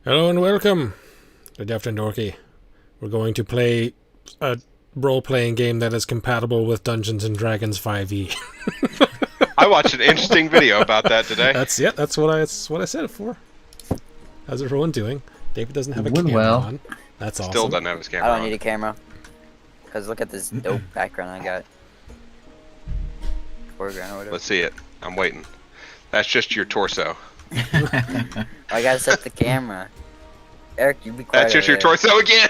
Hello and welcome to Deft and Dorky. We're going to play a role-playing game that is compatible with Dungeons and Dragons 5e. I watched an interesting video about that today. That's what I said it for. How's everyone doing? David doesn't have a Doing camera well. on. That's awesome. Still doesn't have his camera I don't on. need a camera. Because look at this dope background I got. Foreground or whatever. Let's see it. I'm waiting. That's just your torso. I gotta set the camera. Eric, you be quiet. That's just your over torso again.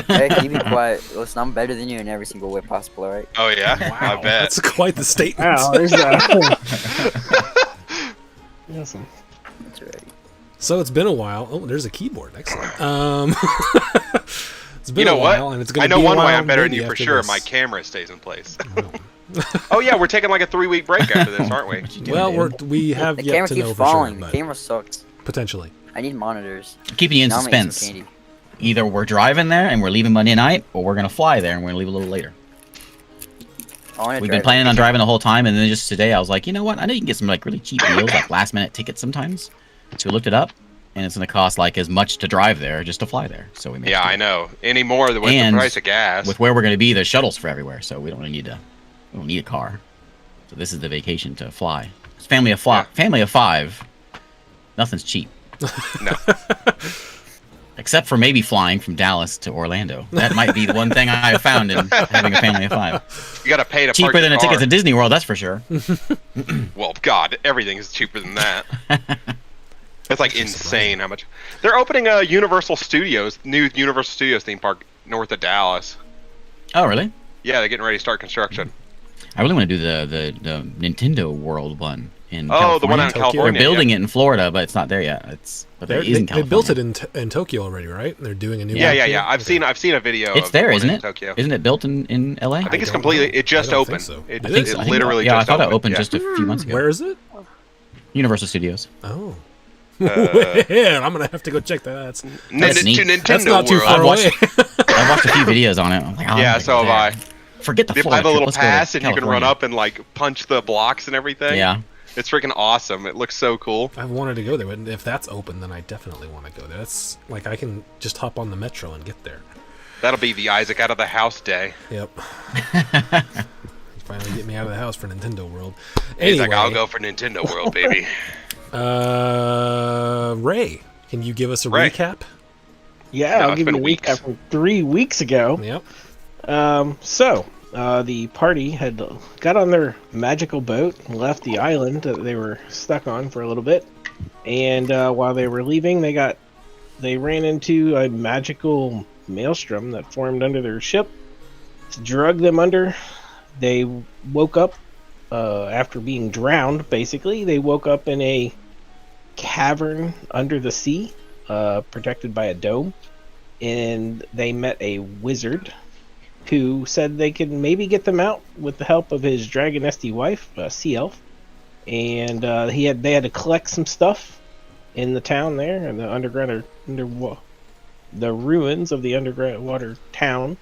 there. Eric, you be quiet. Listen, I'm better than you in every single way possible, alright? Oh yeah, I Wow, bet. that's quite the statement. Wow, there's that. Awesome. That's right. So it's been a while. Oh, there's a keyboard. Excellent. It's been You know a while, what? and it's going I to know be a one way while I'm better than maybe you for after sure. this. My camera stays in place. Oh. Oh yeah, we're taking like a 3-week break after this, aren't we? Well, we have The yet camera to keeps know falling. for sure, The but camera sucks. potentially. I need monitors. Keeping you in Now I'm eating some suspense. candy. Either we're driving there and we're leaving Monday night, or we're gonna fly there and we're gonna leave a little later. I wanna We've been drive planning it. on driving the whole time, and then just today I was like, you know what? I know you can get some like really cheap deals, like last minute tickets sometimes. So we looked it up, and it's gonna cost like as much to drive there just to fly there. So we made Yeah, it. I know. Any more with the And price of gas. With where we're gonna be, there's shuttles for everywhere, so we don't really need a car. So this is the vacation to fly. It's family of Yeah. family of 5. Nothing's cheap. No. Except for maybe flying from Dallas to Orlando. That might be the one thing I have found in having a family of 5. You gotta pay to Cheaper park than your a ticket car. to Disney World, that's for sure. Well, God, everything is cheaper than that. It's like insane how much. They're opening a Universal Studios, new Universal Studios theme park north of Dallas. Oh, really? Yeah, they're getting ready to start construction. I really want to do the Nintendo World one in Oh, the one out in Tokyo. California. They're building it in Florida, but it's not there yet. But They it is in California. built it in Tokyo already, right? They're doing a new Yeah, one yeah, here? yeah. I've Okay. seen a video. It's of there, the one isn't in it? Tokyo. Isn't it built in LA? I think it's don't completely. know. It just I don't opened. think so. It, Did it, it? I think- literally yeah, just I thought opened. it opened Yeah. just a few months ago. Where is it? Universal Studios. Oh. Uh, Man, I'm gonna have to go check that. That's That's neat. to Nintendo that's not too World. far I've watched- away. I watched a few videos on it. I'm like, oh, Yeah, I'm so gonna go have there. I. Forget the They Florida have a trip. little Let's go to pass, and you can run California. up and like punch the blocks and everything. Yeah. It's freaking awesome. It looks so cool. I've wanted to go there, but if that's open, then I definitely want to go there. That's like I can just hop on the metro and get there. That'll be the Isaac out of the house day. Yep. Finally get me out of the house for Nintendo World. He's Anyway, like, I'll go for Nintendo World, baby. Ray, can you give us a Ray. recap? Yeah, No, I'll it's give you been a weeks. recap from 3 weeks ago. Yep. The party had got on their magical boat and left the island that they were stuck on for a little bit. And while they were leaving, they ran into a magical maelstrom that formed under their ship, drug them under. They woke up after being drowned. Basically, they woke up in a cavern under the sea, protected by a dome, and they met a wizard who said they could maybe get them out with the help of his dragonesty wife, Sea Elf. And they had to collect some stuff in the town there, in the the ruins of the underwater town.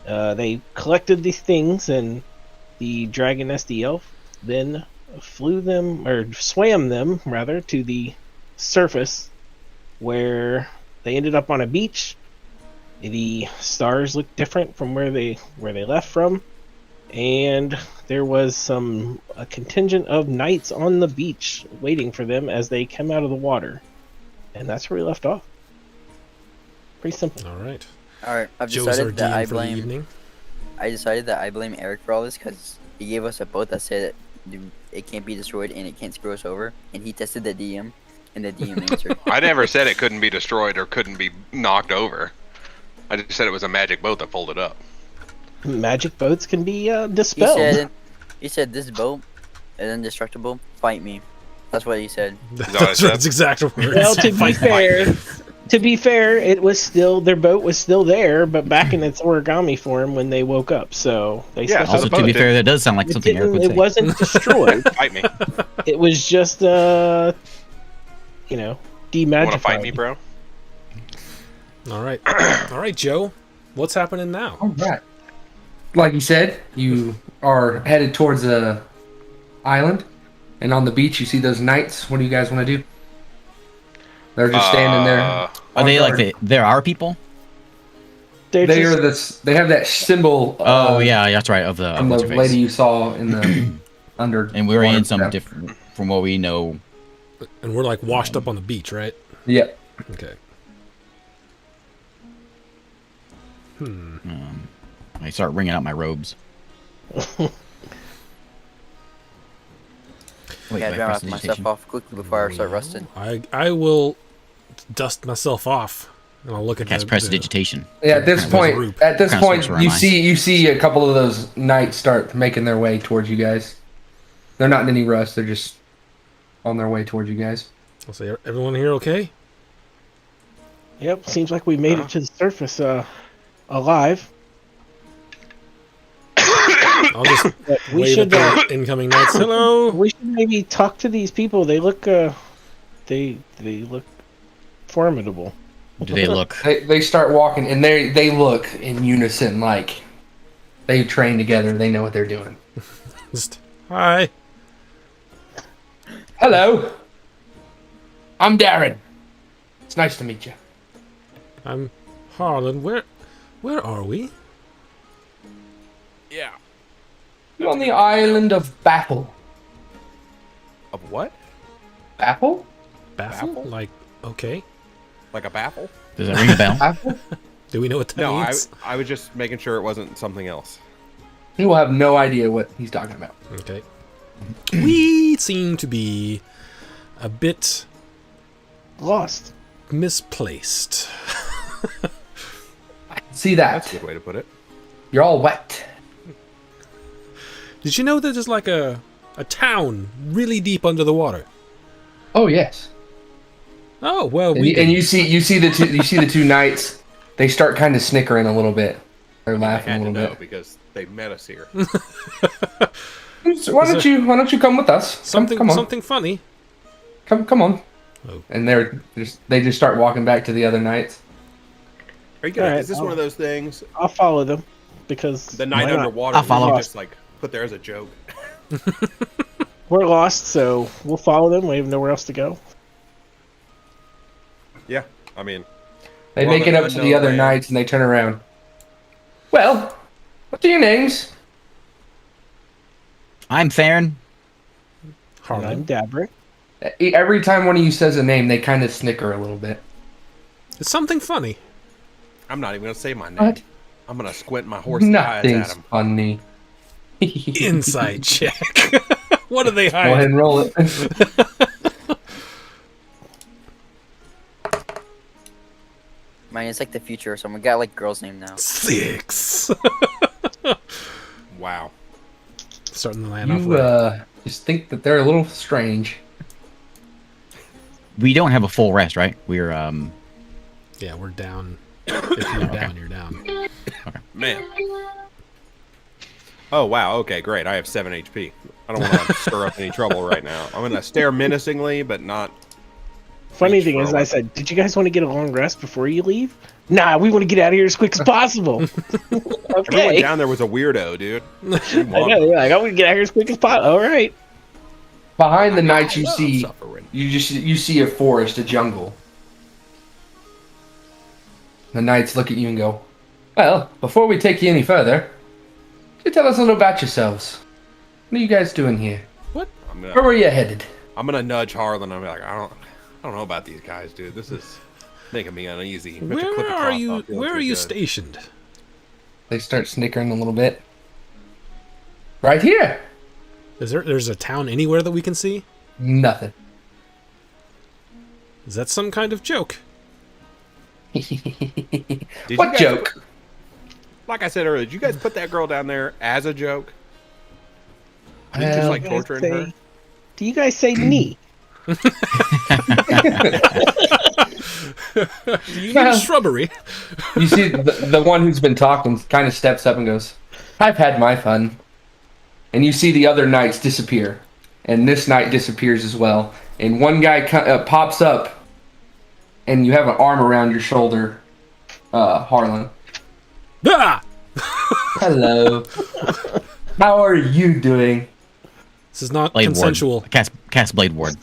They collected these things, and the dragonesty elf then swam them rather to the surface, where they ended up on a beach. The stars looked different from where they left from, and there was a contingent of knights on the beach waiting for them as they came out of the water, and that's where we left off. Pretty simple. All right. Alright, I've Joe's our decided that DM I for the blame. evening. I decided that I blame Eric for all this because he gave us a boat that said it can't be destroyed and it can't screw us over, and he tested the DM, and the DM answered. I never said it couldn't be destroyed or couldn't be knocked over. I just said it was a magic boat that folded up. Magic boats can be He dispelled. said this boat is indestructible. Fight me. That's what he said. that what I That's said? his exact words. Well, to be fair, it was still their boat was still there, but back in its origami form when they woke up. So they Yeah, still so had Also, a the to boat. be boat fair, that does sound like It, something Eric would it say. wasn't destroyed. Fight me. It was just Want to demagified. fight me, bro? All right. All right, Joe. What's happening now? All right. Like you said, you are headed towards a island, and on the beach you see those knights. What do you guys want to do? They're just standing there. Are on they guard. like they're our people? They're They just, are this. They have that symbol. Oh yeah, that's right. Of the From the what's her face. lady you saw in the under. And we're in some water. different, from what we know. And we're like washed up on the beach, right? Yeah. Okay. I start wringing out my robes. Wait, Yeah, do I dry press my digitation? stuff off quickly before I start rusting. I will dust myself off, and I'll look at Cast prestidigitation. Yeah. At this Kind of point, group. at this Kind of point, switch around you mine. see a couple of those knights start making their way towards you guys. They're not in any rush. They're just on their way towards you guys. I'll say, everyone here okay? Yep, seems like we made it to the surface alive. I'll just But we wave should at the incoming knights. Hello. we should maybe talk to these people. They look they look formidable. Do they look? They start walking and they look in unison like they train together. They know what they're doing. Just, hi. Hello. I'm Darren. It's nice to meet you. I'm Harlan. Where are we? Yeah. You're on the island of Baffle. Of what? Baffle? Baffle? Baffle? Like, okay. Like a baffle? Does that ring a bell? Baffle? Do we know what that No, means? I was just making sure it wasn't something else. He will have no idea what he's talking about. Okay. We seem to be a bit Lost. misplaced. See That's a that? good way to put it. You're all wet. Did you know that there's like a town really deep under the water? Oh yes. Oh well, And, we you see the two knights. They start kind of snickering a little bit. They're laughing a Had to little know bit. because they met us here. So why don't you come with us? Come on. something funny. Come on. Oh. And they just start walking back to the other knights. Are you gonna? Alright, Is this one of those things? I'll follow them because The night why not? underwater. I'll follow. You just like put there as a joke. We're lost, so we'll follow them. We have nowhere else to go. Yeah, I mean, They Well, make it then up to no the other way. knights and they turn around. Well, what are your names? I'm Theron. And Harlan. I'm Dabber. Every time one of you says a name, they kind of snicker a little bit. It's something funny. I'm not even gonna say my name. What? I'm gonna squint my horsey eyes at Nothing's him. funny. Inside check. What are they Go ahead hiding? and roll it. Mine is like the future or something. We got like girl's name now. 6. Wow. Starting the land off You right. just think that they're a little strange. We don't have a full rest, right? We're Yeah, we're down. If you're down, you're down. Man. Oh wow. Okay, great. I have 7 HP. I don't want to stir up any trouble right now. I'm gonna stare menacingly, but not. Funny Reach thing for is, a I weapon. said, "Did you guys want to get a long rest before you leave?" Nah, we want to get out of here as quick as possible. Everyone Okay. down there was a weirdo, dude. I know. They're like, "I want to get out of here as quick as possible." All right. Behind the knights, you love see suffering. you see a forest, a jungle. The knights look at you and go, "Well, before we take you any further, could you tell us a little about yourselves? What are you guys doing here? I'm Where gonna, were you headed?" I'm gonna nudge Harlan. I'm like, I don't know about these guys, dude. This is making me uneasy. We have to clip Where the are top you? off. They look Where are too you good. stationed? They start snickering a little bit. Right here. There's a town anywhere that we can see? Nothing. Is that some kind of joke? Did you What guys- joke? Like I said earlier, did you guys put that girl down there as a joke? Are you just Well, like torturing her? Do you guys say knee? Do you need Well- a shrubbery? You see, the one who's been talking kind of steps up and goes, "I've had my fun." And you see the other knights disappear. And this knight disappears as well. And one guy pops up, and you have an arm around your shoulder, Harlan. Ah! Hello. How are you doing? This is not Blade consensual. Ward. Cast Blade Ward.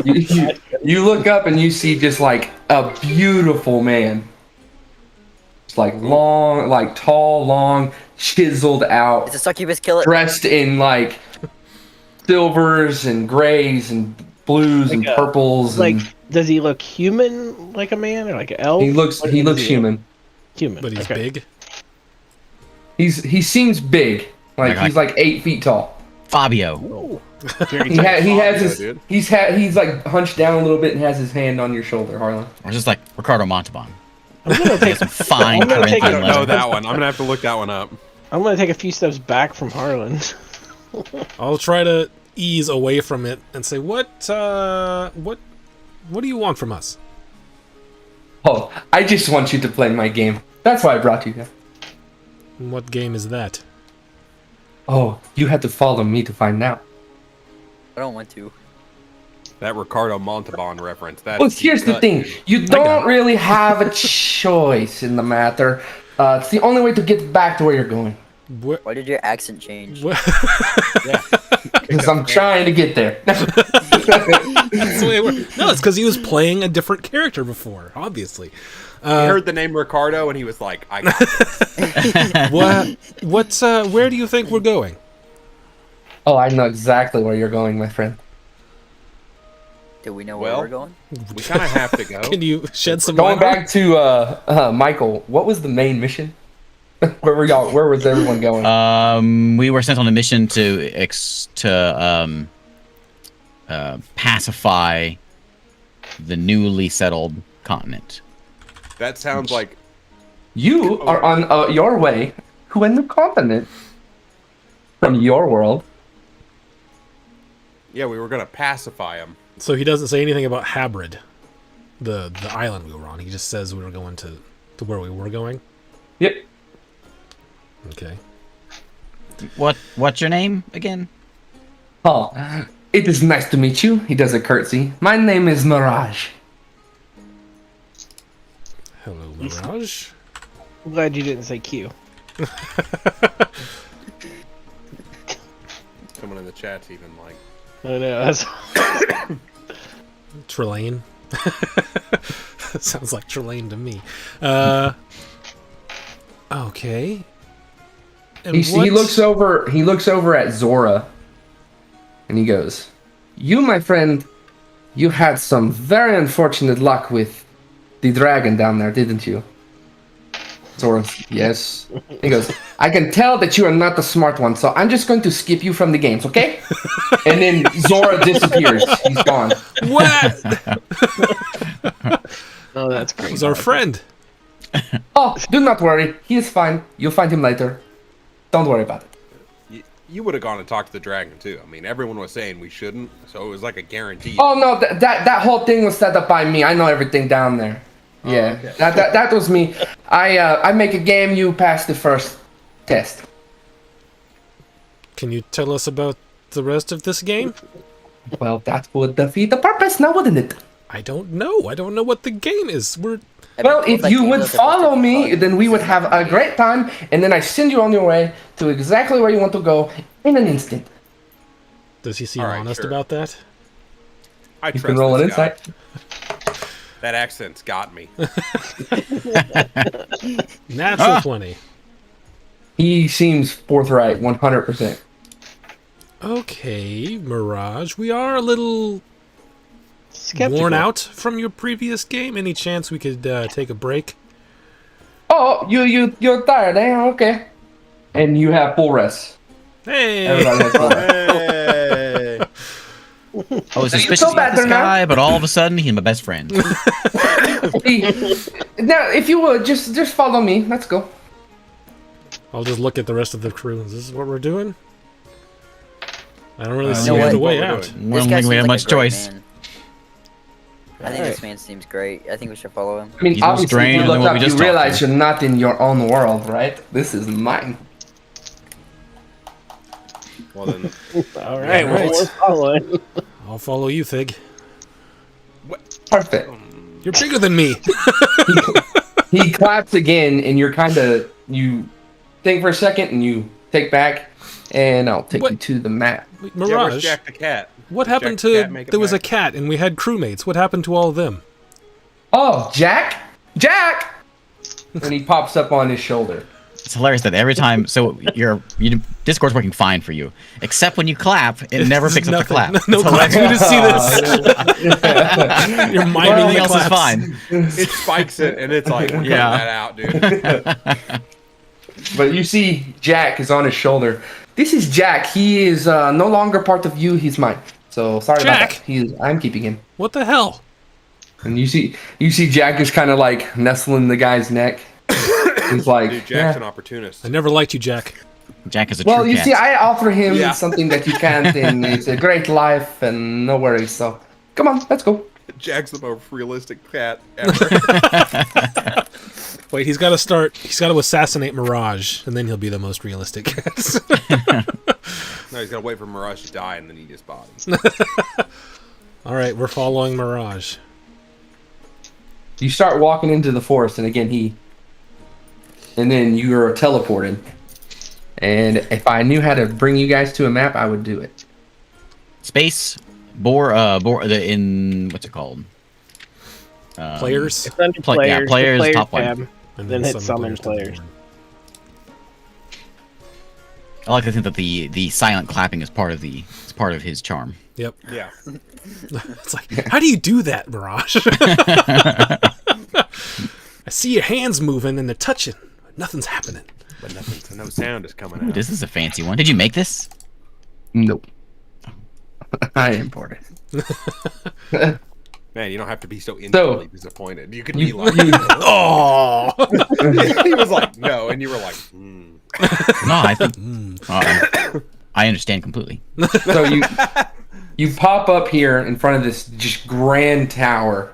You, You look up and you see just like a beautiful man. It's like long, like tall, long, chiseled out, It's a succubus, kill it. dressed in like silvers and grays and blues and Like a- purples. Like, And does he look human like a man or like an elf? he looks What he does looks look? human. Human. But he's okay. big. He seems big. Like Like- he's like 8 feet tall. Fabio. Ooh. Very He tight. has Fabio, his dude. he's like hunched down a little bit and has his hand on your shoulder, Harlan. Or just like Ricardo Montalban. I'm gonna take Some fine I'm gonna take I Corinthian don't know leather. that one. I'm gonna have to look that one up. I'm gonna take a few steps back from Harlan. I'll try to ease away from it and say, what do you want from us? Oh, I just want you to play my game. That's why I brought you here. What game is that? Oh, you had to follow me to find out. I don't want to. That Ricardo Montalban reference. That Well, here's the thing. You don't really have a choice in the matter. It's the only way to get back to where you're going. Where, Why did your accent change? where, Because I'm trying to get there. that's the way it works. No, it's because he was playing a different character before, obviously. He heard the name Ricardo and he was like, I got this. Where do you think we're going? Oh, I know exactly where you're going, my friend. Do we know Well, where we're going? We kind of have to go. Can you shed some Going light on it? back to Michael, what was the main mission? Where were y'all? Where was everyone going? We were sent on a mission to pacify the newly settled continent. That sounds like You are on your way to a new continent from your world. yeah, we were gonna pacify him. So he doesn't say anything about Habrid, the island we were on. He just says we were going to where we were going. Yep. Okay. What's your name again? Oh, it is nice to meet you. He does a curtsy. My name is Mirage. Hello, Mirage. I'm glad you didn't say Q. Someone in the chat's even like, I know. That's Trelane. Sounds like Trelane to me. Okay. And He looks over. He looks over at Zora, and he goes, "You, my friend, you had some very unfortunate luck with the dragon down there, didn't you?" Zora, yes. He goes, "I can tell that you are not the smart one, so I'm just going to skip you from the games, okay?" And then Zora disappears. He's gone. What? oh, that's great. He's our friend. Oh, do not worry. He is fine. You'll find him later. Don't worry about it. you would have gone and talked to the dragon too. I mean, everyone was saying we shouldn't, so it was like a guarantee. Oh no, that whole thing was set up by me. I know everything down there. Yeah, okay. that was me. I make a game. You pass the first test. Can you tell us about the rest of this game? Well, that would defeat the purpose, now wouldn't it? I don't know. I don't know what the game is. Well, if you would follow me, then we would have a great time, and then I send you on your way to exactly where you want to go in an instant. Does he seem All right, honest sure. about that? I You trust can roll an this guy. insight. That accent's got me. Natural 20. He seems forthright, 100%. Okay, Mirage. We are a little Skeptical. worn out from your previous game. Any chance we could take a break? Oh, you're tired, eh? Okay. And you have full rest. Hey! Everybody has full rest. Hey. I was you suspicious feel about this better now? guy, but all of a sudden he's my best friend. Now, if you would, just follow me. Let's go. I'll just look at the rest of the crew. Is this what we're doing? I don't really see know the what? way What we're out. doing. We don't think we have much choice. I think this man seems great. I think we should follow him. I mean, He's more obviously, if strange you than look what we up, you just talked realize to. you're not in your own world, right? This is mine. Well then, All right, Right. we're following. I'll follow you, Fig. Perfect. You're bigger than me. He claps again, and you think for a second, and you take back, and I'll take you What? to the map. Wait, yeah, where's Mirage, Jack the cat? What happened Jack's cat to... make it There was a back? cat, and we had crewmates. What happened to all of them? Oh, Jack! Jack! And he pops up on his shoulder. It's hilarious that every time, so Discord's working fine for you, except when you clap, it never picks up the clap. No It's claps. hilarious. We just see this. You're miming Everything the else claps. is fine. It spikes it, and it's like, we're cutting Yeah. that out, dude. But you see Jack is on his shoulder. This is Jack. He is no longer part of you. He's mine. So sorry Jack! about that. I'm keeping him. What the hell? And you see Jack is kind of like nestling the guy's neck. He's like, Dude, Jack's "Yeah." an opportunist. I never liked you, Jack. Jack is a Well, true you cat. see, I offer him Yeah. something that you can't, and it's a great life and no worries. So come on, let's go. Jack's the most realistic cat ever. Wait, he's got to assassinate Mirage, and then he'll be the most realistic cat. No, he's got to wait for Mirage to die, and then eat his body. All right, we're following Mirage. You start walking into the forest, and again and then you're teleported. And if I knew how to bring you guys to a map, I would do it. Space, what's it called? Players. It's under yeah, players, the player top tab, one. And then hit summon to players. board. I like to think that the silent clapping is part of his charm. Yep. Yeah. It's like, how do you do that, Mirage? I see your hands moving and they're touching, but nothing's happening. But nothing, so no sound is coming out. This is a fancy one. Did you make this? Nope. I imported. Man, you don't have to be so instantly disappointed. You could be like, Oh, he was like, no, and you were like, No, I think I understand completely. So you pop up here in front of this just grand tower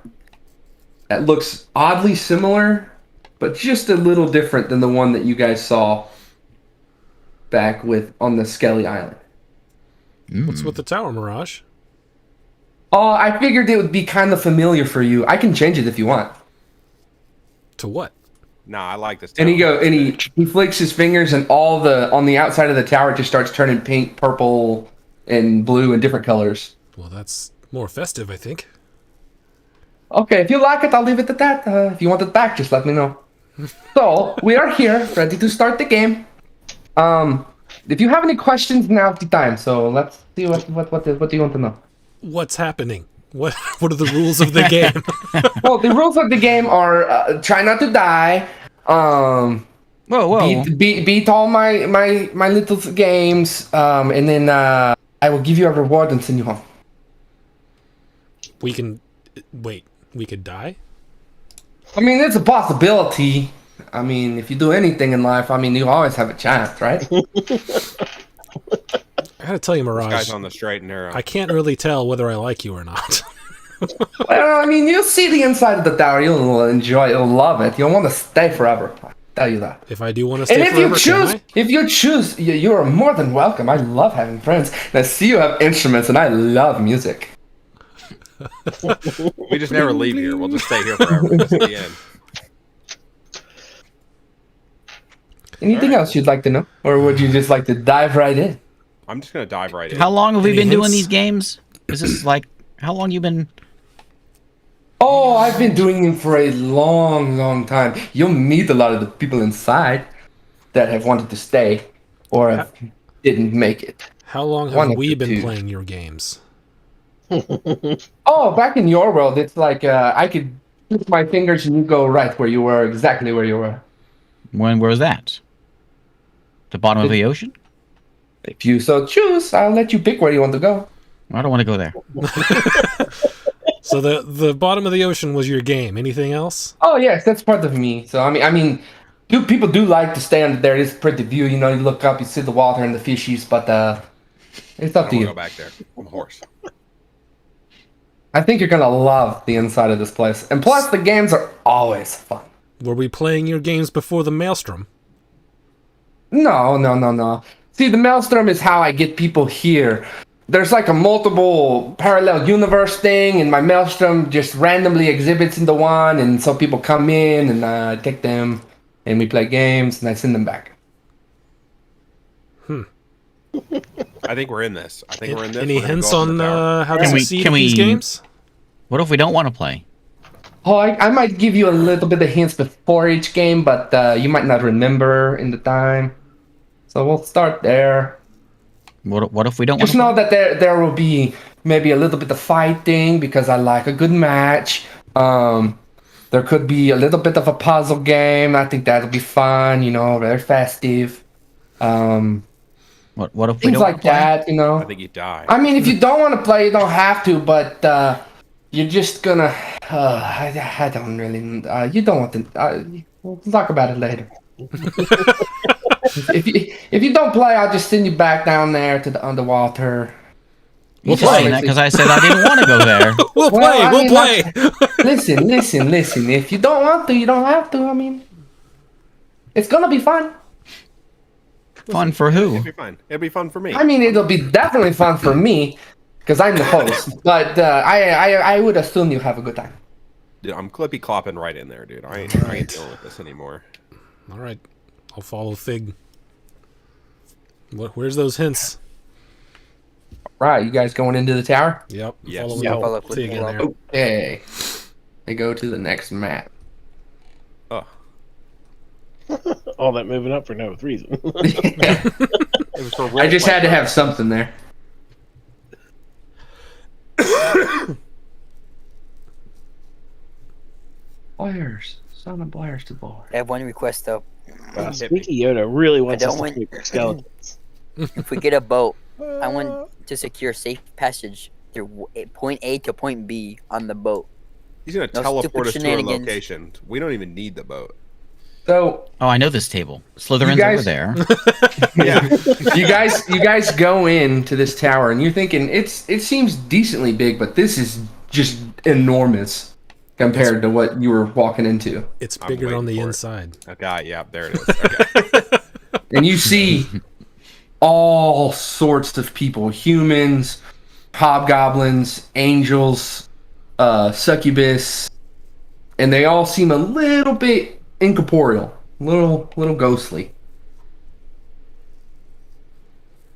that looks oddly similar, but just a little different than the one that you guys saw back on the Skelly Island. what's with the tower, Mirage? Oh, I figured it would be kind of familiar for you. I can change it if you want. To what? nah, I like this. And tower. he flicks his fingers, and on the outside of the tower it just starts turning pink, purple, and blue and different colors. Well, that's more festive, I think. Okay, if you like it, I'll leave it at that. If you want it back, just let me know. So we are here, ready to start the game. If you have any questions, now's the time. So let's see what do you want to know? What's happening? What are the rules of the game? Well, the rules of the game are try not to die. Whoa. Beat all my little games, and then I will give you a reward and send you home. We can wait. We could die. I mean, it's a possibility. I mean, if you do anything in life, I mean, you always have a chance, right? I gotta tell you, This Mirage. guy's on the straight and narrow. I can't really tell whether I like you or not. Well, I mean, you'll see the inside of the tower. You'll enjoy it. You'll love it. You'll want to stay forever. I'll tell you that. If I do want to stay And if forever, you choose, you are more than welcome. I love having friends. And I see you have instruments, and I love music. We just never leave here. We'll just stay here forever. That's the end. Anything else you'd like to know? Or would you just like to dive right in? I'm just gonna dive right in. How long have we Any been doing hints? these games? Is this like how long you been? Oh, I've been doing it for a long, long time. You'll meet a lot of the people inside that have wanted to stay or didn't make it. How long One have of we the been two. playing your games? Oh, back in your world, it's like I could click my fingers and you go right where you were, exactly where you were. Where was that? The bottom of the ocean? If you so choose, I'll let you pick where you want to go. I don't want to go there. So the bottom of the ocean was your game. Anything else? Oh yes, that's part of me. So I mean, people do like to stay under there. It's a pretty view, you know. You look up, you see the water and the fishies, but it's I up don't to want to you. go back there. I'm a horse. I think you're gonna love the inside of this place, and plus the games are always fun. Were we playing your games before the Maelstrom? No. See, the Maelstrom is how I get people here. There's like a multiple parallel universe thing, and my Maelstrom just randomly exhibits into one, and so people come in, and I take them, and we play games, and I send them back. I think we're in this. I think we're in this. Any We're gonna hints go up in on the tower. how to Can we- succeed can at these we- games? What if we don't want to play? Oh, I might give you a little bit of hints before each game, but you might not remember in the time. So we'll start there. What if we don't want Just to know play? that there will be maybe a little bit of fighting because I like a good match. There could be a little bit of a puzzle game. I think that'll be fun. You know, very festive. What if we Things don't like wanna play? that. You know. I think you die. I mean, if you don't want to play, you don't have to. But you're just gonna. I don't really. You don't want to. We'll talk about it later. if you don't play, I'll just send you back down there to the underwater. You just play. saying that because I said I didn't want to go there. We'll Well, play. I We'll mean, play. Listen. If you don't want to, you don't have to. I mean, it's gonna be fun. Fun for who? It'll be fine. It'll be fun for me. I mean, it'll be definitely fun for me because I'm the host. But I would assume you have a good time. Dude, I'm clippy clopping right in there, dude. I ain't dealing with this anymore. All right, I'll follow Fig. Where's those hints? Right, you guys going into the tower? Yep. Yes. Follow Yeah, follow Fig in Fig. there. Okay. They go to the next map. Oh, All that moving up for no reason. it was for I just had to have something there. Blair's. Son of Blair's to Blair. I have one request though. Sneaky Yoda really wants I us don't to want- keep skeletons. If we get a boat, I want to secure safe passage through point A to point B on the boat. He's gonna No teleport us stupid to our shenanigans. location. We don't even need the boat. So Oh, I know this table. Slytherin's You guys- over there. Yeah. you guys go into this tower and you're thinking it seems decently big, but this is just enormous compared to what you were walking into. It's I'm bigger on waiting the for it. inside. Okay. Yeah. There it is. Okay. And you see all sorts of people, humans, hobgoblins, angels, succubus, and they all seem a little bit incorporeal, little ghostly.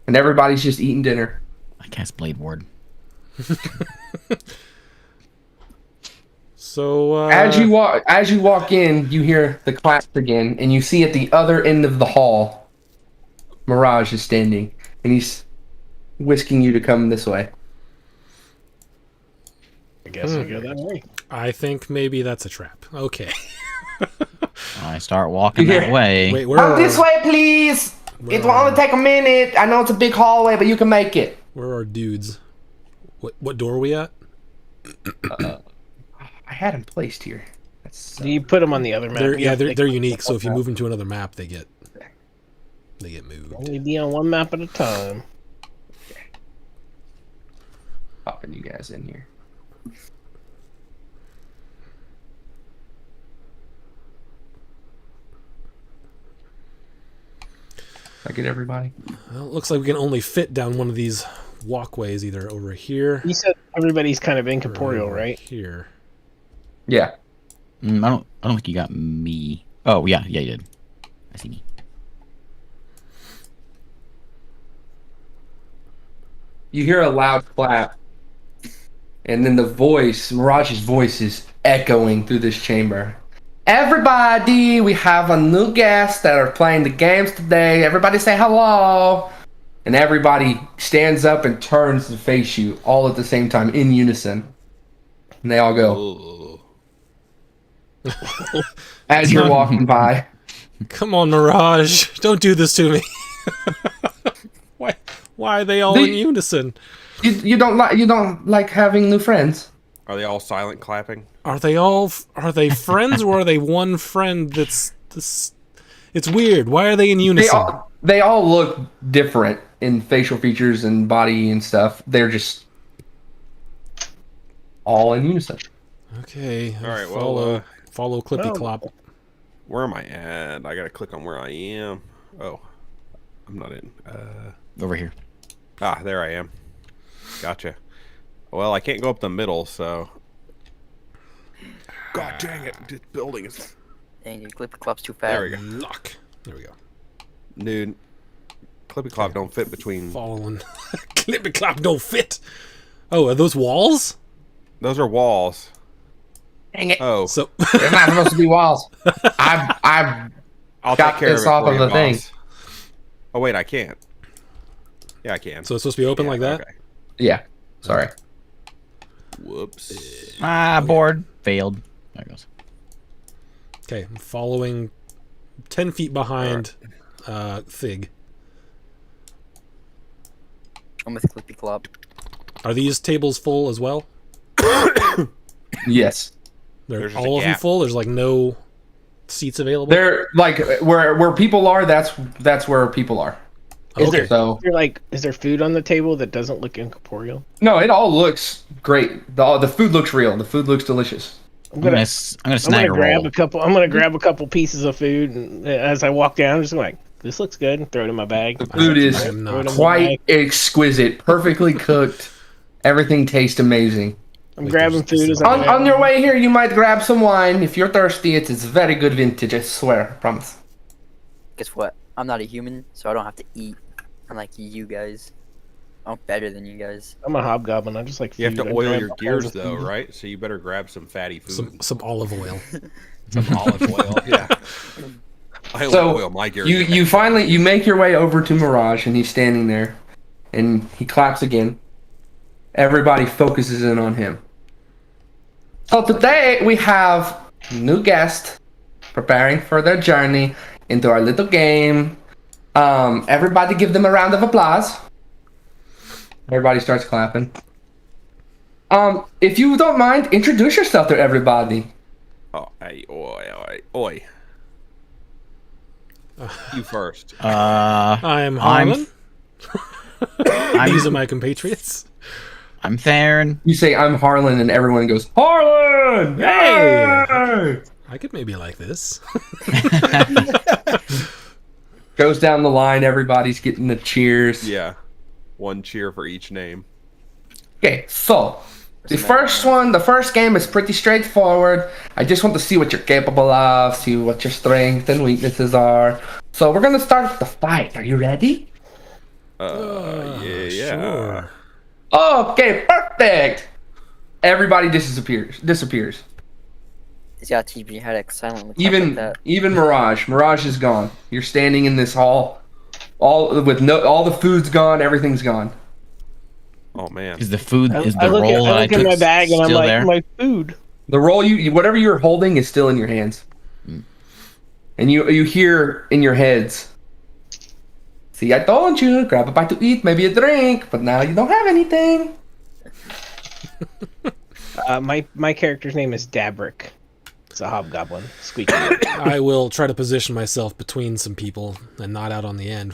And everybody's just eating dinner. I cast Blade Ward. So As you walk in, you hear the claps again, and you see at the other end of the hall, Mirage is standing, and he's whisking you to come this way. I guess we go that way. I think maybe that's a trap. Okay. I start walking Yeah. that way. Wait, where Come are, this way, please. It will only take a minute. I know it's a big hallway, but you can make it. where are dudes? What door are we at? I had him placed here. That's, You put them on the other map. They're, You yeah, have to they're, take they're them unique. So off if you map. move them to another map, they get moved. Only be on one map at a time. popping you guys in here. I get everybody. Well, it looks like we can only fit down one of these walkways, either over here. You said everybody's kind of or incorporeal, over right? Here. Yeah. I don't think you got me. Oh yeah, you did. I see me. You hear a loud clap, and then the voice, Mirage's voice, is echoing through this chamber. Everybody, we have a new guest that are playing the games today. Everybody say hello. And everybody stands up and turns to face you all at the same time in unison. And they all go Ooh. as you're walking by. Come on, Mirage! Don't do this to me. Why are they all in unison? You don't like having new friends. Are they all silent clapping? Are they friends or are they one friend that's this? It's weird. Why are they in unison? They all look different in facial features and body and stuff. They're just all in unison. Okay. All right, well, follow Clippy well- Clop. Where am I at? I gotta click on where I am. Oh, I'm not in. Over here. There I am. Gotcha. Well, I can't go up the middle, so. God dang it! This building is. Dang, you clip the clubs too fast. There we go. Lock. There we go. Dude, Clippy Clop don't fit between. Following. Clippy clop don't fit. Oh, are those walls? Those are walls. Dang it. Oh, So There's not supposed to be walls. I've I'll got take care this of it off for of you, the thing. boss. Oh wait, I can't. Yeah, I can. so it's supposed to be open Yeah, like that? okay. Yeah. Sorry. Whoops. Board. Failed. There it goes. Okay, I'm following 10 feet behind Thig. I'm with Clippy Clop. Are these tables full as well? Yes. They're There's just all a of them gap. full? There's like no seats available? They're like where people are. That's where people are. Is Okay. there So is there food on the table that doesn't look incorporeal? no, it all looks great. The food looks real. The food looks delicious. I'm gonna I'm gonna snag a grab roll. a couple. I'm gonna grab a couple pieces of food, and as I walk down, I'm just like, "This looks good," and throw it in my bag. The food is I am Throw it not. in my quite bag. exquisite, perfectly cooked. Everything tastes amazing. I'm Like, grabbing there's- food as there's I On your way here, you might grab some wine. If you're thirsty, it's very good vintage. I swear, I promise. Guess what? I'm not a human, so I don't have to eat. Unlike you guys. I'm better than you guys. I'm a hobgoblin. I just like food. You have to I oil grab your all gears kinds of though, food. right? So you better grab some fatty food, Some olive oil. some olive oil. Yeah. I only So, oil my gears. You finally make your way over to Mirage, and he's standing there, and he claps again. Everybody focuses in on him. So today we have new guests preparing for their journey into our little game. Everybody give them a round of applause. Everybody starts clapping. If you don't mind, introduce yourself to everybody. Oh, hey, oi. You first. I'm Harlan. These are my compatriots. I'm Theron. You say I'm Harlan, and everyone goes Harlan. Hey! Hey! I could maybe like this. Goes down the line. Everybody's getting the cheers. Yeah. One cheer for each name. Okay, so the first game is pretty straightforward. I just want to see what you're capable of, see what your strengths and weaknesses are. So we're gonna start with the fight. Are you ready? Yeah. Sure. Okay, perfect. Everybody disappears. He's gotta teach me how to silently clap like that. Even Mirage. Mirage is gone. You're standing in this hall, all the food's gone. Everything's gone. Oh man. Is the food? Is I the look roll that I at took my bag and I'm still like, there? my food. The roll whatever you're holding is still in your hands, and you hear in your heads. See, I told you, grab a bite to eat, maybe a drink, but now you don't have anything. My character's name is Dabrick. It's a hobgoblin. Squeaky. I will try to position myself between some people and not out on the end.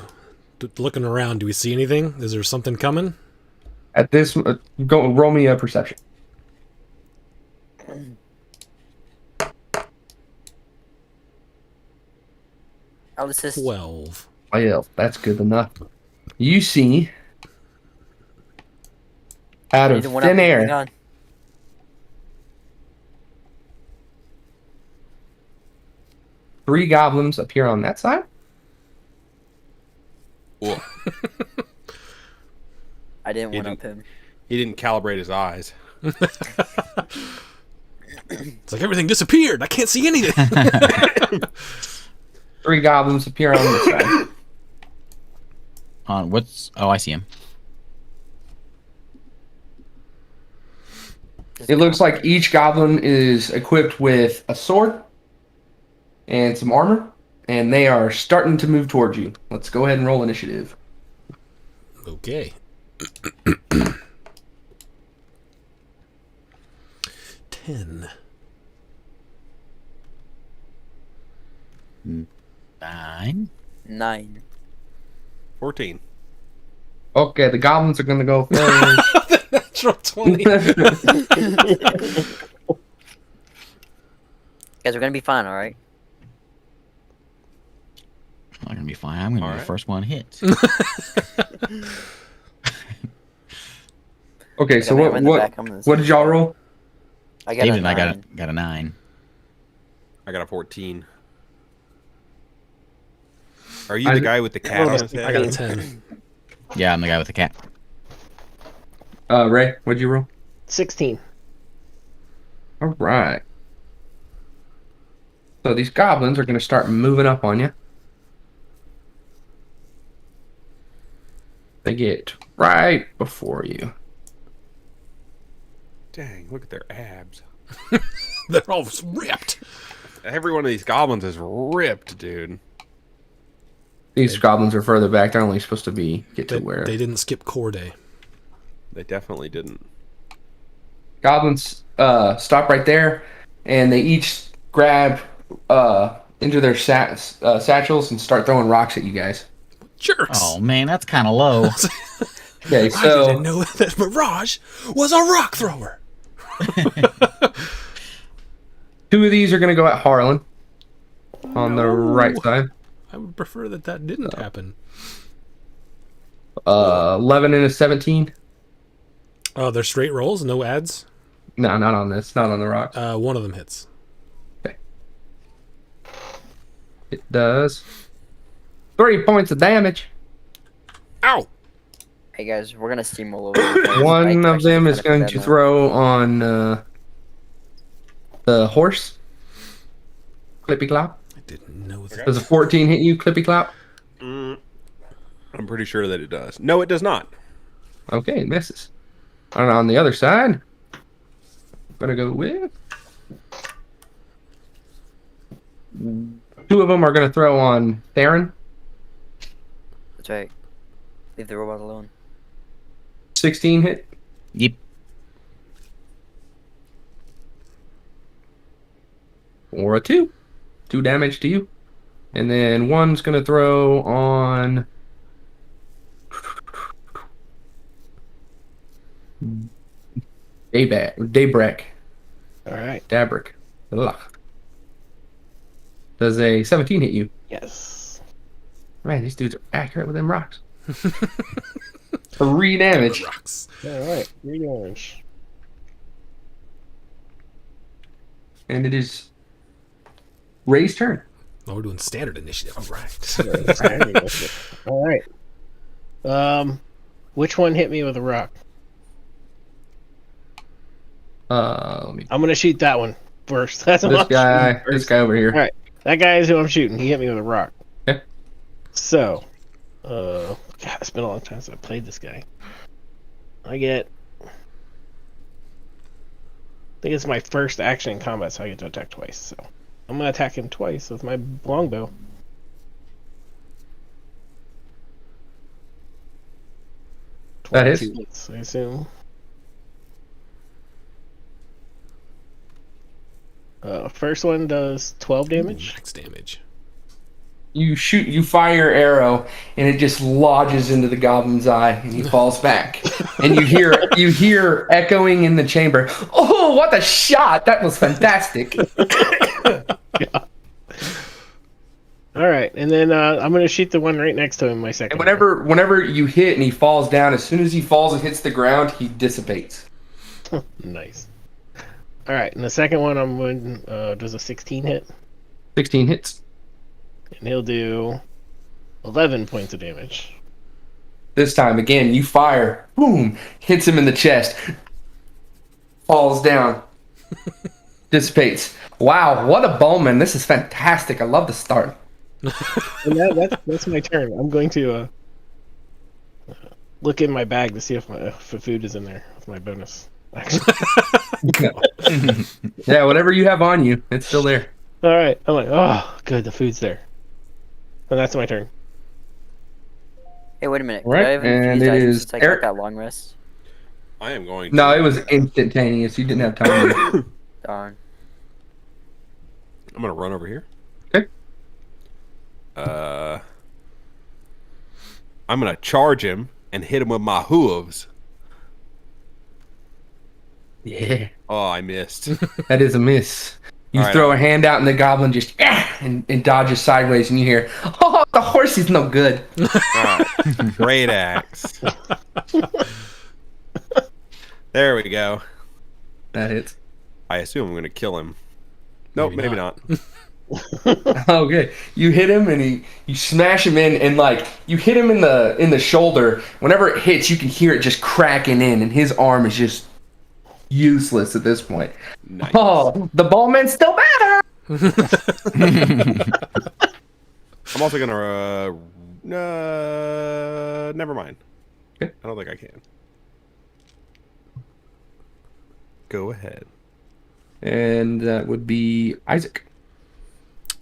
Looking around, do we see anything? Is there something coming? At this, go roll me a perception. I'll assist. 12. Well, that's good enough. You see, out of Either one up, thin hang air, on. three goblins appear on that side. Whoa. I didn't You one up didn't- him. He didn't calibrate his eyes. It's like everything disappeared. I can't see anything. Three goblins appear on this side. On what's? Oh, I see him. It looks like each goblin is equipped with a sword and some armor, and they are starting to move towards you. Let's go ahead and roll initiative. Okay. 10. 9. 9. 14. Okay, the goblins are gonna go first. Natural 20. Guys, we're gonna be fine, alright? I'm not gonna be fine. I'm gonna be Alright. the first one hit. Okay, so I'm in the back, I'm in the what did y'all roll? I got David a and I 9. got a 9. I got a 14. Are you the guy with the cat on his I got a head? 10. Yeah, I'm the guy with the cat. Ray, what'd you roll? 16. All right. So these goblins are going to start moving up on you. They get right before you. Dang, look at their abs. They're all ripped. Every one of these goblins is ripped, dude. These goblins are further back. They're only supposed to get to They, where. they didn't skip core day. They definitely didn't. Goblins stop right there, and they each grab into their satchels and start throwing rocks at you guys. Jerks. Oh man, that's kind of low. Okay, I so didn't know that Mirage was a rock thrower. two of these are going to go at Harlan on the right side. I would prefer that didn't happen. 11 and a 17. Oh, they're straight rolls, no ads. No, not on this. Not on the rocks. One of them hits. It does 3 points of damage. Ow! Hey guys, we're gonna steamroll over. you guys. One I of actually them kinda is going forgot to that. throw on the horse. Clippy Clop. I didn't know that. Does a 14 hit you, Clippy Clop? I'm pretty sure that it does. No, it does not. Okay, it misses. And on the other side, I'm gonna go with 2 of them are gonna throw on Theron. That's right. Leave the robot alone. 16 hit. Yep. Or a 2. 2 damage to you. And then one's gonna throw on Daybreak. All right. Dabrick. Ugh. Does a 17 hit you? Yes. Man, these dudes are accurate with them rocks. 3 damage. Rocks. All right. 3 damage. And it is Ray's turn. Oh, we're doing standard initiative. All right. All right. Which one hit me with a rock? Let me. I'm gonna shoot that one first. That's what This I'm guy. shooting This first. guy over here. All right. That guy is who I'm shooting. He hit me with a rock. Okay. So, God, it's been a long time since I played this guy. I think it's my first action in combat, so I get to attack twice. So, I'm gonna attack him twice with my longbow. That is. 22 hits, I assume. First one does 12 damage. Max damage. You fire arrow, and it just lodges into the goblin's eye, and he falls back. And you hear echoing in the chamber. Oh, what a shot! That was fantastic. All right, and then I'm gonna shoot the one right next to him. My second. And whenever you hit and he falls down, as soon as he falls and hits the ground, he dissipates. Nice. All right, and the second one I'm going does a 16 hit, 16 hits. and he'll do 11 points of damage. This time, again, you fire. Boom! Hits him in the chest. Falls down. Dissipates. Wow, what a bowman. This is fantastic. I love the start. And that's my turn. I'm going to look in my bag to see if the food is in there with my bonus. Actually. Yeah, whatever you have on you, it's still there. All right, I'm like, oh, good, the food's there. And that's my turn. Hey, wait a minute. Right, Could I have and infused it items is since I got Eric. that long rest? I am going to. No, it was instantaneous. You didn't have time. Darn. I'm going to run over here. Okay. I'm going to charge him and hit him with my hooves. Yeah, Oh, I missed. that is a miss. You All right. throw a hand out, and the goblin just and dodges sideways, and you hear, "Oh, the horse is no good." Alright. Great axe. There we go. That hits. I assume I'm going to kill him. Nope, Maybe maybe not. Okay, you hit him and you smash him in, and like you hit him in the shoulder. Whenever it hits, you can hear it just cracking in, and his arm is just useless at this point. Nice. Oh, the ball man's still better. I'm also gonna. Never mind. Okay. I don't think I can. Go ahead. And that would be Isaac.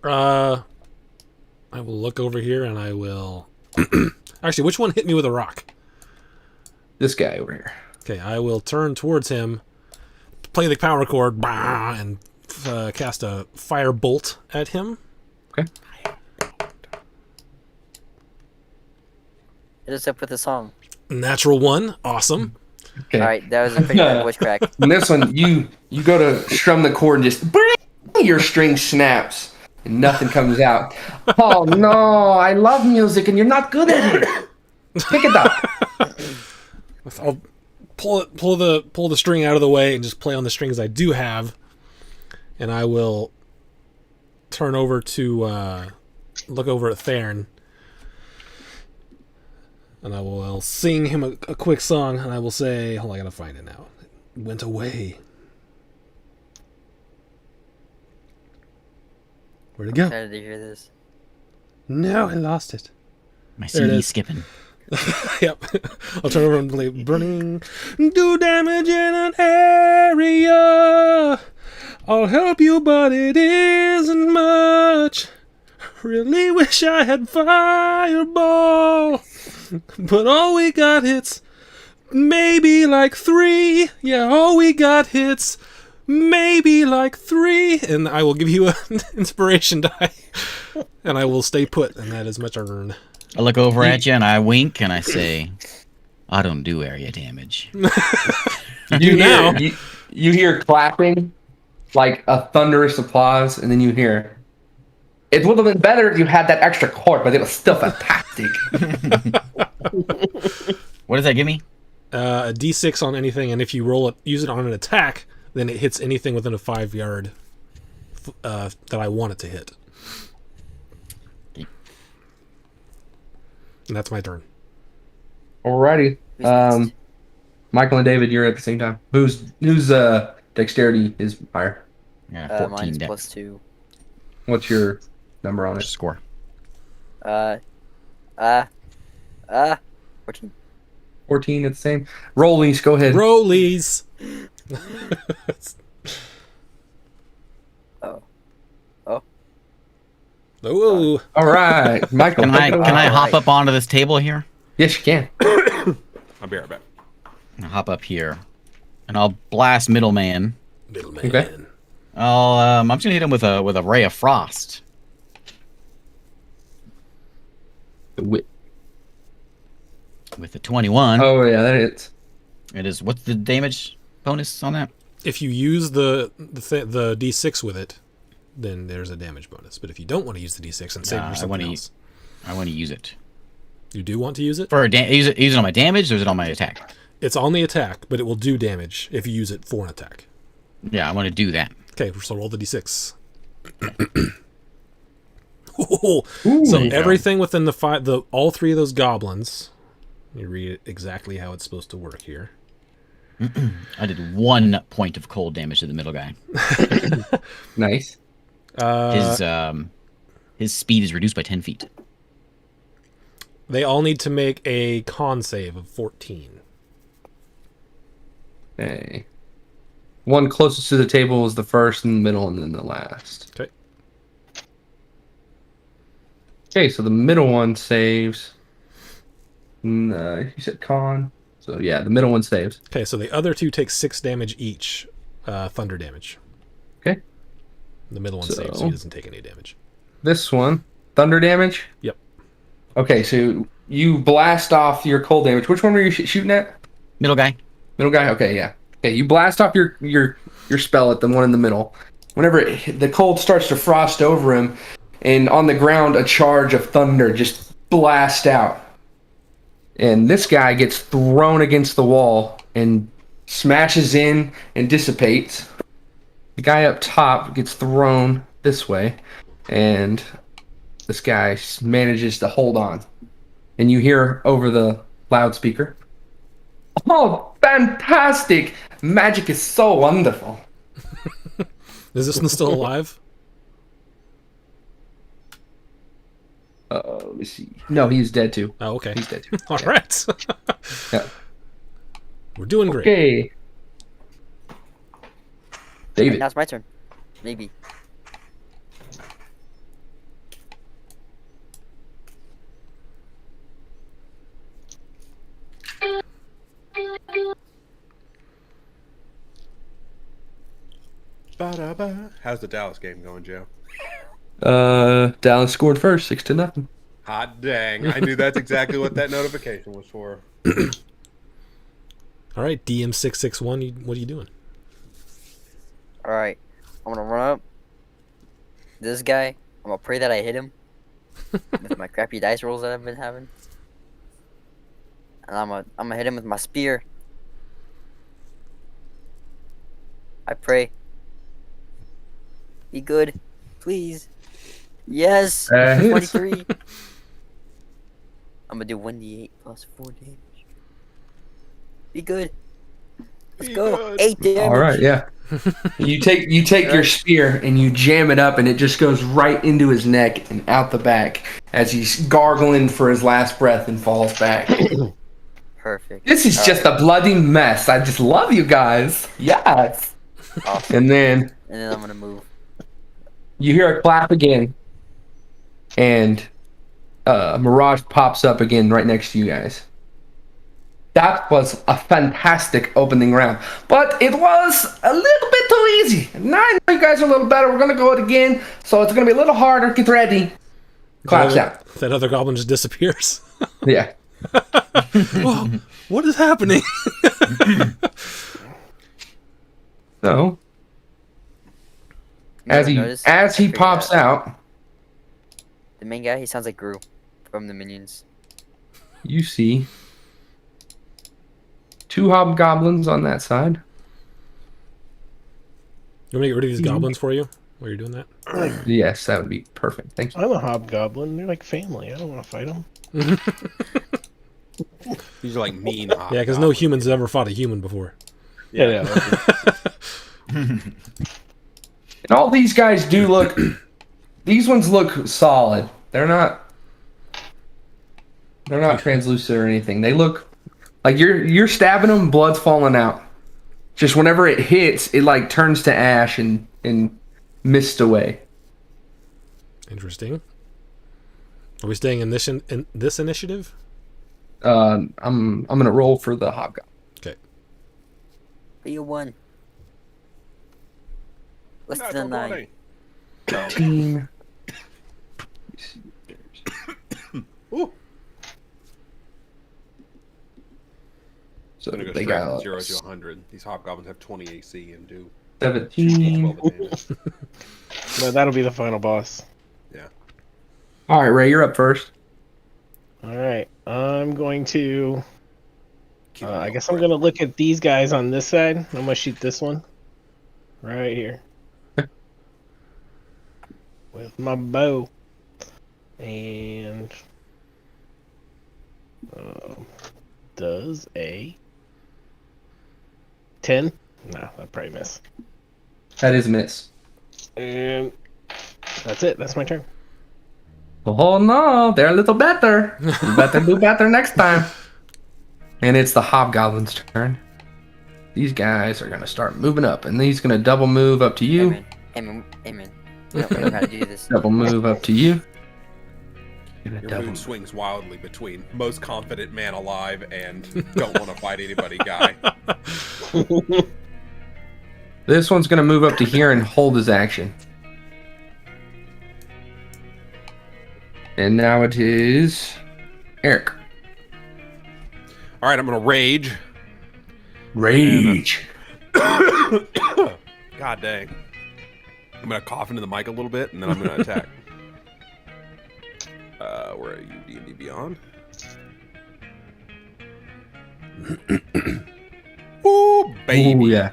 I will look over here and I will. Actually, which one hit me with a rock? This guy over here. Okay, I will turn towards him, play the power chord, and cast a fire bolt at him. Okay. Hit us up with a song. Natural one, awesome. Okay. All right, that was a pretty bad voice crack. And this one, you go to strum the chord and just your string snaps and nothing comes out. Oh no, I love music and you're not good at it. Pick it up. I'll pull the string out of the way and just play on the strings I do have, and I will turn over to look over at Theron, and I will sing him a quick song, and I will say, hold on, I gotta find it now. It went away. Where'd it go? Excited to hear this. No, I lost it. My There it CD is. skipping. Yep. I'll turn over and play Burning. Do damage in an area. I'll help you, but it isn't much. Really wish I had Fireball. But all we got hits maybe like 3. Yeah, all we got hits maybe like 3. And I will give you an inspiration die. And I will stay put, and that is my turn. I look over at you and I wink and I say, I don't do area damage. You now. hear you hear clapping, like a thunderous applause, and then you hear. It would have been better if you had that extra chord, but it was still fantastic. What does that give me? A d6 on anything, and if you roll it, use it on an attack, then it hits anything within a 5-yard that I want it to hit. And that's my turn. Alrighty. Who's next? Michael and David, you're at the same time. Whose dexterity is higher? Yeah, 14 Mine's dex. +2. What's your number on it? Score. 14. 14 at the same. Rollies, go ahead. Rollies! Oh. Oh, All right, Michael. Can I Alright. hop up onto this table here? Yes, you can. I'll be right back. I'll hop up here, and I'll blast middleman. middleman. Okay. I'm just gonna hit him with a ray of frost. With the 21. Oh yeah, that is. It is. What's the damage bonus on that? If you use the d6 with it, then there's a damage bonus. But if you don't want to use the d6 and save it I for something wanna else, I want to use it you do want to use it? for use it on my damage, or is it on my attack? It's on the attack, but it will do damage if you use it for an attack. Yeah, I want to do that. Okay, so roll the d6. Oh, Ooh. so There you go. everything within all 3 of those goblins. Let me read it exactly how it's supposed to work here. I did 1 point of cold damage to the middle guy. Nice. His speed is reduced by 10 feet. They all need to make a con save of 14. Okay. One closest to the table is the first, and the middle, and then the last. Okay. Okay, so the middle one saves. You said con. So yeah, the middle one saves. Okay, so the other 2 take 6 damage each, thunder damage. Okay. The middle one saves, so he doesn't take any damage. This one, thunder damage. Yep. Okay, so you blast off your cold damage. Which one were you shooting at? Middle guy. Middle guy. Okay, yeah. Okay, you blast off your spell at the one in the middle. Whenever the cold starts to frost over him, and on the ground, a charge of thunder just blasts out. And this guy gets thrown against the wall and smashes in and dissipates. The guy up top gets thrown this way. and this guy manages to hold on. And you hear over the loudspeaker, "Oh, fantastic! Magic is so wonderful." Is this one still alive? Let me see. No, he's dead too. Oh, okay. He's dead too. All right. Yeah. We're doing great. Okay. David. Now it's my turn. Maybe. Ba-da-ba. How's the Dallas game going, Joe? Dallas scored first, 6-0. Hot dang. I knew that's exactly what that notification was for. All right, DM661, what are you doing? Alright. I'm gonna run up. This guy, I'm gonna pray that I hit him. With my crappy dice rolls that I've been having. And I'm gonna hit him with my spear. I pray. Be good. Please. Yes! 23. I'm gonna do 1d8 plus 4 damage. Be good. Let's Be go. good. 8 damage. All right, yeah. You take your spear and you jam it up, and it just goes right into his neck and out the back as he's gargling for his last breath and falls back. Perfect. This is just a bloody mess. I just love you guys. Yes. Awesome. And then And then I'm gonna move. you hear a clap again, and Mirage pops up again right next to you guys. That was a fantastic opening round, but it was a little bit too easy. Now I know you guys are a little better. We're gonna go it again, so it's gonna be a little harder. Get ready. Claps out. That other goblin just disappears. Yeah. Whoa, what is happening? So You as ever he notice? as I he figured pops out, The main guy, he sounds like Gru from the Minions. you see 2 hobgoblins on that side. You want me to get rid of these goblins for you while you're doing that? Yes, that would be perfect. Thank you. I'm a hobgoblin. They're like family. I don't want to fight them. These are like mean. Yeah, because no humans have ever fought a human before. Yeah. And all these guys do look. These ones look solid. They're not translucent or anything. They look like you're stabbing them, blood's falling out. Just whenever it hits, it like turns to ash and mist away. Interesting. Are we staying in this initiative? I'm gonna roll for the hobgoblin. Okay. Be a 1. Less Natural than 9. 20. Team. Ooh. So I'm gonna go they straight got from 0 to 100. These hobgoblins have 20 AC and do 17. 12 damage. No, that'll be the final boss. Yeah. All right, Ray, you're up first. All right. I'm going to. Keep I it guess up. I'm gonna look at these guys on this side. I'm gonna shoot this one right here with my bow, and does a 10? No, that probably miss. That is a miss. And that's it. That's my turn. Oh no, they're a little better. You better do better next time. And it's the hobgoblin's turn. These guys are gonna start moving up, and he's gonna double move up to you. Amen. Amen. We don't know how to do this. Double move up to you. Gonna Your double mood swings wildly between most confident man alive and don't want to fight anybody guy. This one's gonna move up to here and hold his action. And now it is Eric. All right, I'm gonna rage. Rage. God dang. I'm gonna cough into the mic a little bit, and then I'm gonna attack. Where are you, D&D Beyond? Ooh, baby. Ooh, yeah.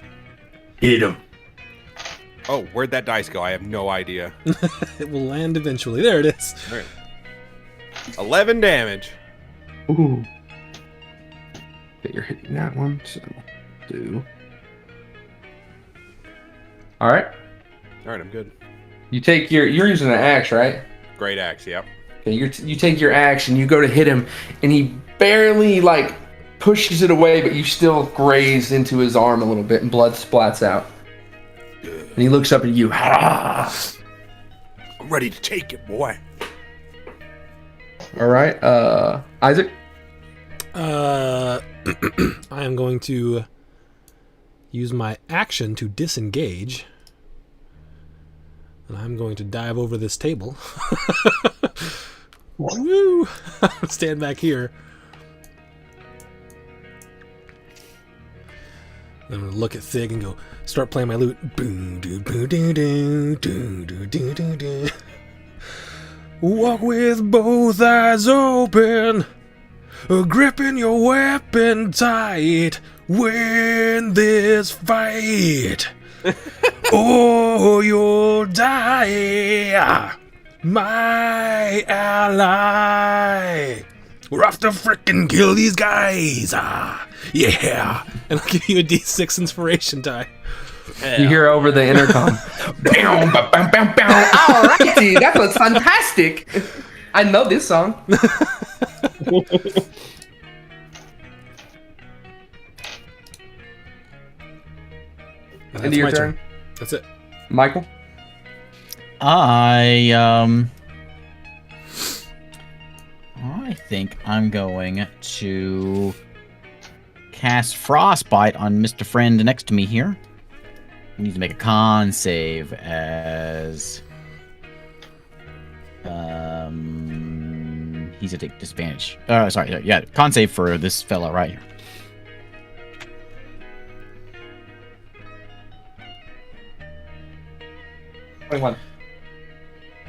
Hit him. Oh, where'd that dice go? I have no idea. It will land eventually. There it is. All right. 11 damage. Ooh. Okay, you're hitting that one, so do. All right. All right, I'm good. You take you're using an axe, right? Great axe, yep. Okay, you take your axe and you go to hit him, and he barely like pushes it away, but you still graze into his arm a little bit, and blood splats out. And he looks up at you. Ha! I'm ready to take it, boy. All right, Isaac. I am going to use my action to disengage. And I'm going to dive over this table. Woo! Stand back here. I'm going to look at Thig and go, start playing my lute. Boom, doo, boo, doo, doo, doo, doo, doo, doo, doo. Walk with both eyes open, gripping your weapon tight. Win this fight. Oh, you'll die, my ally. We're off to frickin' kill these guys. Yeah. And I'll give you a D6 inspiration die. You hear over the intercom. Bam, ba, bam, bam, bam. Alrighty, that was fantastic. I know this song. That's End of your my turn. That's it. Michael. I think I'm going to cast Frostbite on Mr. Friend next to me here. He needs to make a con save as he's at a disadvantage. Con save for this fella right here.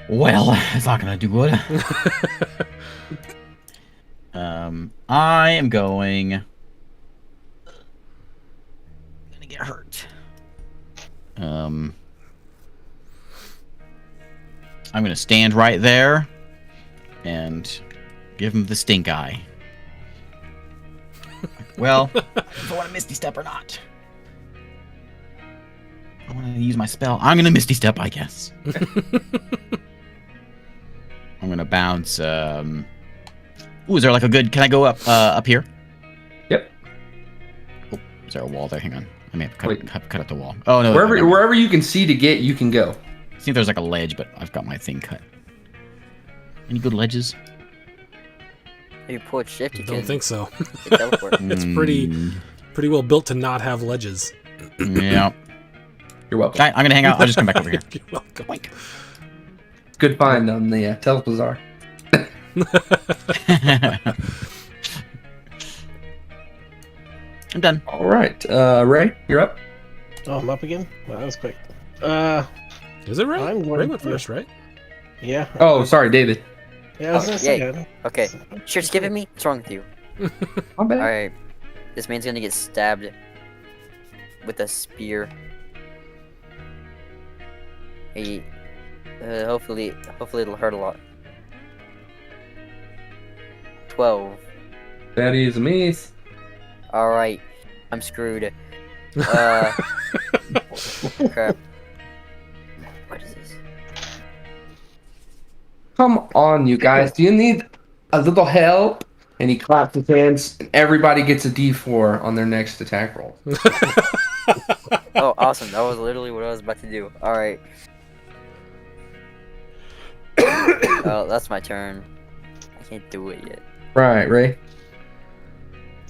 Well, it's not gonna do good. I am gonna get hurt. I'm gonna stand right there and give him the stink eye. Well, if I want to Misty Step or not. I want to use my spell. I'm gonna Misty Step, I guess. I'm gonna bounce. Ooh, is there like a good? Can I go up here? Yep. Oh, is there a wall there? Hang on. I may have to Wait. cut up the wall. Oh no. Wherever you can see to get, you can go. I think there's like a ledge, but I've got my thing cut. Any good ledges? If you pull shift, you Don't can think so. teleport. It's pretty well built to not have ledges. Yeah. You're welcome. I'm gonna hang out. I'll just come back over here. You're welcome. Boink. Good find on the Telbazaar. I'm done. All right, Ray, you're up. Oh, I'm up again? Well, that was quick. Is it right? I'm going Ray went to- first, right? Yeah. Oh, sorry, David. Yeah, I was Oh, gonna say yay. that. Okay, sure, skip at me. What's wrong with you? My bad. Alright, this man's gonna get stabbed with a spear. He, hopefully it'll hurt a lot. 12. That is a miss. Alright, I'm screwed. Crap. What is this? Come on, you guys. Do you need a little help? And he claps his hands, and everybody gets a D4 on their next attack roll. Oh, awesome. That was literally what I was about to do. Alright. Oh, that's my turn. I can't do it yet. Right, Ray.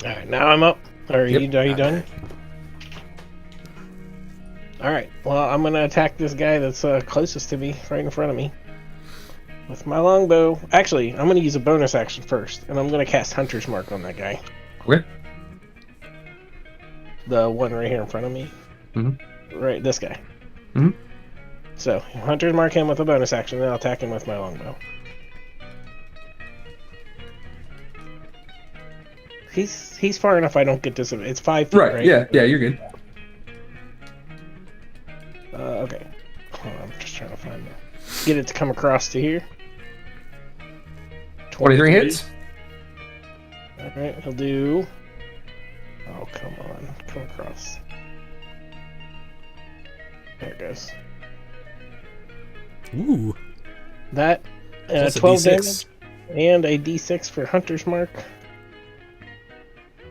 All right, now I'm up. Are Yep. you done? All right. Well, I'm gonna attack this guy that's closest to me, right in front of me, with my longbow. Actually, I'm gonna use a bonus action first, and I'm gonna cast Hunter's Mark on that guy. Okay. The one right here in front of me. Mhm. Right, this guy. Mhm. So, Hunter's Mark him with a bonus action, then I'll attack him with my longbow. He's far enough. I don't get this. It's 5 feet, Right. right? Yeah. Yeah. You're good. Okay. trying to find it. Get it to come across to here. 23 hits. Alright, he'll do. Oh, come on. Come across. There it goes. Ooh. That, Plus a 12 D6. damage, and a d6 for Hunter's Mark.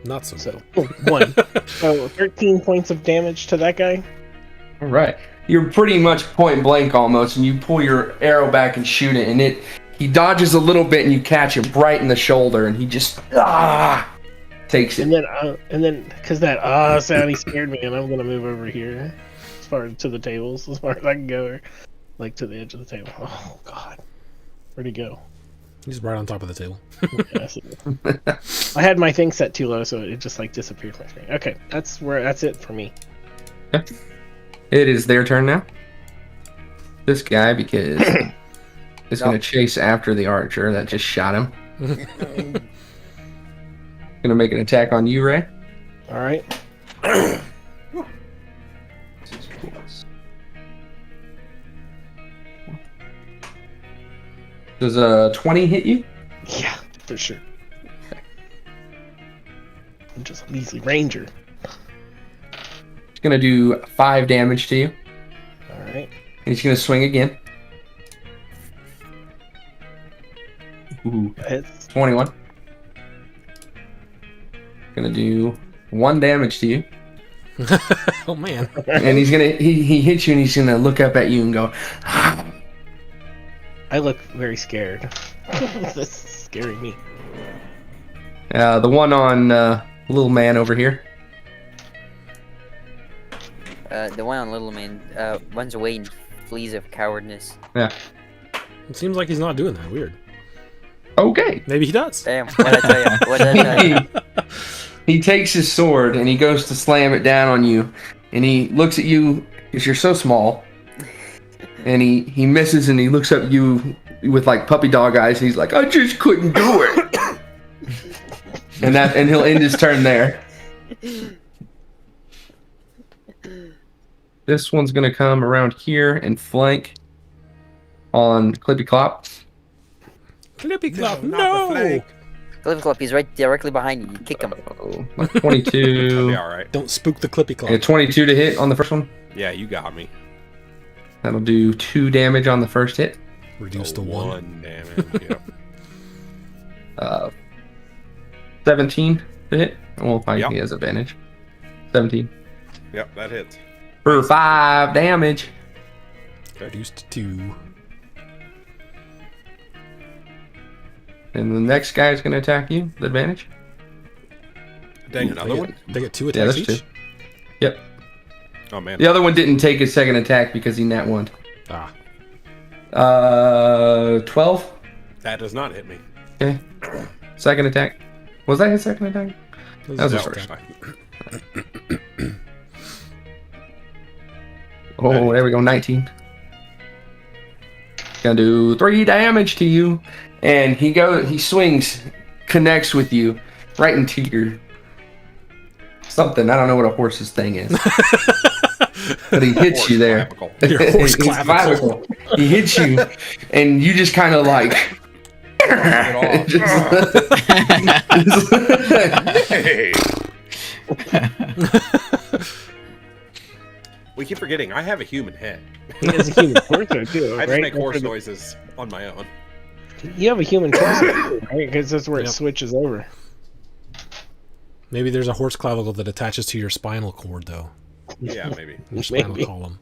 Not so So, good. 1. So, 13 points of damage to that guy. All right. You're pretty much point blank almost, and you pull your arrow back and shoot it, and he dodges a little bit, and you catch him right in the shoulder, and he just takes it. And then, because that sound, he scared me, and I'm gonna move over here, as far to the tables, as far as I can go, like to the edge of the table. Oh God, where'd he go? He's right on top of the table. Yeah, I see. I had my thing set too low, so it just like disappeared from my screen. Okay, that's it for me. It is their turn now. This guy, because is going to chase after the archer that just shot him. Going to make an attack on you, Ray. All right. Does a 20 hit you? Yeah, for sure. I'm just a measly ranger. It's going to do 5 damage to you. All right. And he's going to swing again. Ooh, It's 21. Going to do 1 damage to you. Oh man. And he's going to, he hits you and he's going to look up at you and go, I look very scared. This is scaring me. the one on little man over here. The one on Little Man runs away and flees of cowardness. Yeah. It seems like he's not doing that. Weird. Okay. Maybe he does. Damn, what did I tell you? What did I tell you? He takes his sword and he goes to slam it down on you, and he looks at you because you're so small, and he misses, and he looks up at you with like puppy dog eyes, and he's like, I just couldn't do it. and he'll end his turn there. This one's gonna come around here and flank on Clippy Clop. Clippy Clop. not the No. flank. Clip Clop, he's right directly behind you. You kick him. Oh, like 22. Be all right. Don't spook the Clippy Clop. Yeah, 22 to hit on the first one. Yeah, you got me. That'll do 2 damage on the first hit. Reduce to 1. 1 damage. Yep. 17 to hit. Well, I Yep. he has advantage. 17 Yep, that hits. for 5 damage. Reduced to 2. And the next guy is going to attack you with advantage. Dang, another one? They get 2 Yeah, attacks that's each? 2. Yep. Oh, man. The other one didn't take his second attack because he nat one. Ah. 12. That does not hit me. Okay. Second attack. Was that his second attack? That That was his his first first. attack. Oh, there we go. 19. Gonna do 3 damage to you. And he swings, connects with you right into your something. I don't know what a horse's thing is. But he hits Horse you there. clavicle. Your horse It's clavicle. He hits you, and you just kind of like. Hey! We keep forgetting, I have a human head. He has a human torso too, I right? just make horse noises on my own. You have a human torso, too, right? Because that's where it Yep. switches over. Maybe there's a horse clavicle that attaches to your spinal cord, though. Yeah, maybe. Your spinal Maybe. column.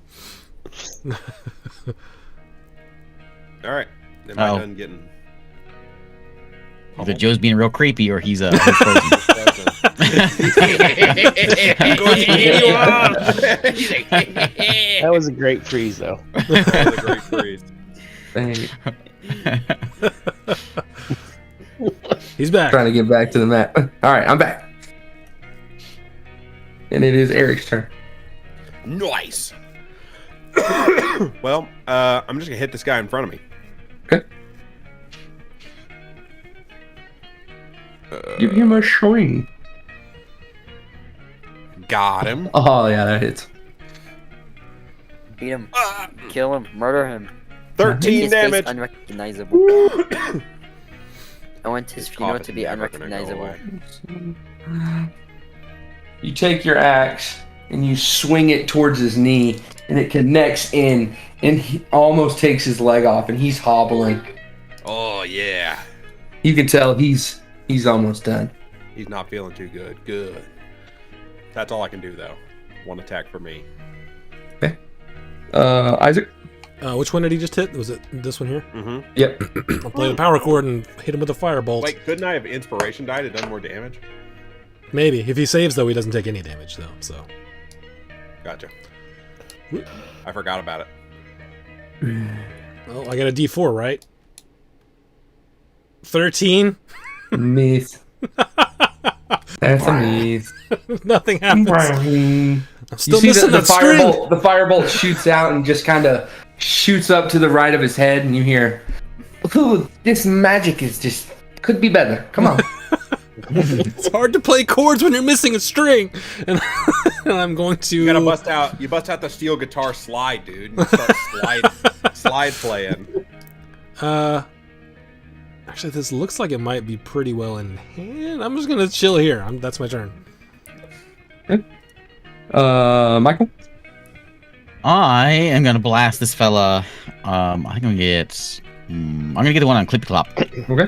All right. Am I Oh. done getting... Either Joe's being real creepy or he's frozen. That was a great freeze, though. That was a great freeze. Dang, He's back. trying to get back to the map. All right, I'm back. And it is Eric's turn. Nice. Well, I'm just gonna hit this guy in front of me. Okay. Give him a swing. Got him. Oh, yeah, that hits. Beat him. Kill him. Murder him. 13 His face damage. unrecognizable. I want his funeral to be Never gonna go unrecognizable. away. You take your axe and you swing it towards his knee, and it connects in, and he almost takes his leg off, and he's hobbling. Oh yeah. You can tell he's almost done. He's not feeling too good. Good. That's all I can do though. One attack for me. Isaac. Which one did he just hit? Was it this one here? Mm-hmm. Yep. I'll play the power chord and hit him with a firebolt. Wait, couldn't I have inspiration died? It done more damage. Maybe. If he saves, though, he doesn't take any damage, though. So. Gotcha. I forgot about it. Well, I got a D4, right? 13. Miss. That's a miss. Nothing happens. I'm You still see missing the that string. firebolt. The firebolt shoots out and just kind of shoots up to the right of his head, and you hear, "Ooh, this magic is just could be better. Come on." It's hard to play chords when you're missing a string, and, and I'm going to. You gotta bust out. You bust out the steel guitar slide, dude. And you start slide playing. Actually, this looks like it might be pretty well in hand. I'm just gonna chill here. That's my turn. Michael. I am gonna blast this fella. I'm gonna get. I'm gonna get the one on Clip Clop. Okay.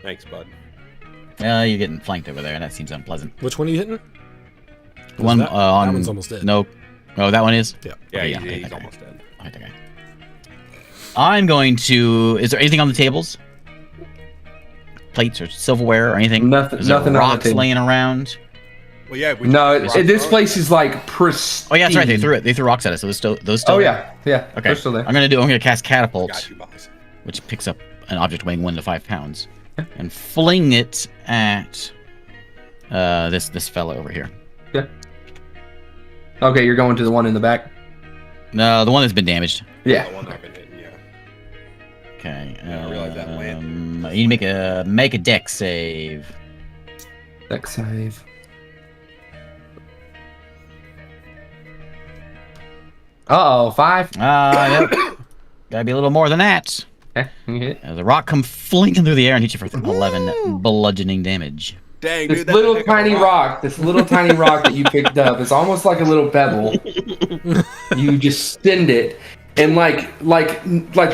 Thanks, bud. You're getting flanked over there, and that seems unpleasant. Which one are you hitting? The one that on. one's almost dead. No. Oh, that one is. Yeah. Yeah, Okay, he's, I'll hit he's that guy. almost dead. I'll hit that guy. I'm going to. Is there anything on the tables? Plates or silverware or anything? Nothing- Is there nothing on the rocks table. laying around? Well, yeah. We No, just- this place is like pristine. Oh yeah, that's right. They threw it. They threw rocks at us. So those still. Oh there? yeah. Okay. They're still there. I'm gonna cast catapult, Got you, boys. which picks up an object weighing 1 to 5 pounds, and fling it at this fella over here. Okay, you're going to the one in the back. No, the one that's been damaged. Yeah. The one I've been hitting, yeah. Okay. Yeah, I realize that land. You need to make a dex save. Dex save. Uh-oh, 5. Yep. Gotta be a little more than that. Okay, you hit. The rock come flinging through the air and hit you for 11 bludgeoning damage. Dang, This dude. that's a little heck of a tiny rock, this little tiny rock that you picked up, it's almost like a little pebble. You just send it, and like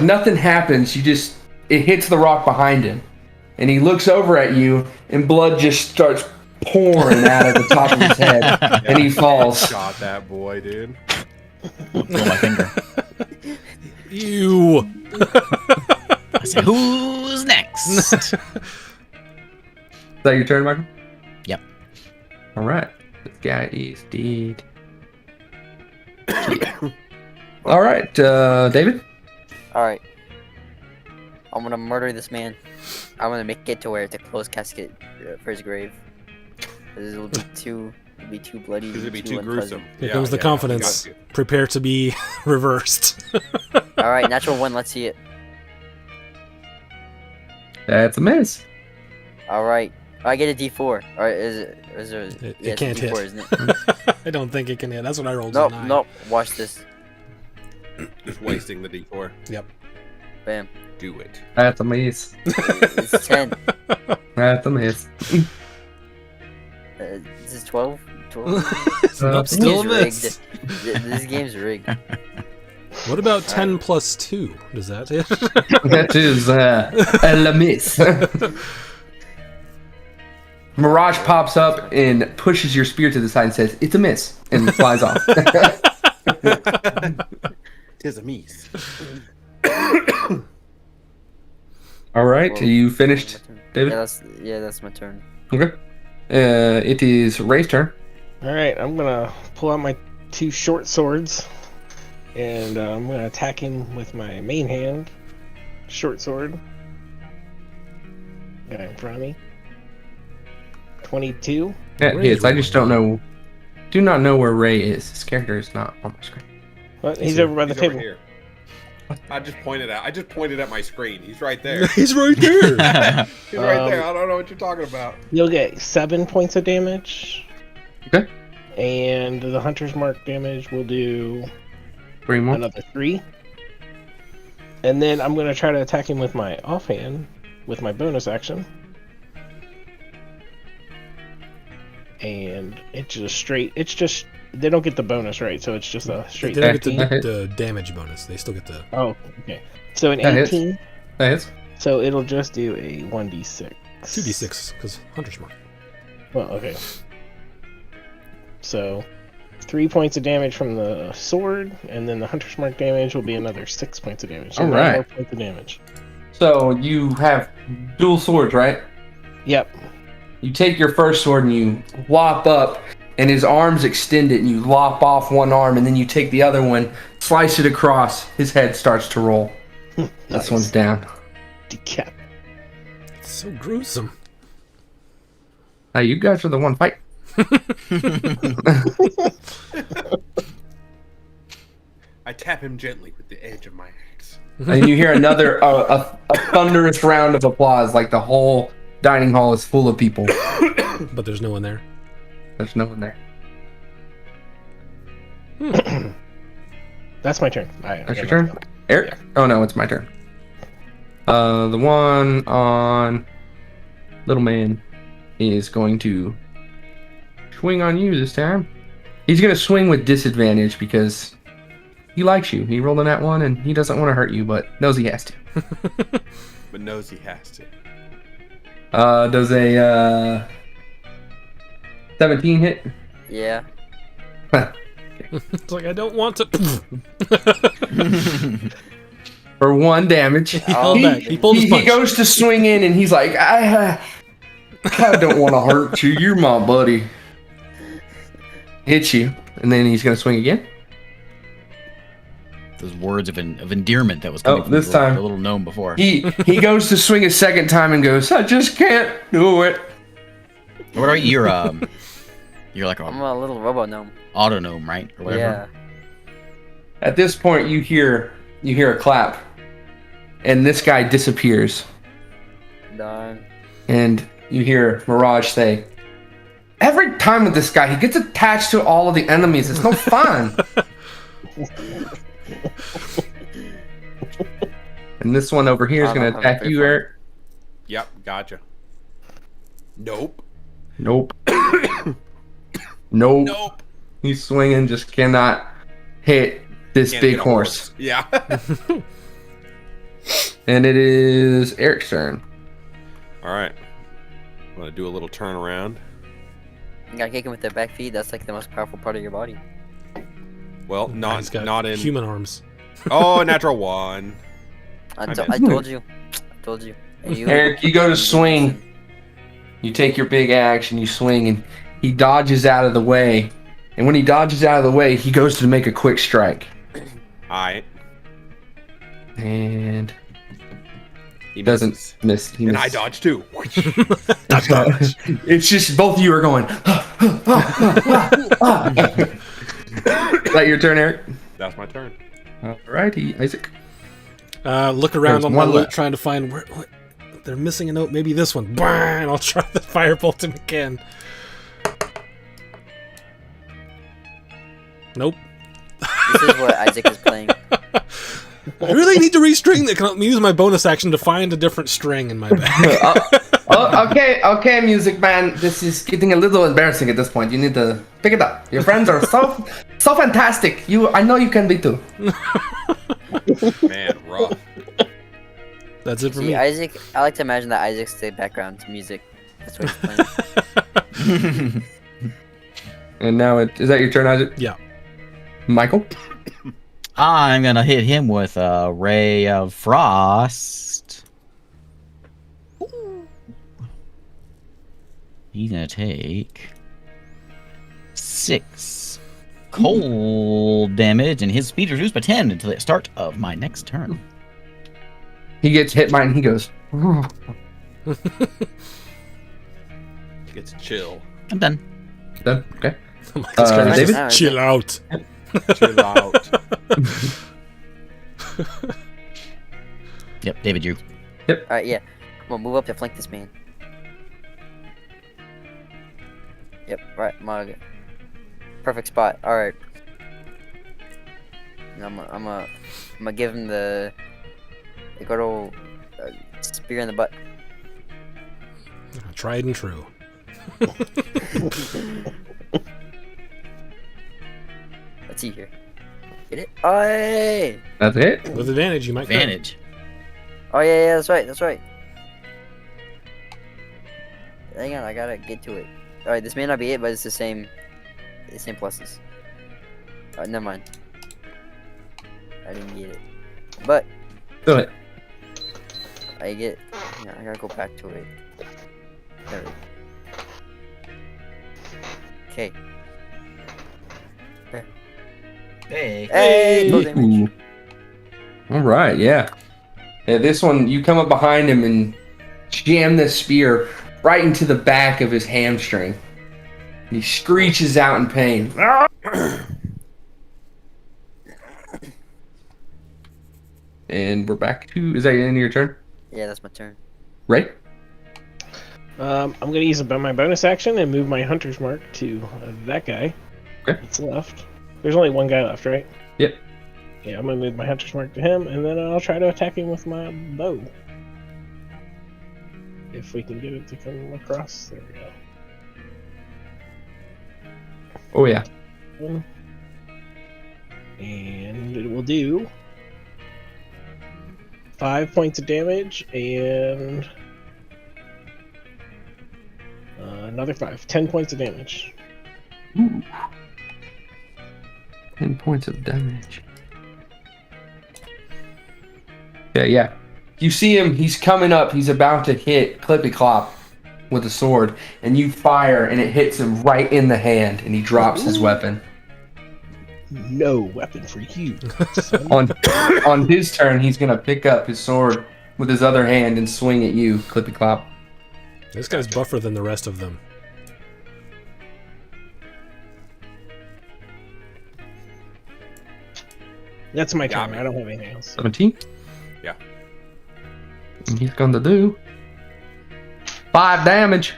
nothing happens. It hits the rock behind him, and he looks over at you, and blood just starts pouring out of the top of his head, and he falls. Shot that boy, dude. Pull my finger. You. I said, who's next? Is that your turn, Michael? Yep. All right. This guy is dead. All right, David. All right. I'm gonna murder this man. I'm gonna make it to where it's a closed casket for his grave. This will be too bloody. Because it'd be too too unpleasant. gruesome. Here comes the confidence. Prepare to be reversed. All right, natural 1. Let's see it. That's a miss. All right. I get a D4. Or is it? It Yeah, it's can't a hit. D4, isn't it? I don't think it can hit. That's what I rolled. Nope. a 9. Nope. Watch this. Just wasting the D4. Yep. Bam. Do it. That's a miss. It's 10. That's a miss. This is 12. 12. Nope, still a This miss. game's rigged. This game's rigged. What about 10 plus 2? Does that hit? That is a miss. Mirage pops up and pushes your spear to the side and says, "It's a miss," and flies off. Tis a miss. All right, Well, you finished, David? That's my turn. Okay. It is Ray's turn. All right, I'm gonna pull out my 2 short swords, and I'm gonna attack him with my main hand, short sword. Guy in front of me. 22. That Ray's hits. I just rolling. don't know. Do not know where Ray is. His character is not on my screen. But he's over by the He's table. over here. I just pointed at my screen. He's right there. He's right there. He's right there. I don't know what you're talking about. You'll get 7 points of damage. Okay. And the Hunter's Mark damage will do 3 more. Another 3. And then I'm going to try to attack him with my offhand, with my bonus action. And it's just straight. It's just they don't get the bonus, right? So it's just a straight. They don't get 13. the damage bonus. They still get the. Oh, okay. So an That hits. 18. That hits. So it'll just do a 1d6. 2d6 because Hunter's Mark. Well, okay. So 3 points of damage from the sword, and then the Hunter's Mark damage will be another 6 points of damage. So All 9 right. more points of damage. So you have dual swords, right? Yep. You take your first sword and you lop up, and his arms extended, and you lop off one arm, and then you take the other one, slice it across. His head starts to roll. This Nice. one's down. Decap. It's so gruesome. Hey, you guys are the one fight. I tap him gently with the edge of my axe. And you hear another a thunderous round of applause, like the whole dining hall is full of people. But there's no one there. There's no one there. That's my turn. That's your turn, Eric. Oh no, it's my turn. The one on little man is going to swing on you this time. He's gonna swing with disadvantage because he likes you. He rolled on that one, and he doesn't want to hurt you, but knows he has to. But knows he has to. Does a 17 hit? Yeah. It's like I don't want to. For 1 damage. He held back. He pulled his He punch. goes to swing in, and he's like, I don't want to hurt you. You're my buddy. Hits you, and then he's gonna swing again. Those words of endearment that was coming Oh, from this time. the little gnome before. He goes to swing a second time and goes, I just can't do it. What are you? You're like I'm a a little robo gnome. auto gnome, right? Or whatever. Yeah. At this point, you hear a clap, and this guy disappears, Darn. and you hear Mirage say, "Every time with this guy, he gets attached to all of the enemies. It's no fun." And this one over here is I gonna don't have attack it you, very Eric. Yep, gotcha. Nope. Nope. Nope. Nope. He's swinging, just cannot hit this Can't big hit a horse. Yeah. And it is Eric's turn. All right. I'm gonna do a little turnaround. You gotta kick him with the back feet. That's like the most powerful part of your body. Well, He's not got not in. human arms. Oh, natural one. I missed. told you. I told you. And you Eric, you go to swing. You take your big axe and you swing, and he dodges out of the way. And when he dodges out of the way, he goes to make a quick strike. Alright. And He doesn't misses. miss. He And I misses. dodge too. It's just both of you are going. Is that your turn, Eric? That's my turn. Alrighty, Isaac. Look around There's on my one loot left. trying to find where. What, they're missing a note. Maybe this one. Bang! I'll try the firebolt him again. Nope. This is what Isaac is playing. I really need to restring that. Can I use my bonus action to find a different string in my bag? Okay, music man. This is getting a little embarrassing at this point. You need to pick it up. Your friends are so fantastic. I know you can be too. Man, rough. That's it for See, me. Isaac, I like to imagine that Isaac's the background music. That's what he's playing. And now is that your turn, Isaac? Yeah. Michael. I'm gonna hit him with a ray of frost. He's gonna take 6 cold damage, and his speed is reduced by 10 until the start of my next turn. He gets hit by it and he goes. Gets chill. I'm done. Done. Okay. Michael's kind of David? just chill out. Chill out. Yep, David, you. Alright, yeah. I'm gonna move up to flank this man. Yep, right, my perfect spot. Alright. And I'm gonna give him the good old spear in the butt. Tried and true. Let's see here. Get it? Oh, hey! That's it. With advantage, you might crit. Advantage. Oh yeah, that's right. That's right. Hang on, I gotta get to it. All right, this may not be it, but it's the same pluses. Never mind. I didn't get it, but Do it. I get. Yeah, I gotta go back to it. There. Okay. Hey. Hey, total damage. Ooh. All right, yeah. Yeah, this one, you come up behind him and jam this spear right into the back of his hamstring. He screeches out in pain. And we're back to, is that the end of your turn? Yeah, that's my turn. Right? I'm gonna use my bonus action and move my hunter's mark to that guy. Okay. That's left. There's only one guy left, right? Yep. Yeah, I'm gonna move my hunter's mark to him, and then I'll try to attack him with my bow. If we can get it to come across, there we go. Oh, yeah. And it will do 5 points of damage and another 5. 10 points of damage. Ooh. 10 points of damage. Yeah. You see him, he's coming up, he's about to hit Clippy Clop with a sword, and you fire, and it hits him right in the hand, and he drops his weapon. No weapon for you. On his turn, he's gonna pick up his sword with his other hand and swing at you, Clippy Clop. This guy's buffer than the rest of them. That's my Got turn. me. I don't have anything else. 17? Yeah. And he's gonna do 5 damage.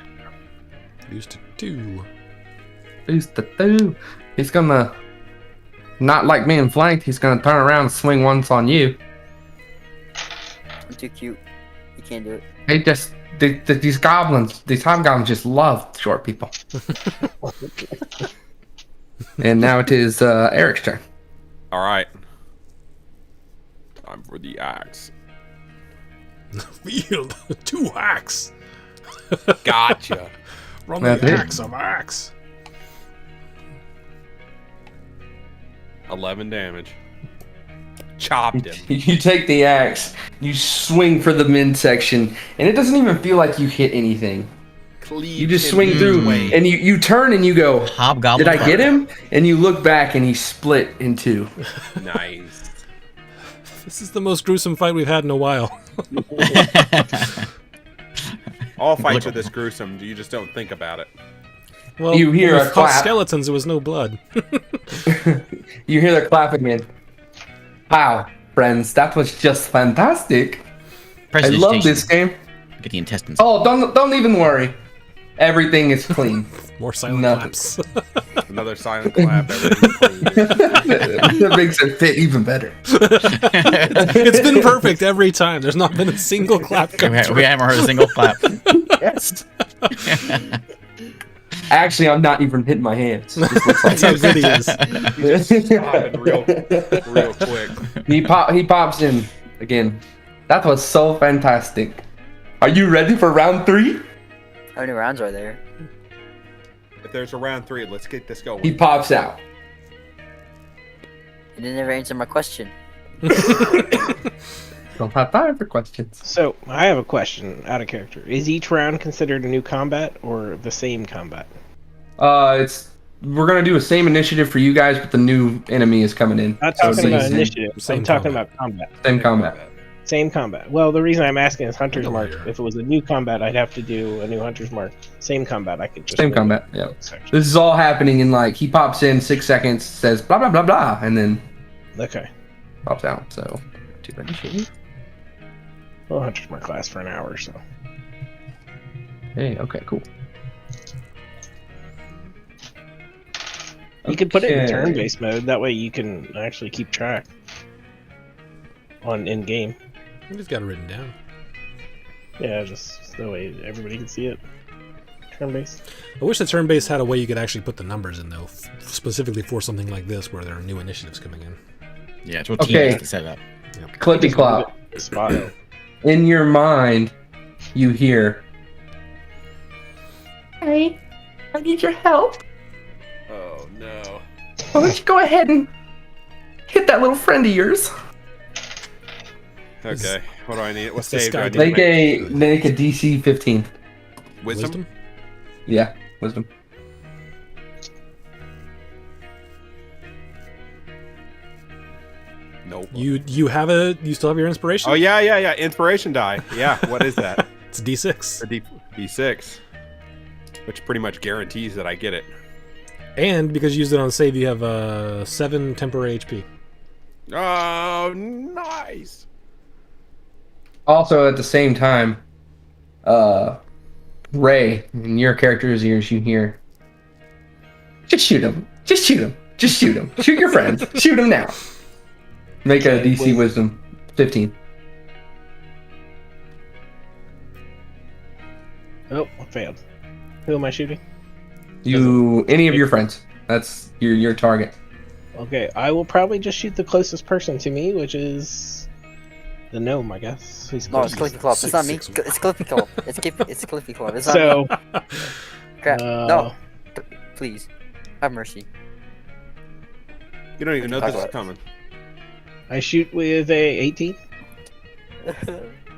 Used to 2. Boost the 2. He's gonna, not like being flanked, he's gonna turn around and swing once on you. I'm too cute. You can't do it. They just, these goblins, these hobgoblins just love short people. And now it is Eric's turn. All right. Time for the axe. Field 2 axe. Gotcha. Run That's the it. axe of axe. 11 damage. Chopped him. You take the axe, you swing for the midsection, and it doesn't even feel like you hit anything. You just swing through, and you turn and you go, Hobgoblin. did I get him? And you look back and he's split in 2. Nice. This is the most gruesome fight we've had in a while. All fights are this gruesome. You just don't think about it. Well, You hear when a we fought clap. skeletons, there was no blood. You hear the clap again. Wow, friends, that was just fantastic. I love this game. Get the intestines. Oh, don't even worry. Everything is clean. More silent Nothing. claps. Another silent clap. Everything's clean. That makes it fit even better. It's been perfect every time. There's not been a single clap come through. We haven't heard a single clap. Yes. Actually, I'm not even hitting my hands. It just looks like That's how good he is. Stopping real quick. He pops in again. That was so fantastic. Are you ready for round 3? How many rounds are there? If there's a round 3, let's get this going. He pops out. You didn't ever answer my question. Don't have time for questions. So, I have a question out of character. Is each round considered a new combat or the same combat? We're gonna do the same initiative for you guys, but the new enemy is coming in. Not So talking about same- initiative. same I'm talking combat. about combat. Same combat. Same combat. Well, the reason I'm asking is Hunter's No Mark. idea. If it was a new combat, I'd have to do a new Hunter's Mark. Same combat, I could just Same roll combat. it. Yeah. Section. This is all happening in like he pops in 6 seconds, says blah blah blah blah, and then Okay. pops out. So, two initiative. Well, Hunter's Mark lasts for an hour, so. Hey, okay, cool. He You could put it in Okay. turn-based mode. That way you can actually keep track on in-game. You just got it written down. Yeah, just the way everybody can see it. Turn-based. I wish the turn base had a way you could actually put the numbers in, though, specifically for something like this where there are new initiatives coming in. Yeah, it's what Okay. team to set up. Clippy clop. Spot it. In your mind, you hear, "Hey, I need your help. Oh no. Why don't you go ahead and hit that little friend of yours?" Okay. What do I need? What What's this save do I guy need to doing? Make a DC 15. Wisdom? Yeah, wisdom. Nope. You still have your inspiration? Oh yeah. Inspiration die. Yeah. What is that? It's D6. A D6, which pretty much guarantees that I get it. And because you used it on save, you have 7 temporary HP. Oh, nice. Also, at the same time, Ray, in your character's ears, you hear, "Just shoot him. Just shoot him. Just shoot him. Shoot your friends. Shoot him now." Make a DC Wisdom 15. Oh, I failed. Who am I shooting? Any of your friends. That's your target. Okay, I will probably just shoot the closest person to me, which is the gnome, I guess. Who's No, it's closest. Cliffy Clop. It's not me. 6'1". It's Cliffy Clop. It's Cliffy Clop. It's not So, me. Crap. uh, No. Please. Have mercy. You don't even know Talk this is about it. coming. I shoot with a 18,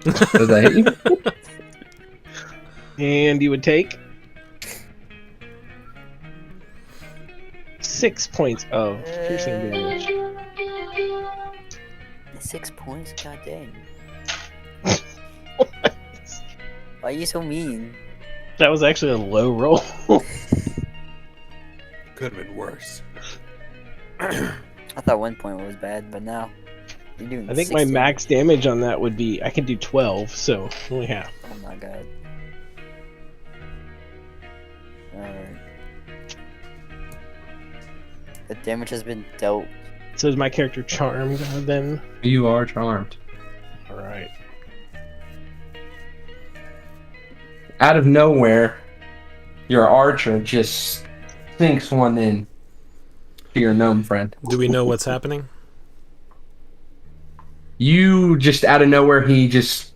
Does that hit you? and you would take 6 points of piercing damage. 6 points? God dang. Why are you so mean? That was actually a low roll. Could have been worse. I thought 1 point was bad, but now you're doing I think my 16. max damage on that would be, I can do 12, so only half. Oh my god. Alright. The damage has been dealt. So is my character charmed then? You are charmed. Alright. Out of nowhere, your archer just sinks one in to your gnome friend. Do we know what's happening? You just out of nowhere, he just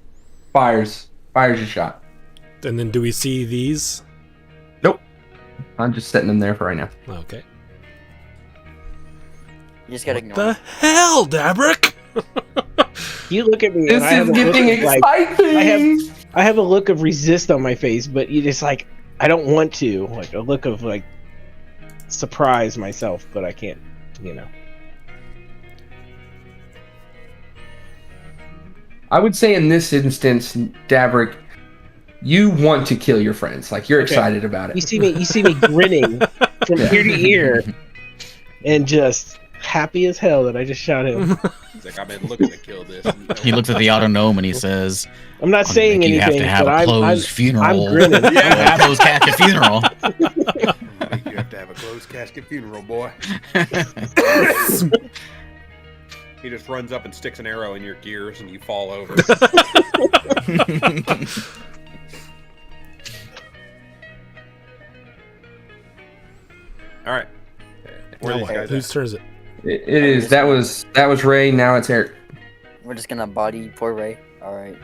fires a shot. And then do we see these? I'm just setting them there for right now. Okay. You just gotta ignore The it. hell, Dabrick? You look at me This and I have is a look getting of, like, exciting. I have a look of resist on my face, but you just like, I don't want to. Like a look of like surprise myself, but I can't, you know. I would say in this instance, Davrick, you want to kill your friends. Like you're Okay. excited about You it. see me grinning from ear to ear and just happy as hell that I just shot him. He's like, I've been looking to kill this. He looks at the auto gnome and he says, I'm not "I saying think you anything, have to have but a I'm closed funeral. I'm grinning. A closed casket funeral." I think you have to have a closed casket funeral, boy. He just runs up and sticks an arrow in your gears and you fall over. All right. Where are these guys Whose at? turn is it? It is. That was Ray. Now it's Eric. We're just gonna body poor Ray. Alright.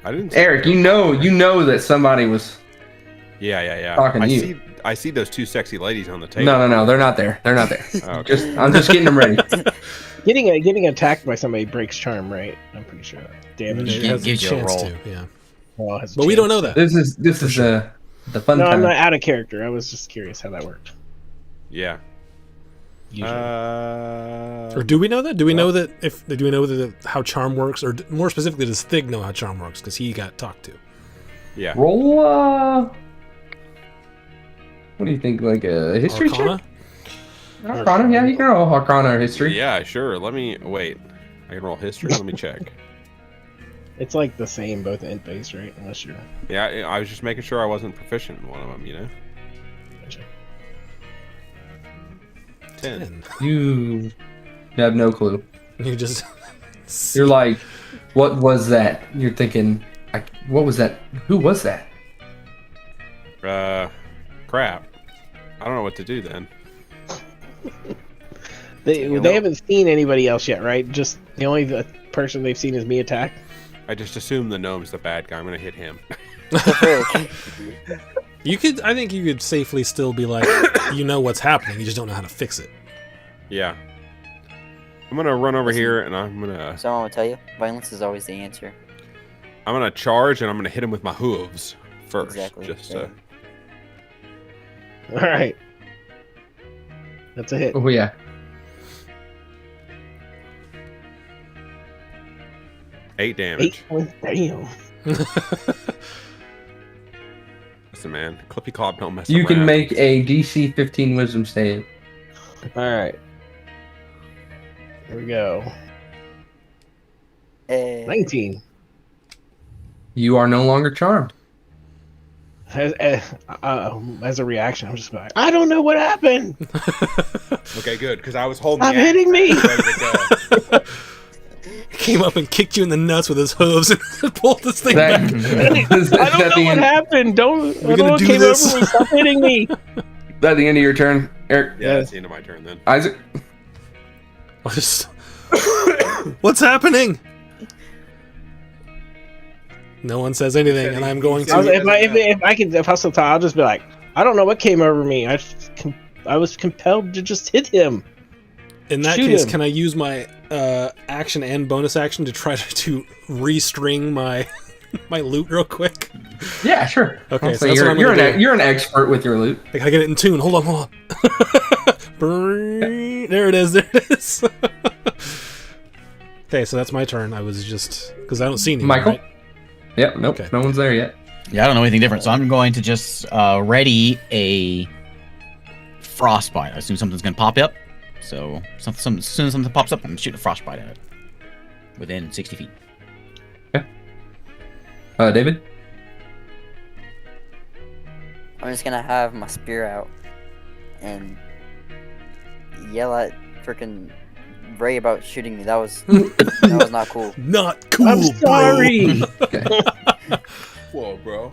I didn't. Eric, you know that somebody was. Yeah. Talking to you. I see those two sexy ladies on the table. No, they're not there. They're not there. Oh, okay. I'm just getting them ready. Getting attacked by somebody breaks charm, right? I'm pretty sure. Damage. It has a gives you a chance roll. to, yeah. Well, it has a But we don't chance. know that. This is the fun No, I'm time. not out of character. I was just curious how that worked. Yeah. Usually. Or do we know that? Do we know that how charm works, or more specifically, does Thig know how charm works because he got talked to? Yeah. Roll. What do you think? Like a history Arcana? check? Arcana. Yeah, you can roll Arcana or history. Yeah, sure. Let me wait. I can roll history. Let me check. It's like the same, both int based, right? Unless you're. Yeah, I was just making sure I wasn't proficient in one of them. You know. 10. You have no clue. You just. You're like, what was that? You're thinking, what was that? Who was that? Crap. I don't know what to do then. They haven't seen anybody else yet, right? Just the only person they've seen is me attack. I just assume the gnome's the bad guy. I'm gonna hit him. You could. I think you could safely still be like, you know what's happening. You just don't know how to fix it. Yeah. I'm gonna run over here and I'm gonna So I'm gonna tell you, violence is always the answer. charge and I'm gonna hit him with my hooves first. Exactly. Just Yeah. All right. That's a hit. Oh yeah. 8 damage. 8 points. Damn. Listen, man, Clippy Clop don't mess You around. can make a DC 15 Wisdom save. All right. Here we go. 19. You are no longer charmed. As a reaction, I'm just like, I don't know what happened. Okay, good, because I was holding. Stop the axe hitting me. ready to go. Came up and kicked you in the nuts with his hooves and pulled this thing That, back. is I that don't the know what end, happened. Don't. We're I don't gonna know what do came this. over me. Stop hitting me. that the end of your turn, Eric? Yeah, that's the end of my turn then. Isaac? What's happening? No one says anything, and I'm going to. If I was to, I'll just be like, I don't know what came over me. I was compelled to just hit him. In that Shoot case, him. can I use my action and bonus action to try to restring my my loot real quick? Yeah, sure. Okay, I'll so say that's what I'm gonna do. you're an expert with your loot. I gotta get it in tune. Hold on. There it is. Okay, so that's my turn. I was just because I don't see anything. Michael? Right? Yep, nope, Okay. no one's there yet. Yeah, I don't know anything different, so I'm going to just ready a frostbite. I assume something's going to pop up. So as soon as something pops up, I'm going to shoot a frostbite at it. Within 60 feet. David? I'm just gonna have my spear out and yell at freaking Ray about shooting me. That was not cool. Not cool. I'm sorry. Okay. Whoa, bro.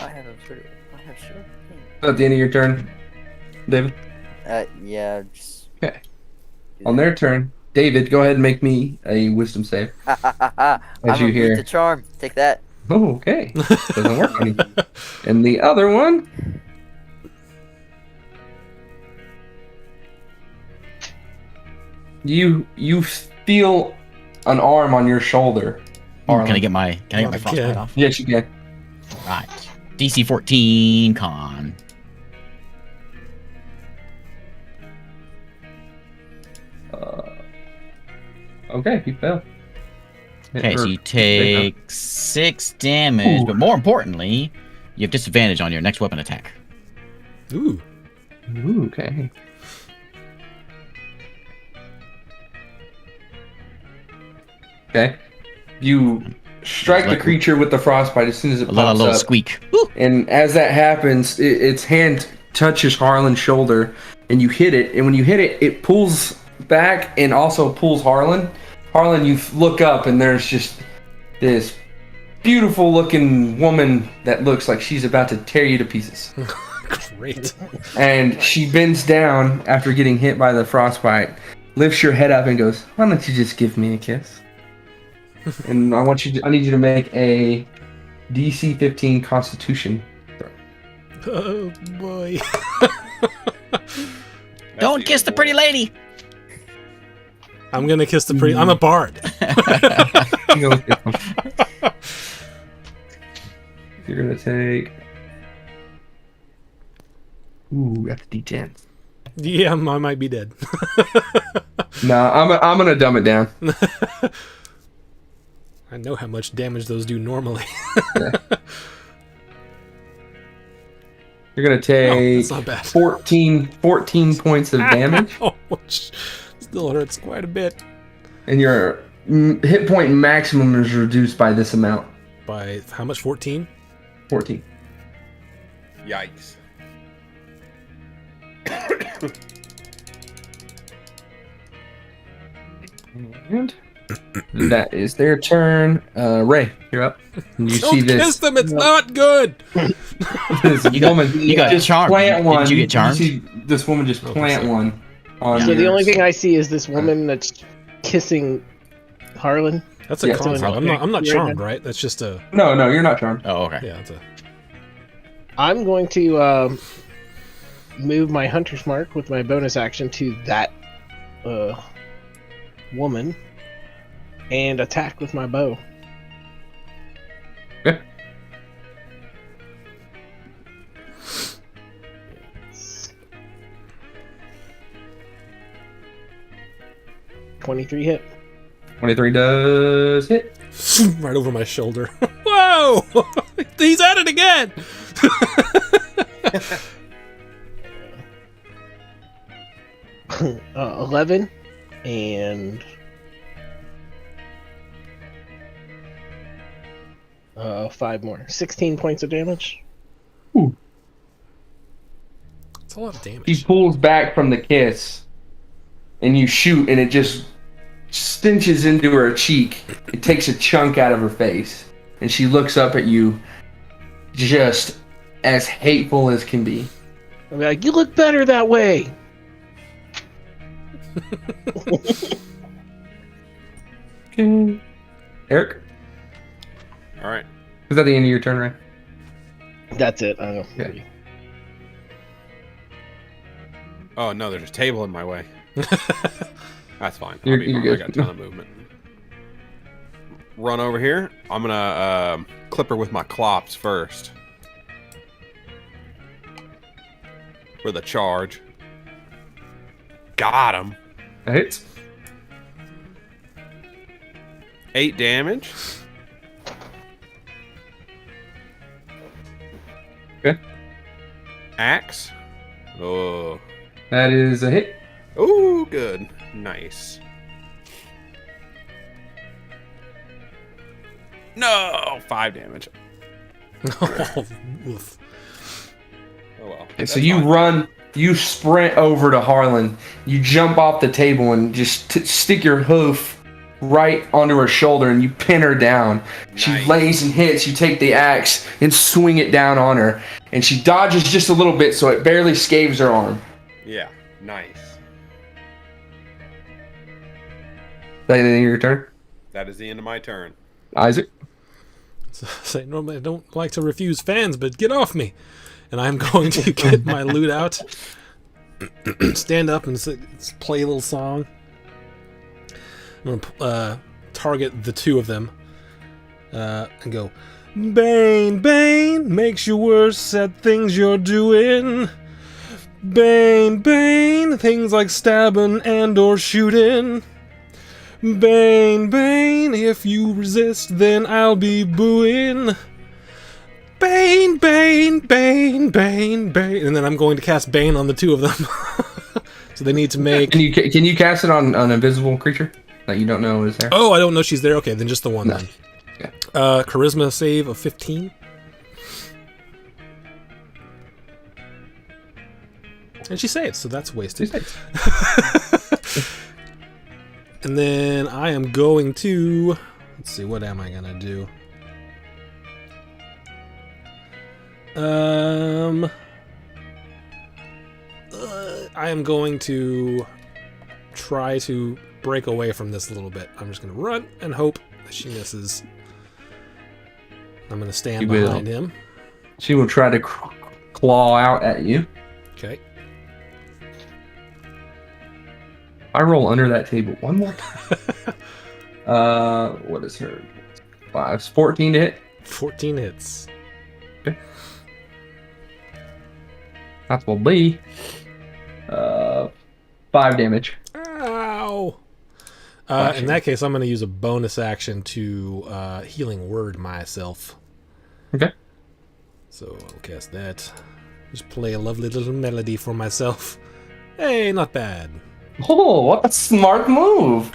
I have short. At the end of your turn, David? Yeah, just. Okay. On their turn, David, go ahead and make me a wisdom save. I'm you hear- the charm. Take that. Oh, okay. Doesn't work anymore. And the other one. You feel an arm on your shoulder. Can I get my Okay. frostbite off? Yes, you can. Right. DC 14 con. Okay, you fell. Okay, so Or- you take 6 damage, Ooh. but more importantly, you have disadvantage on your next weapon attack. Ooh. Ooh, okay. Okay. You strike the Like- creature with the frostbite as soon as it A little, pops little up. squeak. And as that happens, its hand touches Harlan's shoulder, and you hit it. And when you hit it, it pulls back and also pulls Harlan. Harlan, you look up, and there's just this beautiful-looking woman that looks like she's about to tear you to pieces. Great. And she bends down after getting hit by the frostbite, lifts your head up, and goes, "Why don't you just give me a kiss?" And I need you to make a DC 15 Constitution. Oh boy. Don't kiss the pretty lady! I'm gonna kiss the pretty. I'm a bard. You're gonna take. Ooh, that's D10. Yeah, I might be dead. No, I'm gonna dumb it down. I know how much damage those do normally. You're gonna take that's not bad. 14 points of damage, Ouch. Still hurts quite a bit. and your hit point maximum is reduced by this amount. By how much? 14? Yikes. And that is their turn. Ray, you're up. And you Don't see this. kiss them. It's not good. This woman you got just charmed. plant one. Did you get charmed? see this woman just plant one. On So the yours. only thing I see is this woman that's kissing Harlan. That's a Yeah, con. so- I'm not You're charmed, good. right? That's just a No, you're not charmed. Oh, okay. yeah. It's a I'm going to move my hunter's mark with my bonus action to that woman and attack with my bow. Okay. $23 hit. 23 does hit. right over my shoulder. Whoa! He's at it again. 11 and 5 more. 16 points of damage. It's a lot of damage. She pulls back from the kiss, and you shoot, and it just stenches into her cheek. It takes a chunk out of her face, and she looks up at you, just as hateful as can be. I'll be like, you look better that way. Okay. Eric, All right. is that the end of your turn, right? That's it. I don't know. Okay. Oh no, there's a table in my way. That's fine. You're Fine. I good. got a ton of movement. Run over here. I'm gonna clip her with my clops first. For the charge. Got him. That hits. 8 damage. Okay. Axe. Oh. That is a hit. Oh, good. Nice. No! 5 damage. Oh, oof. Oh well. And so you run, you sprint over to Harlan. You jump off the table and just stick your hoof right onto her shoulder, and you pin her down. She Nice. lays and hits. You take the axe and swing it down on her, and she dodges just a little bit, so it barely scaves her arm. Yeah. Nice. That the end of your turn, That is the end of my turn. Isaac. Say normally I don't like to refuse fans, but get off me. And I'm going to get my loot out, stand up and play a little song. I'm gonna target the two of them and go, Bane, Bane, makes you worse at things you're doing. Bane, Bane, things like stabbing and or shooting. Bane, Bane, if you resist, then I'll be booing. Bane, Bane, Bane, Bane, Bane. And then I'm going to cast Bane on the two of them. So they need to make... Can you cast it on an invisible creature that you don't know is there? Oh, I don't know she's there. Okay, then just the one No. then. Okay. Charisma save of 15. And she saves, so that's wasted. And then I am going to... Let's see, what am I going to do? I am going to try to break away from this a little bit. I'm just going to run and hope that she misses. I'm going to stand You will. behind him. She will try to claw out at you. Okay. I roll under that table one more time. What is her? 5, 14 to hit. 14 hits. That will be 5 damage. Ow! In that case, I'm going to use a bonus action to healing word myself. Okay. So I'll cast that. Just play a lovely little melody for myself. Hey, not bad. Oh, what a smart move!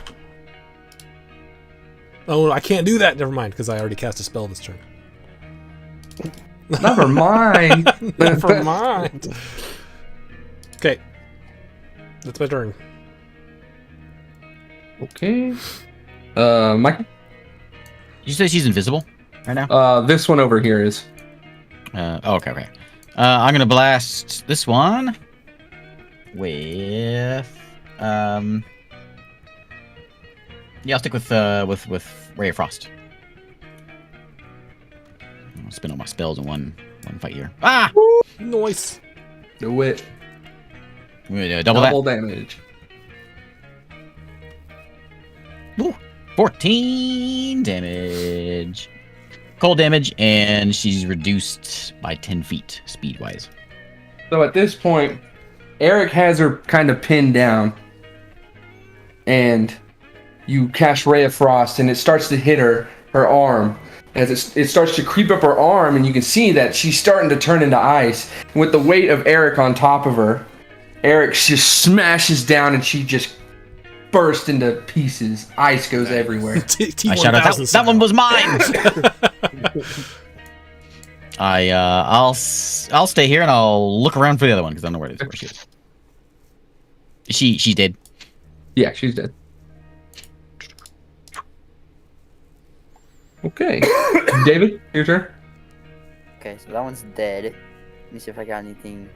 Oh, I can't do that. Never mind, because I already cast a spell this turn. Never mind. Never mind. Okay. That's my turn. Okay. Michael? You say she's invisible right now? This one over here is. Okay. I'm gonna blast this one with yeah, I'll stick with Ray of Frost. I'll spin all my spells in one fight here. Ah! Nice. Do it. I'm gonna do double that. Damage. Ooh, 14 damage. Cold damage, and she's reduced by 10 feet speed-wise. So at this point, Eric has her kind of pinned down, and you cast Ray of Frost, and it starts to hit her arm. As it starts to creep up her arm, and you can see that she's starting to turn into ice. And with the weight of Eric on top of her, Eric just smashes down, and she just bursts into pieces. Ice goes everywhere. I shout out, that one was mine! I'll stay here, and I'll look around for the other one, because I don't know where she is. She's dead. Yeah, she's dead. Okay. David, your turn. Okay, so that one's dead. Let me see if I got anything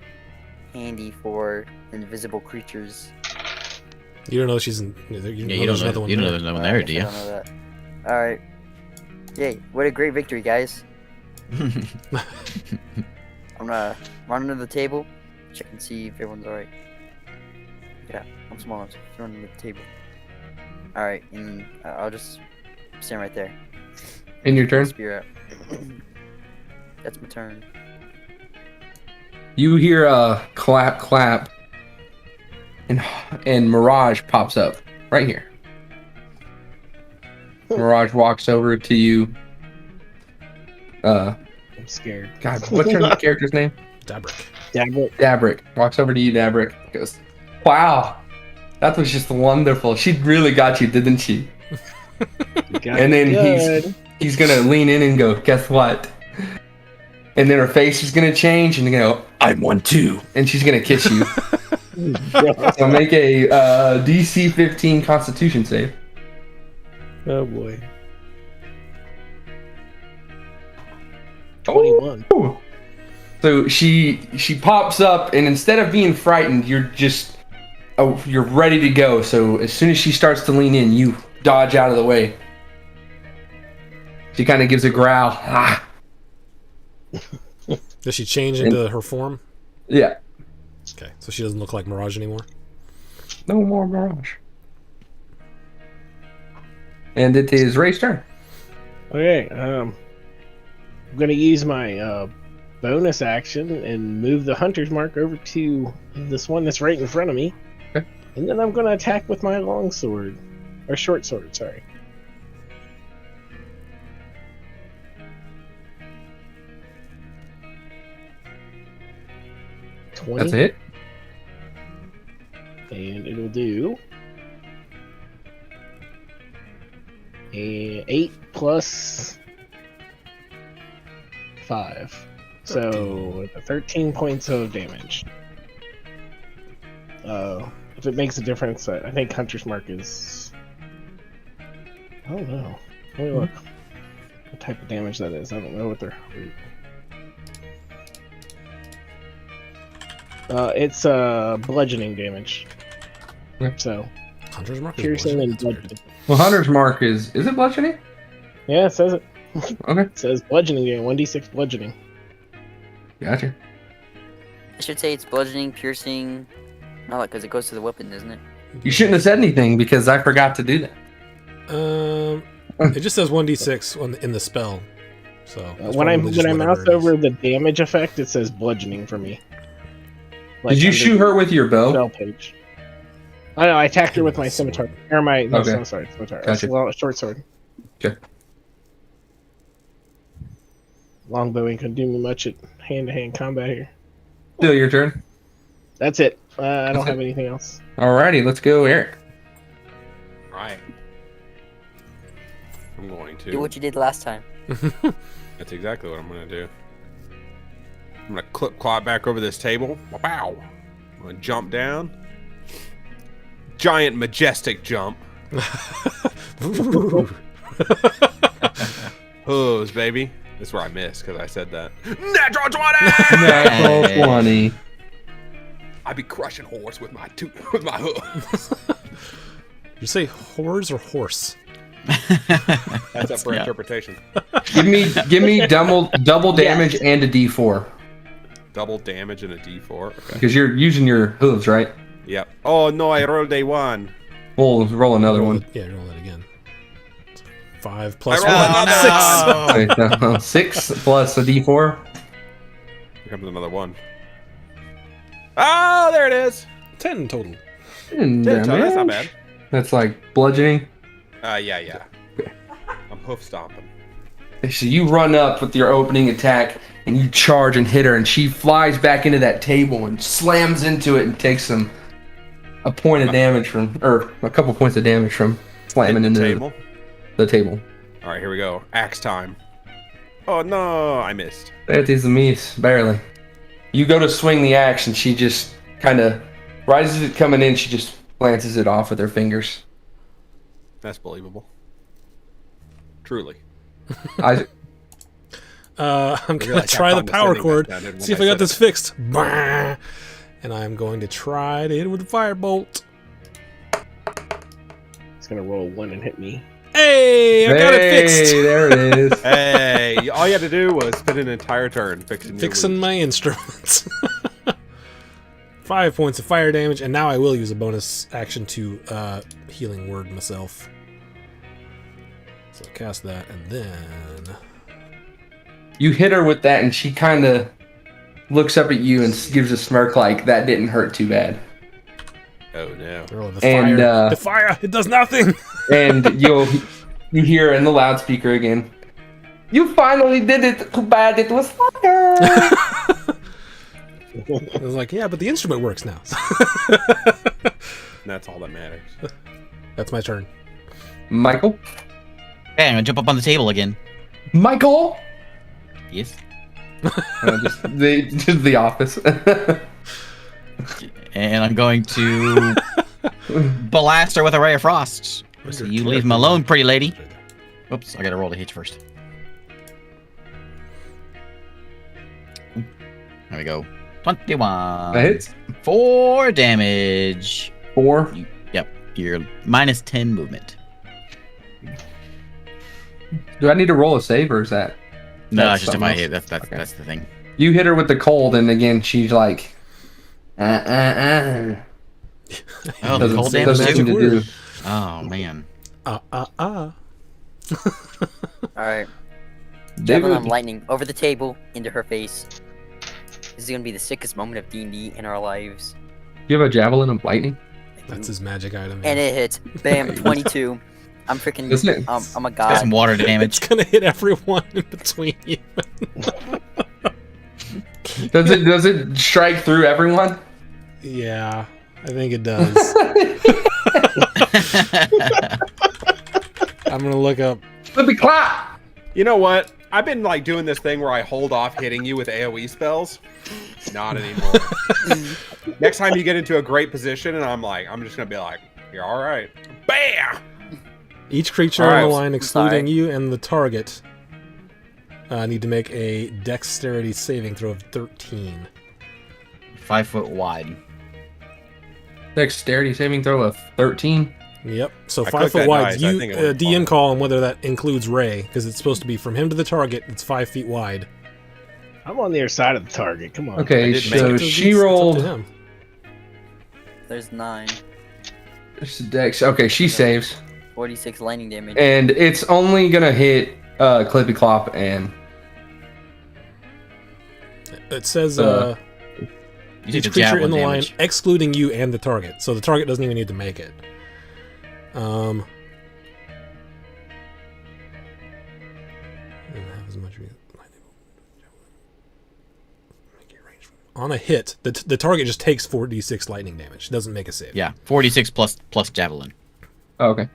handy for invisible creatures. You don't know she's in. You don't know there's no one there, do I you? don't know that. Alright. Yay, what a great victory, guys. I'm gonna run under the table, check and see if everyone's alright. Yeah, I'm small enough to run under the table. Alright, and I'll just stand right there. In your turn. Spear out. That's my turn. You hear a clap, clap, and Mirage pops up right here. Mirage walks over to you. I'm scared. God, what's your character's name? Dabrick. Dabrick walks over to you. Dabrick goes, "Wow, that was just wonderful. She really got you, didn't she?" And then he's gonna lean in and go, "Guess what?" And then her face is gonna change and go, "I'm one too," and she's gonna kiss you. So make a DC 15 Constitution save. Oh boy. 21. Ooh. So she pops up, and instead of being frightened, you're ready to go. So as soon as she starts to lean in, you dodge out of the way. She kind of gives a growl. Ah. Does she change into her form? Yeah. Okay, so she doesn't look like Mirage anymore. No more Mirage. And it is Ray's turn. Okay, I'm gonna use my bonus action and move the hunter's mark over to this one that's right in front of me. Okay. And then I'm gonna attack with my long sword. Or short sword, sorry. That's it. And it'll do 8 plus 5. So 13 points of damage. If it makes a difference, I think Hunter's Mark is... Oh no. Let me look. What type of damage that is. I don't know what they're... it's bludgeoning damage. Okay. So Hunter's Mark is piercing and bludgeoning? bludgeoning. Well, Hunter's Mark is it bludgeoning? Yeah, it says it. Okay. It says bludgeoning damage, 1d6 bludgeoning. Gotcha. I should say it's bludgeoning, piercing. No, because it goes to the weapon, isn't it? You shouldn't have said anything because I forgot to do that. It just says 1d6 in the spell. So When I mouse over the damage effect, it says bludgeoning for me. Did you shoot her with your bow? Spell page. I know. I attacked her with my scimitar. Or my Okay. scimitar. Gotcha. Well, short sword. Okay. Longbow ain't gonna do me much at hand-to-hand combat here. Still your turn. That's it. I don't That's have it. anything else. Alrighty, let's go, Eric. Right. I'm going to. Do what you did last time. That's exactly what I'm going to do. I'm going to claw back over this table. Wow. I'm going to jump down. Giant, majestic jump. Hooves, baby. That's where I missed because I said that. Natural 20! Natural 20. I be crushing horse with my hooves. You say whores or horse? That's up for interpretation. Give me double damage and a D4 Double damage and a D4. Okay. because you're using your hooves, right? Yep. Oh no, I rolled a 1. We'll roll another Roll one. it- yeah, roll that again. 5 plus I 1. rolled 6. another. Wait, 6 plus a D4. Here comes another 1. Oh, there it is. 10 total. That's not bad. That's like bludgeoning. Yeah. I'm hoof stomping. So you run up with your opening attack and you charge and hit her, and she flies back into that table and slams into it and takes a point of damage from, or a couple points of damage from slamming Hit into the table. the table. All right, here we go. Axe time. Oh no, I missed. That is a miss, barely. You go to swing the axe, and she just kind of, right as it coming in, she just glances it off with her fingers. That's believable. Truly. I I'm Really, gonna I try the kept power condescending chord. that sounded See if when I I got said this fixed. Bah! And I'm going to try to hit it with a firebolt. It's gonna roll 1 and hit me. Hey, I got it fixed. There it is. Hey, all you had to do was spend an entire turn fixing Fixing my instruments. 5 points of fire damage, and now I will use a bonus action to healing word myself. So cast that, and then You hit her with that, and she kind of looks up at you and gives a smirk like, that didn't hurt too bad. Oh no. roll the And, fire. The fire, it does nothing. And you hear in the loudspeaker again, you finally did it. Too bad it was fire. I was like, yeah, but the instrument works now. That's all that matters. That's my turn. Michael? Hey, I'm gonna jump up on the table again. Michael? Yes. Just the office. And I'm going to blast her with a ray of frost. So you leave him alone, pretty lady. Oops, I gotta roll to hit first. There we go. 21. That hits. 4 damage. 4. Yep, you're minus 10 movement. Do I need to roll a save, or is that? No, that's it's just if something I else? hit. That's Okay. that's the thing. You hit her with the cold, and again she's like, Oh, the Doesn't- cold damage doesn't too. seem to do. Oh man. Alright. David, Javelin of lightning over the table into her face. This is gonna be the sickest moment of D&D in our lives. you have a javelin of lightning? That's his magic item. And it hits. Bam, 22. I'm freaking. Isn't it? I'm a Got some god. water It's damage. gonna hit everyone in between you. Does it strike through everyone? Yeah, I think it does. I'm gonna look up. Let me clap. You know what? I've been like doing this thing where I hold off hitting you with AoE spells. Not anymore. Next time you get into a great position, and I'm just gonna be like, "You're all right." Bam! Each creature All on right, the line, excluding sorry. you and the target, need to make a dexterity saving throw of 13. 5 foot wide. Dexterity saving throw of 13. Yep. So I 5 clicked foot that wide. dice, I You think it would've DM fallen. call on whether that includes Ray, because it's supposed to be from him to the target. It's 5 feet wide. I'm on the other side of the target. Come on. I Okay, did make so it. she It's up to rolled. him. There's 9. There's the dex. Okay, she saves, 46 lightning damage. and it's only gonna hit Clippy Clop and It says Uh, You take each the creature javelin in the damage. line, excluding you and the target. So the target doesn't even need to make it. Doesn't have as much on a hit, the target just takes 4d6 lightning damage. It doesn't make a save. Yeah, 46 plus javelin. oh, okay.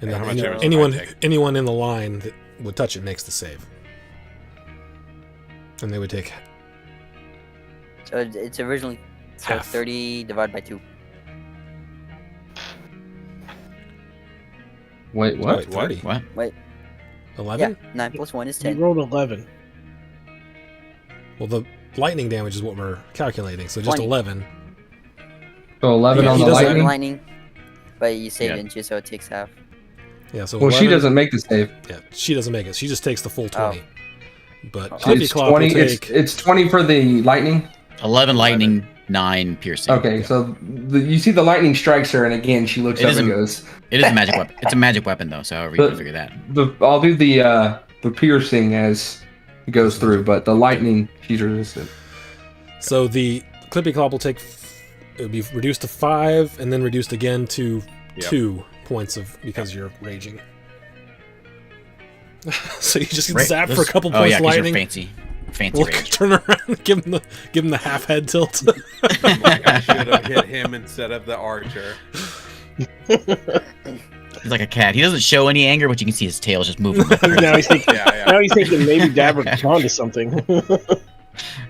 And Yeah, then how much damage anyone does it take? anyone in the line that would touch it makes the save. And they would take So it's originally Half. 30 divided by 2. Wait, what? Wait, 30. What? 11? Yeah, 9 plus 1 is You 10. rolled 11. Well, the lightning damage is what we're calculating, so just 20. 11. So 11 Yeah, on he the doesn't- lightning. Lightning. But you saved Yeah. into, so it takes half. Yeah, so Well, 11, she doesn't make the save. Yeah, she doesn't make it. She just takes the full 20. But Oh. Clippy It's Clop 20. will take... It's 20 for the lightning. 11 lightning, 9 piercing. Okay, Yeah. so you see the lightning strikes her, and again she looks It up isn't- and goes. It is a magic weapon. It's a magic weapon, though, so however you can figure that. I'll do the piercing as it goes through, but the lightning she's resistant. So the Clippy Clop will take... It would be reduced to 5, and then reduced again to Yep. 2 points of... because you're raging. So you just get Right, zapped this- for a couple Oh, points yeah, because you're lightning. fancy. Fancy Look, rage. turn around, give him the half head tilt. I should have hit him instead of the archer. He's like a cat. He doesn't show any anger, but you can see his tail just moving. now he's thinking, Yeah, now he's thinking maybe Dabrick's onto something.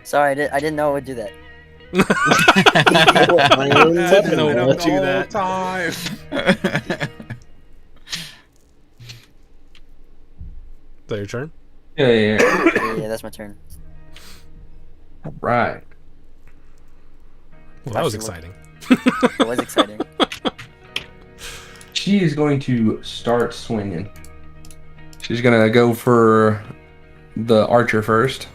Sorry, I didn't know it would do that. My own yeah. weapon. No, Been we'll up do the that. whole time. Is that your turn? Yeah. Yeah, that's my turn. Right. Well, that was Actually, exciting. It was exciting. She is going to start swinging. She's gonna go for the archer first.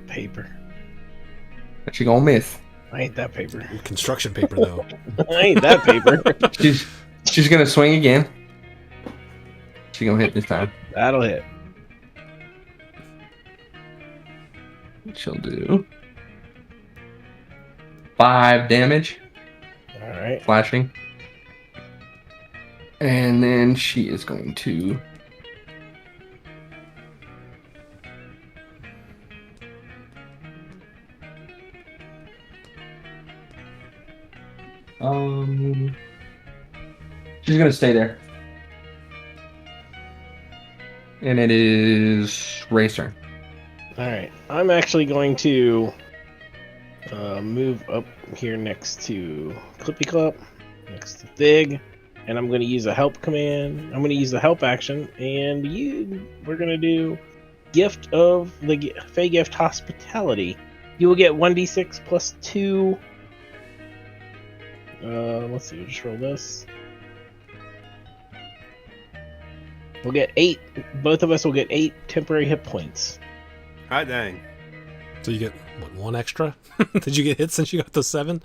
Paper. But she gonna miss. I ain't that paper. Construction paper, though. I ain't that paper. She's gonna swing again. She gonna hit this time. That'll hit. She'll do 5 damage, All right. flashing. And then she is going to she's gonna stay there. And it is Ray's turn. All right. I'm actually going to move up here next to Clippy Clop, next to Thig, and I'm going to use a help command. I'm going to use the help action, and we're going to do Gift of the Fey Gift Hospitality. You will get 1d6 plus 2. Let's see. We'll just roll this. We'll get 8. Both of us will get 8 temporary hit points. Hot dang. So you get, what, 1 extra? Did you get hit since you got the 7?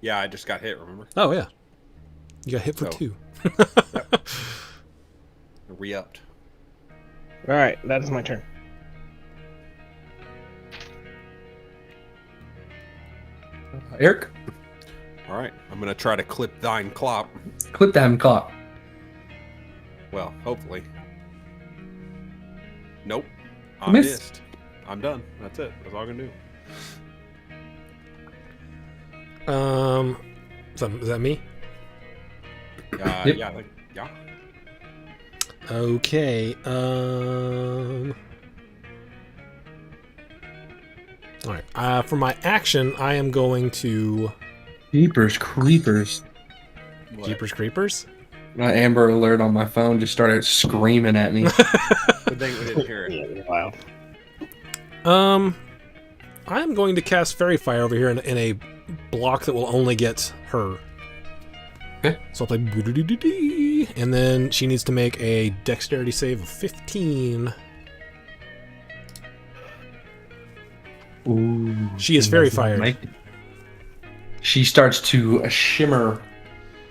Yeah, I just got hit, remember? Oh, yeah. You got hit for So- 2. Re-upped. All right, that is my turn. Eric, All right, I'm gonna try to clip thine clop. clip that clock. Well, hopefully. Nope. I Miss. missed. I'm done. That's it. That's all I'm gonna do. Is that me? Yep. Yeah, yeah. Okay, Alright, for my action, I am going to... Jeepers creepers. What? Jeepers Creepers? My Amber Alert on my phone just started screaming at me. Good thing we didn't hear it. Wow. I'm going to cast Fairy Fire over here in a block that will only get her. Okay. So I'll play boo-doo-doo-doo-dee, and then she needs to make a dexterity save of 15. Ooh, She is fairy does not fired. make it. She starts to shimmer.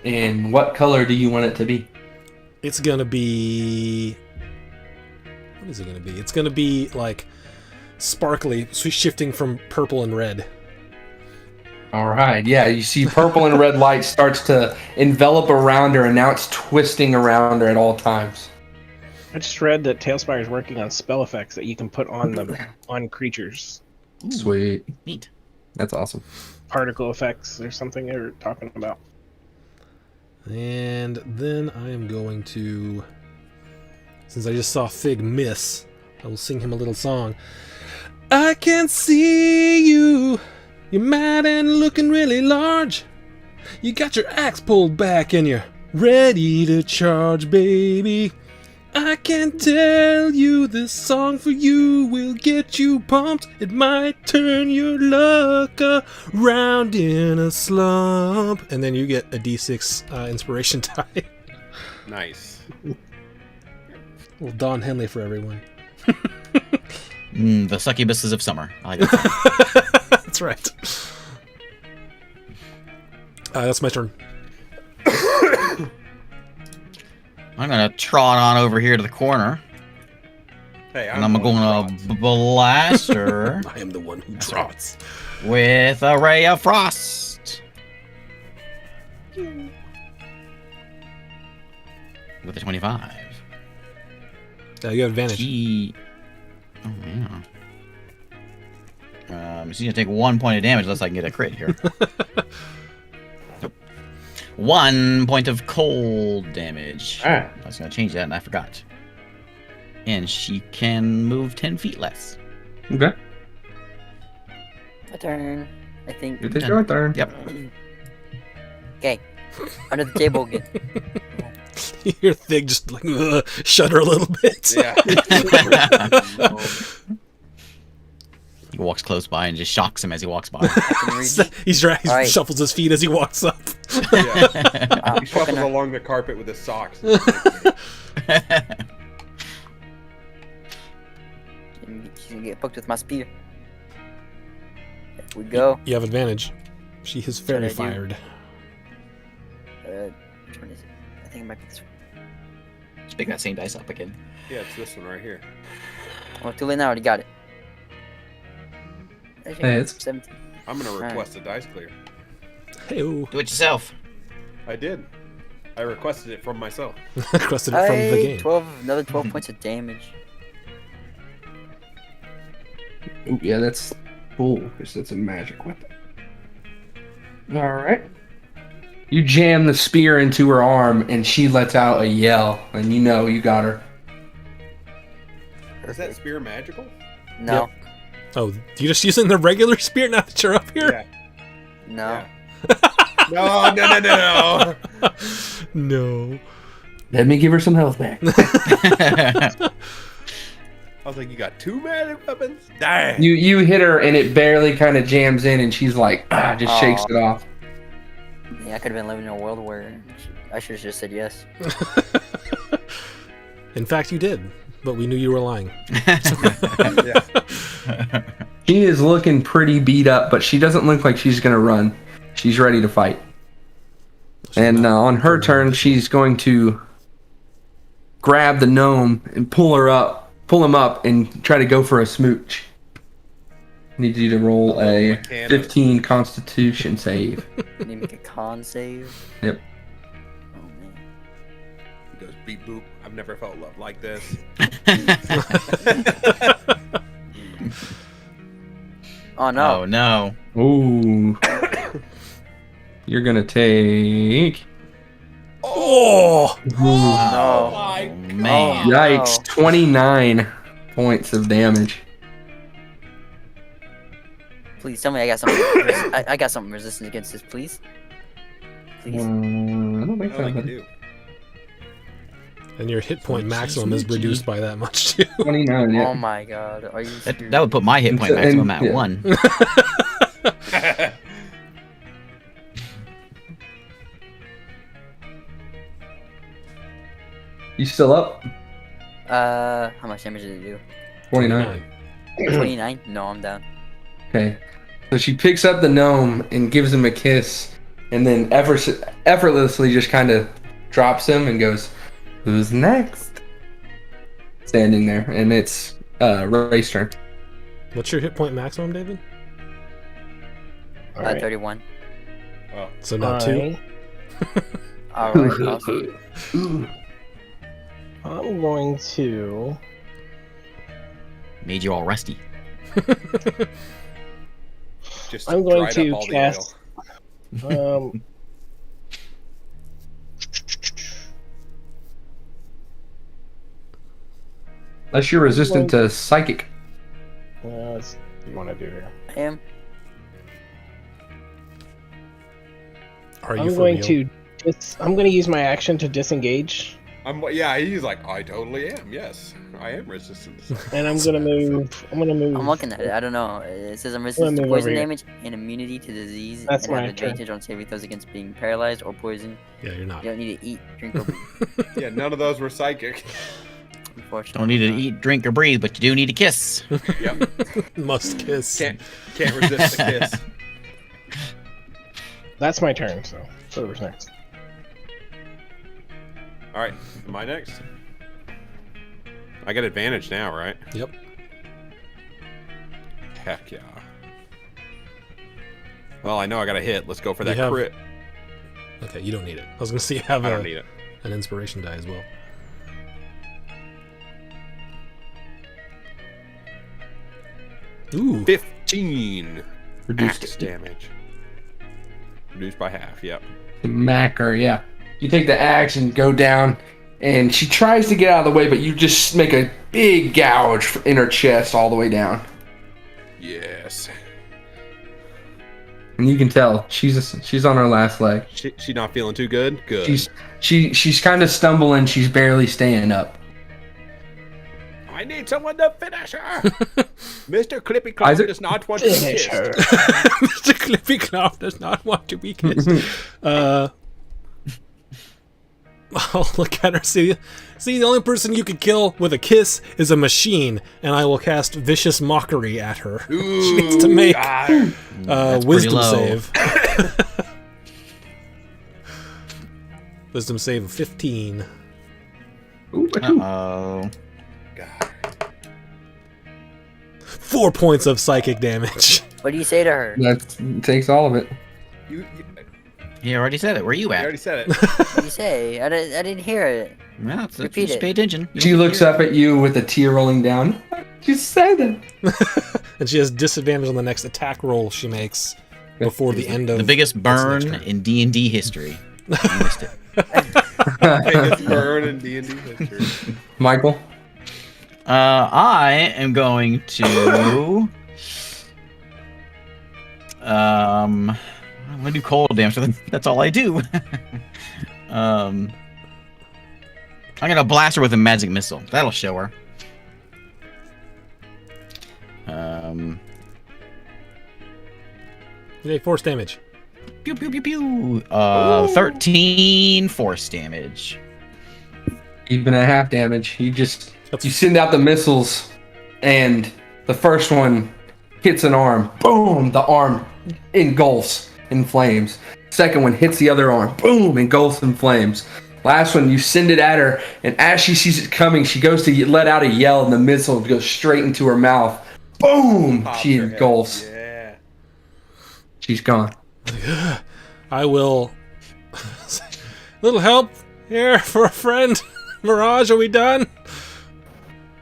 And what color do you want it to be? It's gonna be... What is it gonna be? It's gonna be, like, sparkly, shifting from purple and red. All right, yeah, you see purple and red light starts to envelop around her, and now it's twisting around her at all times. I just read that Tailspire is working on spell effects that you can put on them on creatures. Sweet. Neat. That's awesome. Particle effects or something they were talking about. And then I am going to... Since I just saw Fig miss, I will sing him a little song. I can see you. You're mad and looking really large. You got your axe pulled back and you're ready to charge, baby. I can tell you this song for you will get you pumped. It might turn your luck around in a slump. And then you get a D6 inspiration die. Nice. Well, Don Henley for everyone. The succubuses of summer. I like that. That's right. That's my turn. I'm gonna trot on over here to the corner, Hey, and I'm gonna blast her I am the one who trots. with a ray of frost. With a 25. You have advantage. She... Oh, yeah. She's gonna take 1 point of damage unless I can get a crit here. Nope. 1 point of cold damage. Alright. I was gonna change that and I forgot. And she can move 10 feet less. Okay. My turn. I think. It is your turn. Yep. Okay. Under the table again. Your thing just like shudder a little bit. Yeah. He walks close by and just shocks him as he walks by. I can read. He Alright. shuffles his feet as he walks up. Yeah. He shuffles Poking her. along the carpet with his socks. She's gonna get poked with my spear. There we go. You have advantage. She is very That's what I do. fired. Which one is it? I think it might be this one. Just pick that same dice up again. Yeah, it's this one right here. Oh, too late now. I already got it. Hey, it's- 17. I'm gonna request a dice clear. Hey-o. Do it yourself. I did. I requested it from myself. Requested it from the game. 12, another 12 points of damage. Ooh, yeah, that's cool because that's a magic weapon. All right. You jam the spear into her arm, and she lets out a yell, and you know you got her. Is that spear magical? No. Oh, you just using the regular spear now that you're up here? Yeah. No. No, no, no, no, no. No. Let me give her some health back. I was like, you got two magic weapons? Dang. you hit her, and it barely kind of jams in, and she's like, just shakes it off. Yeah, I could have been living in a world where I should have just said yes. In fact, you did, but we knew you were lying. Yeah. She is looking pretty beat up, but she doesn't look like she's gonna run. She's ready to fight. And on her turn, she's going to grab the gnome and pull him up, and try to go for a smooch. Need you to roll a 15 Constitution save. Need to make a con save. Yep. Oh man. He goes, beep boop. I've never felt love like this. Oh no. Oh no. Ooh. You're gonna take. Oh! No. my Man. Yikes! Oh. 29 points of damage. Please tell me I got something. I got something resistant against this, please. Please. I don't think I so. like you but do. And your hit point Smoochy, maximum is smoochy. reduced by that much, too. 29. Yeah. Oh my god. Are you That, serious? that would put my hit point And- maximum at yeah. 1. You still up? How much damage did it do? 29. 29? No, I'm down. Okay. So she picks up the gnome and gives him a kiss, and then effortlessly just kind of drops him and goes, "Who's next?" Standing there, and it's Ray's turn. What's your hit point maximum, David? Alright. 31. So now 2? Alright, awesome. I'm going to. Made you all rusty. Just I'm going dried to up all the cast- oil. Unless you're resistant to psychic. What do you want to do here? I am. Are you I'm for going real? to. I'm going to use my action to disengage, Yeah, he's like, I totally am. Yes, I am resistant. to psychic. and I'm going to move. I'm going to move. I'm looking at it. I don't know. It says I'm Let resistant me to move over poison here. damage and immunity to disease, That's and have my turn. advantage on saving throws against being paralyzed or poisoned. Yeah, you're not. You don't need to eat, drink, or breathe. Yeah, none of those were psychic. Unfortunately. Don't need to eat, drink, or breathe, but you do need to kiss. Yep. Must kiss. Can't resist the kiss. That's my turn. So whoever's next. All right, am I next? I get advantage now, right? Yep. Heck yeah. Well, I know I got a hit. Let's go for that You have- crit. Okay, you don't need it. I was gonna see you have I don't need it. an inspiration die as well. Ooh. 15 Reduced axe damage. Reduced by half. Yep. Smack her, yeah. You take the axe and go down, and she tries to get out of the way, but you just make a big gouge in her chest all the way down. Yes. And you can tell she's on her last leg. She not feeling too good. Good. She's kind of stumbling. She's barely standing up. I need someone to finish her. Mr. Clippy Clop Isaac? does not want to be Finish kissed. her. Mr. Clippy Clop does not want to be kissed. I'll look at her. See, the only person you could kill with a kiss is a machine, and I will cast Vicious Mockery at her. She needs to make That's pretty wisdom low. save. Wisdom save of 15. Ooh, Uh-oh. 4 points of psychic damage. What do you say to her? that takes all of it. You You already said it. Where you at? already said it. What do you say? I didn't hear it. Well, Repeat just it. pay attention. You She don't looks hear up at you with a tear rolling down. You said it. And she has disadvantage on the next attack roll she makes before the end of the biggest burn next turn. in D&D history. You missed it. Biggest burn in D&D history. Michael? I am going to. I'm gonna do cold damage. So that's all I do. I'm gonna blast her with a magic missile. That'll show her. Okay, force damage. Pew pew pew pew. 13 force damage. Even at half damage, you That's- send out the missiles, and the first one hits an arm. Boom! The arm engulfs in flames. Second one hits the other arm. Boom! Engulfs in flames. Last one, you send it at her, and as she sees it coming, she goes to let out a yell, and the missile goes straight into her mouth. Boom! Pops She her head. engulfs. Yeah. She's gone. I will. Little help here for a friend. Mirage, are we done?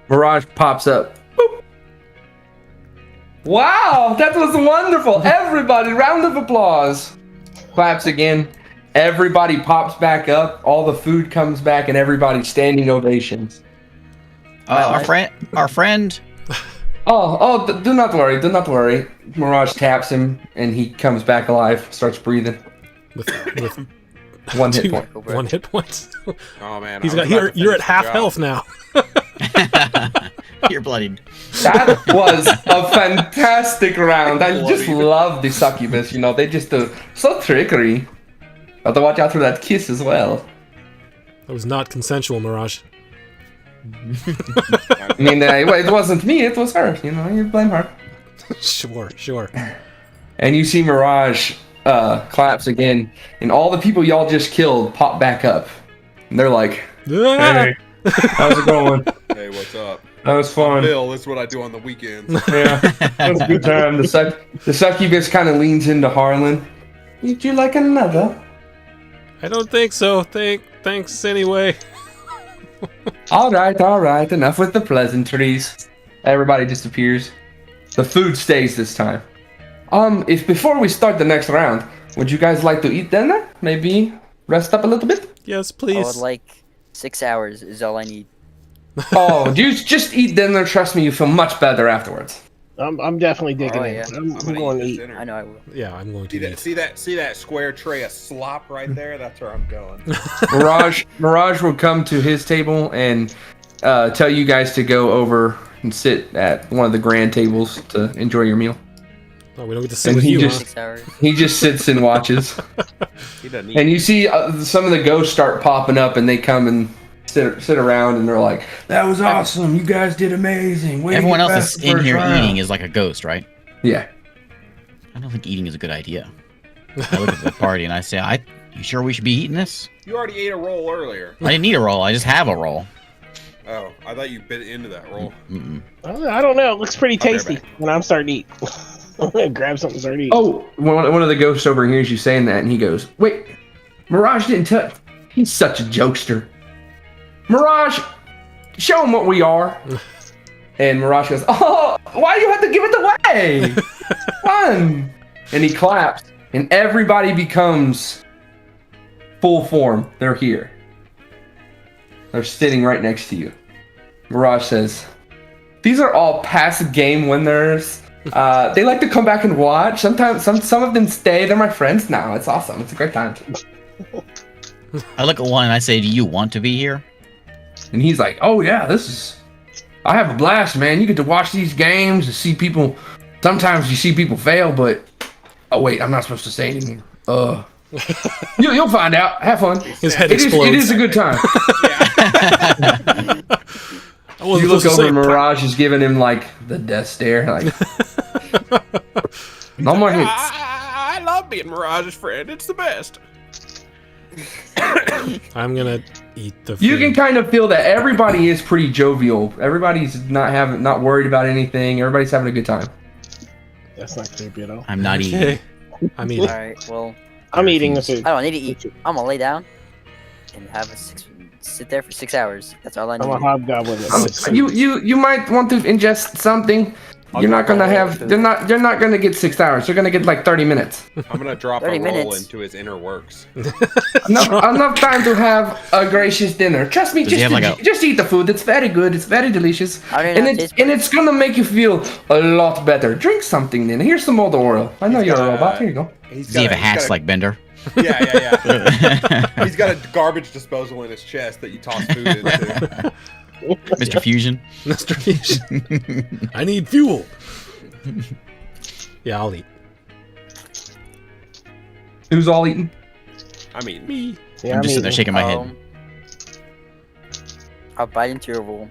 Mirage pops up. Boop. Wow, that was wonderful. Everybody, round of applause. Claps again. Everybody pops back up. All the food comes back, and everybody's standing ovations. Our friend. Do not worry. Do not worry. Mirage taps him, and he comes back alive. Starts breathing. With 1 hit two- point. 1 hit point. Oh man. He's I got was about to you're at finish the half job. health now. You're bloodied. That was a fantastic round. I just Bloody. love the succubus. You know, they just so trickery. Have to watch out for that kiss as well. That was not consensual, Mirage. I mean, it wasn't me, it was her. You know, you blame her. Sure. And you see Mirage claps again, and all the people y'all just killed pop back up. And they're like, Ah! hey, how's it going? Hey, what's up? That was fun. Bill, this is what I do on the weekends. Yeah, that was a good time. The succubus kind of leans into Harlan. Would you like another? I don't think so. Thanks anyway. All right. Enough with the pleasantries. Everybody disappears. The food stays this time. If before we start the next round, would you guys like to eat dinner? Maybe rest up a little bit? Yes, I please. would like 6 hours is all I need. Oh, you just eat dinner. Trust me, you feel much better afterwards. I'm definitely digging Oh, it. yeah. I'm gonna going to this eat. dinner. I know I will. Yeah, I'm going to eat. See that square tray of slop right there? That's where I'm going. Mirage will come to his table and tell you guys to go over and sit at one of the grand tables to enjoy your meal. Oh, we don't get to sit And with he you, just- 6 hours. He just sits and watches. He doesn't eat. And you see some of the ghosts start popping up, and they come and sit around, and they're like, "That was awesome! You guys did amazing!" Way to Everyone get else past that's the in first here round." eating is like a ghost, right? Yeah. I don't think eating is a good idea. I look at the party and I say, you sure we should be eating this? You already ate a roll earlier. I didn't eat a roll. I just have a roll. Oh, I thought you bit into that roll. Mm-mm. I don't know. It looks pretty I'll be right tasty back. when I'm starting to eat. I'm gonna grab something to start to eat. Oh, one of the ghosts overhears you saying that, and he goes, "Wait, Mirage didn't touch. He's such a jokester. Mirage, show him what we are." And Mirage goes, "Oh, why do you have to give it away? Fun!" And he claps, and everybody becomes full form. They're here. They're sitting right next to you. Mirage says, "These are all past game winners. They like to come back and watch. Sometimes some of them stay. They're my friends now. It's awesome. It's a great time." I look at one and I say, do you want to be here? And he's like, "Oh yeah, I have a blast, man. You get to watch these games and see people. Sometimes you see people fail, but oh wait, I'm not supposed to say anything. You'll find out. Have fun. His head It explodes. is a good time." I wasn't You look supposed to over, say and Mirage is giving him like the death stare, like no more hits. I love being Mirage's friend. It's the best. I'm gonna eat the food. You can kind of feel that everybody is pretty jovial. Everybody's not worried about anything. Everybody's having a good time. That's not creepy at all. I'm not eating. Okay. I mean, Alright, well, I'm eating the food. I don't need to eat. I'm gonna lay down and sit there for 6 hours. That's all I need. I'm a hobgoblin. You might want to ingest something. You're not gonna have. You're not gonna get 6 hours. You're gonna get like 30 minutes. I'm gonna drop a 30 roll minutes. into his inner works. Enough time to have a gracious dinner. Trust me, Does he have like just eat the food. It's very good. It's very delicious, I don't and know, it's gonna make you feel a lot better. Drink something then. Here's some motor oil. I know you're a robot. Here you go. He's Does he have a he's hatch got like Bender? Yeah. He's got a garbage disposal in his chest that you toss food into. Mr. Fusion? Mr. Fusion. I need fuel. Yeah, I'll eat. Who's all eating? I mean, Me. Yeah, I'm just sitting there shaking my head. I'll bite into your roll.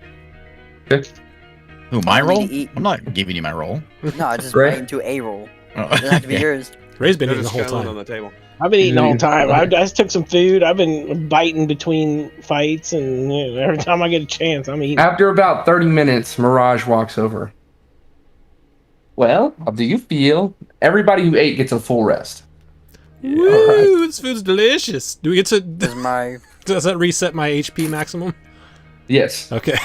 Who, my I need roll? to eat. I'm not giving you my roll. No, I just Right. bite into a roll. Oh, It doesn't have to be okay. yours. Ray's been there's eating a the whole skeleton time. on the table. I've been eating the whole time. I just took some food. I've been biting between fights, and every time I get a chance, I'm eating. After about 30 minutes, Mirage walks over. Well, how do you feel? Everybody who ate gets a full rest. Woo! This food's delicious. Do we get to? Does my Does that reset my HP maximum? Yes. Okay.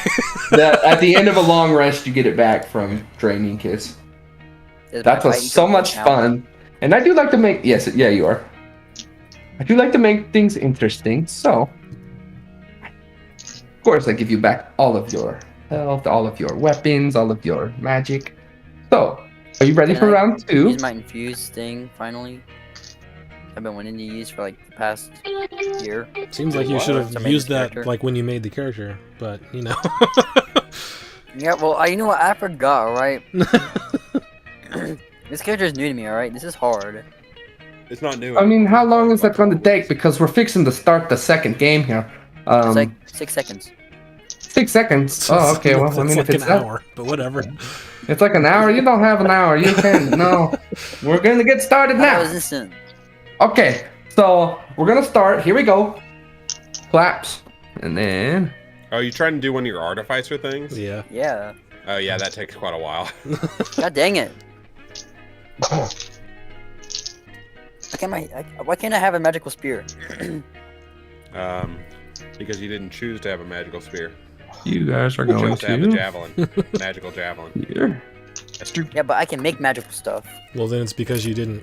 At the end of a long rest, you get it back from Draining Kiss. does That's my a, bite so into much count? fun. And I do like to make... Yes, yeah, you are. I do like to make things interesting, so... Of course, I give you back all of your health, all of your weapons, all of your magic. So, are you ready Can for I round 2? Use my infused thing finally. I've been wanting to use for like the past year. Seems like you What? should have Somebody used that character. like when you made the character, but you know. Yeah, well, you know what? I forgot. Right. This character is new to me. All right. This is hard. It's not new. I mean, how long is that going to take? Because we're fixing to start the second game here. It's like 6 seconds. 6 seconds. Oh, okay. Well, I mean, if like it's an that, hour, but whatever. it's like an hour. You don't have an hour. You can't. No. We're going to get started That was now. instant. Okay. So, we're going to start. Here we go. Claps. And then... Oh, you trying to do one of your artificer things? Yeah. Yeah. Oh yeah, that takes quite a while. God dang it. Why can't I have a magical spear? Because you didn't choose to have a magical spear. You guys are You going chose to have a to... javelin. Magical javelin. Here. That's true. Yeah, but I can make magical stuff. Well, then it's because you didn't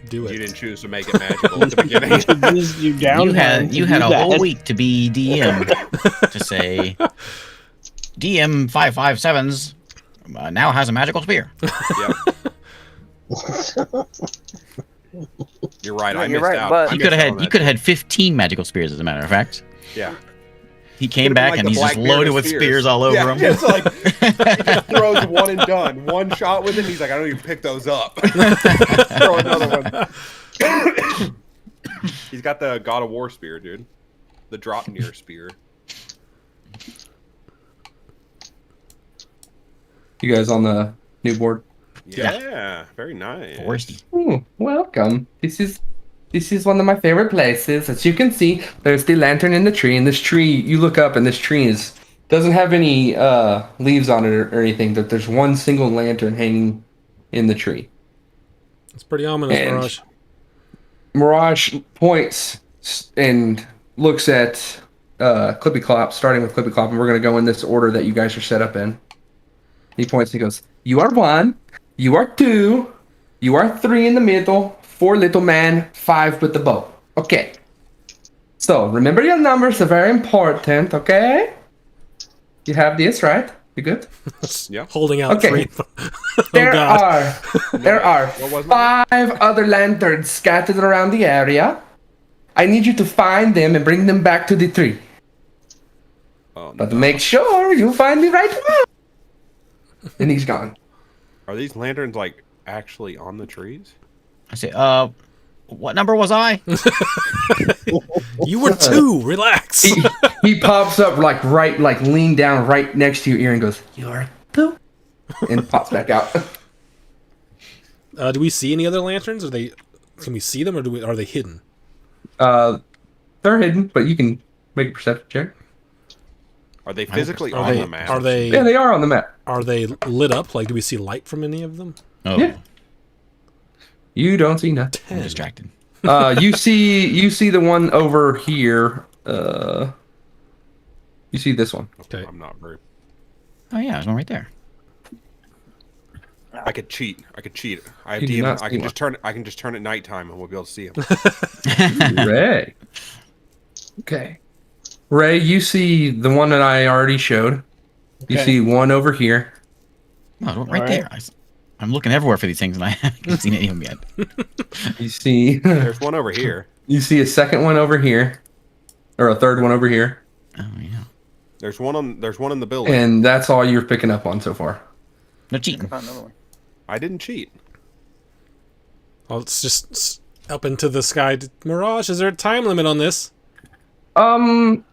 do it. You didn't choose to make it magical at the beginning. You down You had a whole week to be DM to say DM 557's now has a magical spear. Yep. You're right. Yeah, I you're missed right, out. but- I You could missed out have on had you that could have too. had 15 magical spears, as a matter of fact. Yeah. He came Could've been back like and the he's just Blackbeard loaded of with spears all over yeah, him. It's like he just throws one and done. One shot with it. And he's like, I don't even pick those up. Throw another one. He's got the God of War spear, dude. The Dropnir spear. You guys on the new board? Yeah, very nice. Foresty. Ooh, welcome. This is one of my favorite places. As you can see, there's the lantern in the tree. And this tree, you look up, and this tree doesn't have any leaves on it or anything. But there's one single lantern hanging in the tree. It's pretty ominous, And- Mirage. Mirage points and looks at Clippy Clop, starting with Clippy Clop, and we're going to go in this order that you guys are set up in. He points and he goes, you are 1, you are 2, you are 3 in the middle, 4 little man, 5 with the bow. Okay. So, remember your numbers are very important, okay? You have this, right? You good? Yeah. Holding out Okay. 3. There God. are What was it? 5 other lanterns scattered around the area. I need you to find them and bring them back to the tree. Oh, But no. make sure you find the right one. And he's gone. Are these lanterns like actually on the trees? I say, what number was I? You were 2. Relax. He pops up like lean down right next to your ear and goes, "You're 2," and pops back out. Do we see any other lanterns? Can we see them, or are they hidden? They're hidden, but you can make a perception check. Are they physically Are on they? the map? Are they? Yeah, they are on the map. Are they lit up? Like, do we see light from any of them? Oh, Yeah. You don't see nothing. I'm distracted. You see the one over here. You see this one. Okay. I'm not very. Oh yeah, there's one right there. I could cheat. I have You do DM. not I see can one. just turn. I can just turn it nighttime, and we'll be able to see him. Ray. Okay. Ray, you see the one that I already showed. You Okay. see one over here. Oh, right Alright. there. I'm looking everywhere for these things, and I haven't seen any of them yet. You see There's one over here. you see a second one over here. Or a third one over here. Oh yeah. There's one on. There's one in the building. And that's all you're picking up on so far. No I cheating. found another one. I didn't cheat. Well, it's just up into the sky. Mirage, is there a time limit on this? No.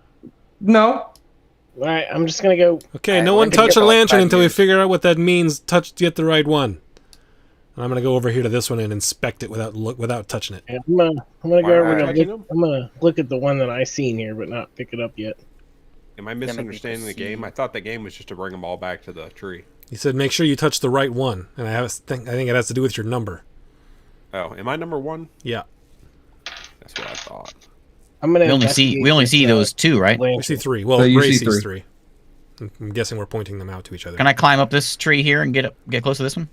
All right, I'm just gonna go. Okay, I no want one to touch get a all lantern 5 until we years. figure out what that means. Get the right one. And I'm gonna go over here to this one and inspect it without touching it. I'm gonna go Why over aren't to you touching look, I'm gonna look at the one that I seen here, but not pick it up yet. Am I make me misunderstanding the game? proceed. I thought the game was just to bring them all back to the tree. He said, "Make sure you touch the right one," and I think it has to do with your number. Oh, am I number 1? Yeah, That's what I thought. I'm gonna. We only see investigate those 2, right? we see 3. Well, So you Ray see sees 3. 3. I'm guessing we're pointing them out to each other. Can I climb up this tree here and get close to this one?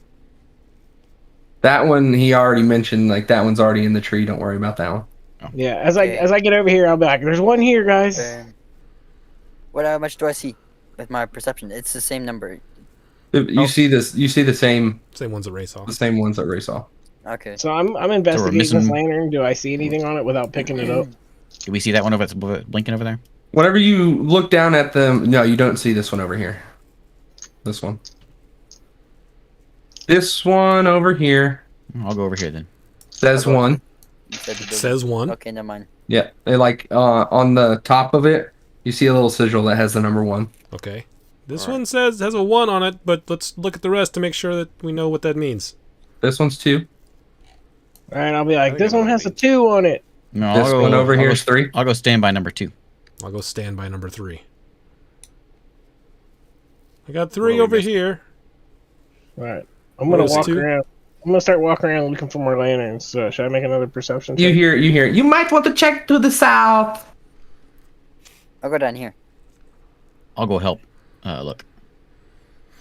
That one he already mentioned, like that one's already in the tree. Don't worry about that one. Yeah, as I get over here, I'll be like, "There's one here, guys." What how much do I see with my perception? It's the same number. You see this you see the same Same ones that Ray saw. ones that Ray saw. Okay. So I'm investigating this missing- lantern. Do I see anything on it without picking it up? Do we see that one over that's blinking over there? Whenever you look down at them, no, you don't see this one over here. This one. This one over here I'll go over here then. says Okay. one. You said the building. Says 1. Okay, never mind. Yeah, and like on the top of it, you see a little sigil that has the number 1. Okay. This one has a 1 on it, but let's look at the rest to make sure that we know what that means. This one's 2. All right, I'll be like, think "This I know one what has it a means. 2 on it." No, This one over here is 3. I'll go stand by number 2. I'll go stand by number 3. I got 3 we over missing? here. All right, I'm gonna What is walk 2? around. I'm gonna start walking around looking for more lanterns. So should I make another perception You check? hear. You might want to check to the south. I'll go down here. I'll go help. Look.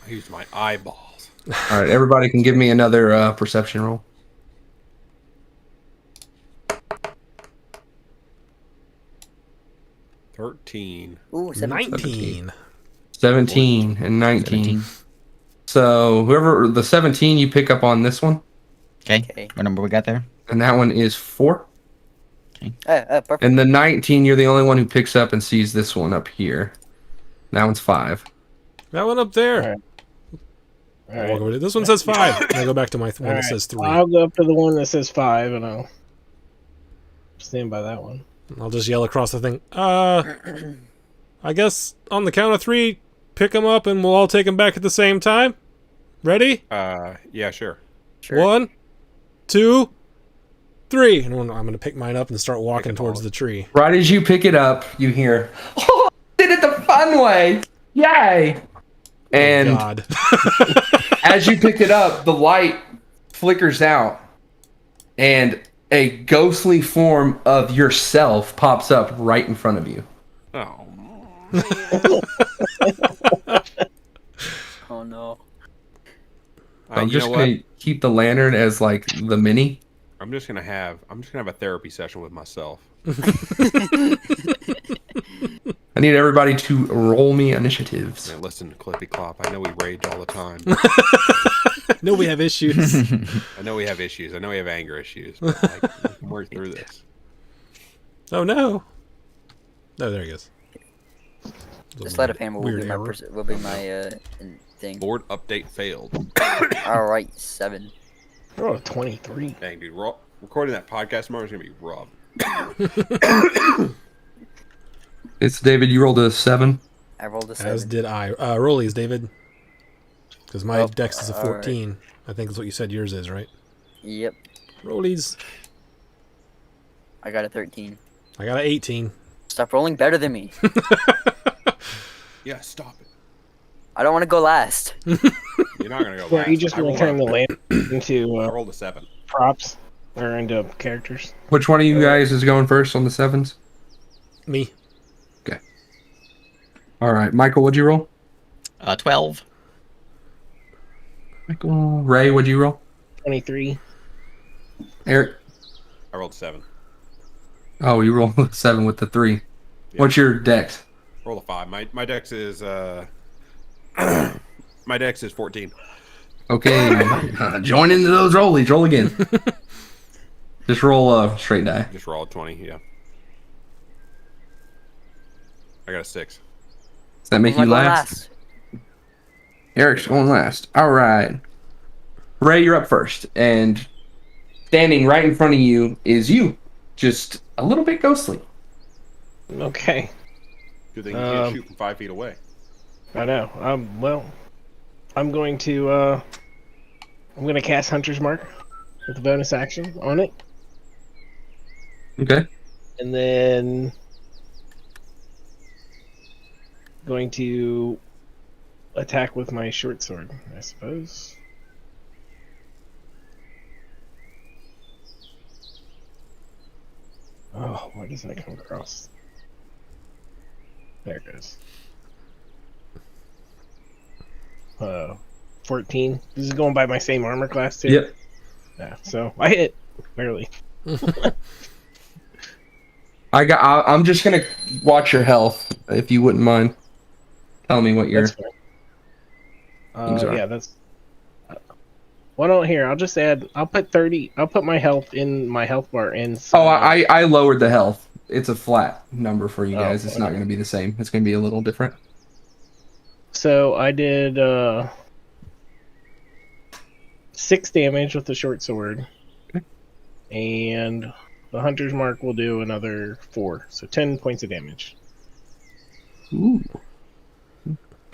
I used my eyeballs. All right, everybody can give me another perception roll. 13. Ooh, 17. 19. 17 and 19. 17. So whoever the 17, you pick up on this one, Okay. Okay. What number we got there? and that one is 4. Perfect. And the 19, you're the only one who picks up and sees this one up here. That one's 5. That one up there. Alright. All Walk right. over to- This one says 5. And I go back to my one that Alright, says 3. I'll go up to the one that says 5, and I'll stand by that one. I'll just yell across the thing. I guess on the count of 3, pick them up and we'll all take them back at the same time. Ready? Yeah, sure. Sure. 1, 2, 3. And I'm going to pick mine up and start walking it towards all. the tree. Right as you pick it up, you hear, "Oh, did it the fun way! Yay!" And God. as you pick it up, the light flickers out, and a ghostly form of yourself pops up right in front of you. Oh. Oh no. I'm You just know what? gonna keep the lantern as like the mini. I'm just gonna have a therapy session with myself. I need everybody to roll me initiatives. Man, listen, Clippy Clop. I know we rage all the time. No, we have issues. I know we have issues. I know we have anger issues. But like, we can work through this. Oh, no. Oh, there he goes. The sleight of hand will Weird be my error. thing. Board update failed. All right, 7. Oh, 23. Dang, dude. Recording that podcast tomorrow is gonna be rough. It's David. You rolled a 7. I rolled a As 7. did I. Rollies, David. Because my Oh, dex is a all right. 14. I think that's what you said yours is, right? Yep. Rollies. I got a 13. I got an 18. Stop rolling better than me. Yeah, stop it. I don't want to go last. You're not gonna go Yeah, last. you just I want to rolled turn the a- lamp into I rolled a 7. props or into characters. Which one of you guys is going first on the 7s? Me. All right, Michael, what'd you roll? 12. Michael, Ray, what'd you roll? 23. Eric. I rolled a 7. Oh, you rolled a 7 with the 3. What's your dex? Roll a 5. My dex is my dex is 14. Okay, join into those rollies. Roll again. Just roll a straight die. Just roll a 20. Yeah. I got a 6. Does that make I'm you not going last? Eric's going last. All right. Ray, you're up first. And standing right in front of you is you. Just a little bit ghostly. Okay. Good thing you can't shoot from 5 feet away. I know. Well, I'm going to cast Hunter's Mark with a bonus action on it, Okay. and then going to attack with my short sword, I suppose. Oh, why doesn't it come across? There it goes. 14. This is going by my same armor class too. Yep. Yeah, so I hit barely. I'm just gonna watch your health, if you wouldn't mind. Tell me what your That's fine. things are. Yeah, that's. Why don't here? I'll just add. I'll put 30. I'll put my health in my health bar in. Oh, I lowered the health. It's a flat number for you Oh, guys. It's not okay. going to be the same. It's going to be a little different. So I did 6 damage with the short sword, Okay. and the Hunter's Mark will do another 4, so 10 points of damage. Ooh.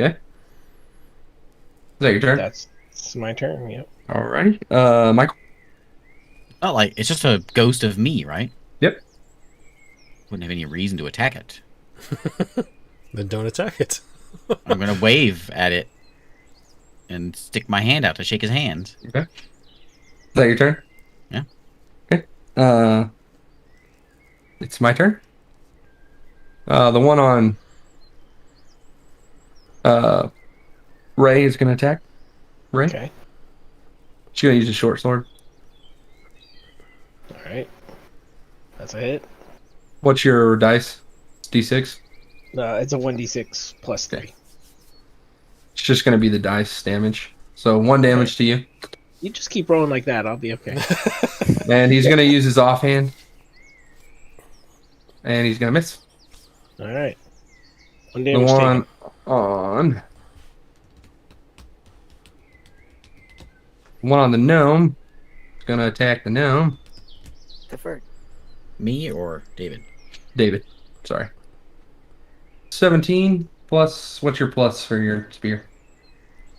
Okay. Is that your turn? That's my turn. Yep. All right. Michael. Not like it's just a ghost of me, right? Yep. Wouldn't have any reason to attack it. Then don't attack it. I'm gonna wave at it and stick my hand out to shake his hand. Okay. Is that your turn? Yeah. Okay. It's my turn. The one on Ray is going to attack. Ray. Okay. She's going to use a short sword. All right. That's a hit. What's your dice? It's D6. It's a 1d6 plus 3. Okay. It's just going to be the dice damage. So 1 damage to you. You just keep rolling like that. I'll be okay. And he's going to use his offhand. And he's going to miss. All right. 1 The damage one taken. on the gnome. Is going to attack the gnome. Defer. Me or David? David. Sorry. 17 plus. What's your plus for your spear?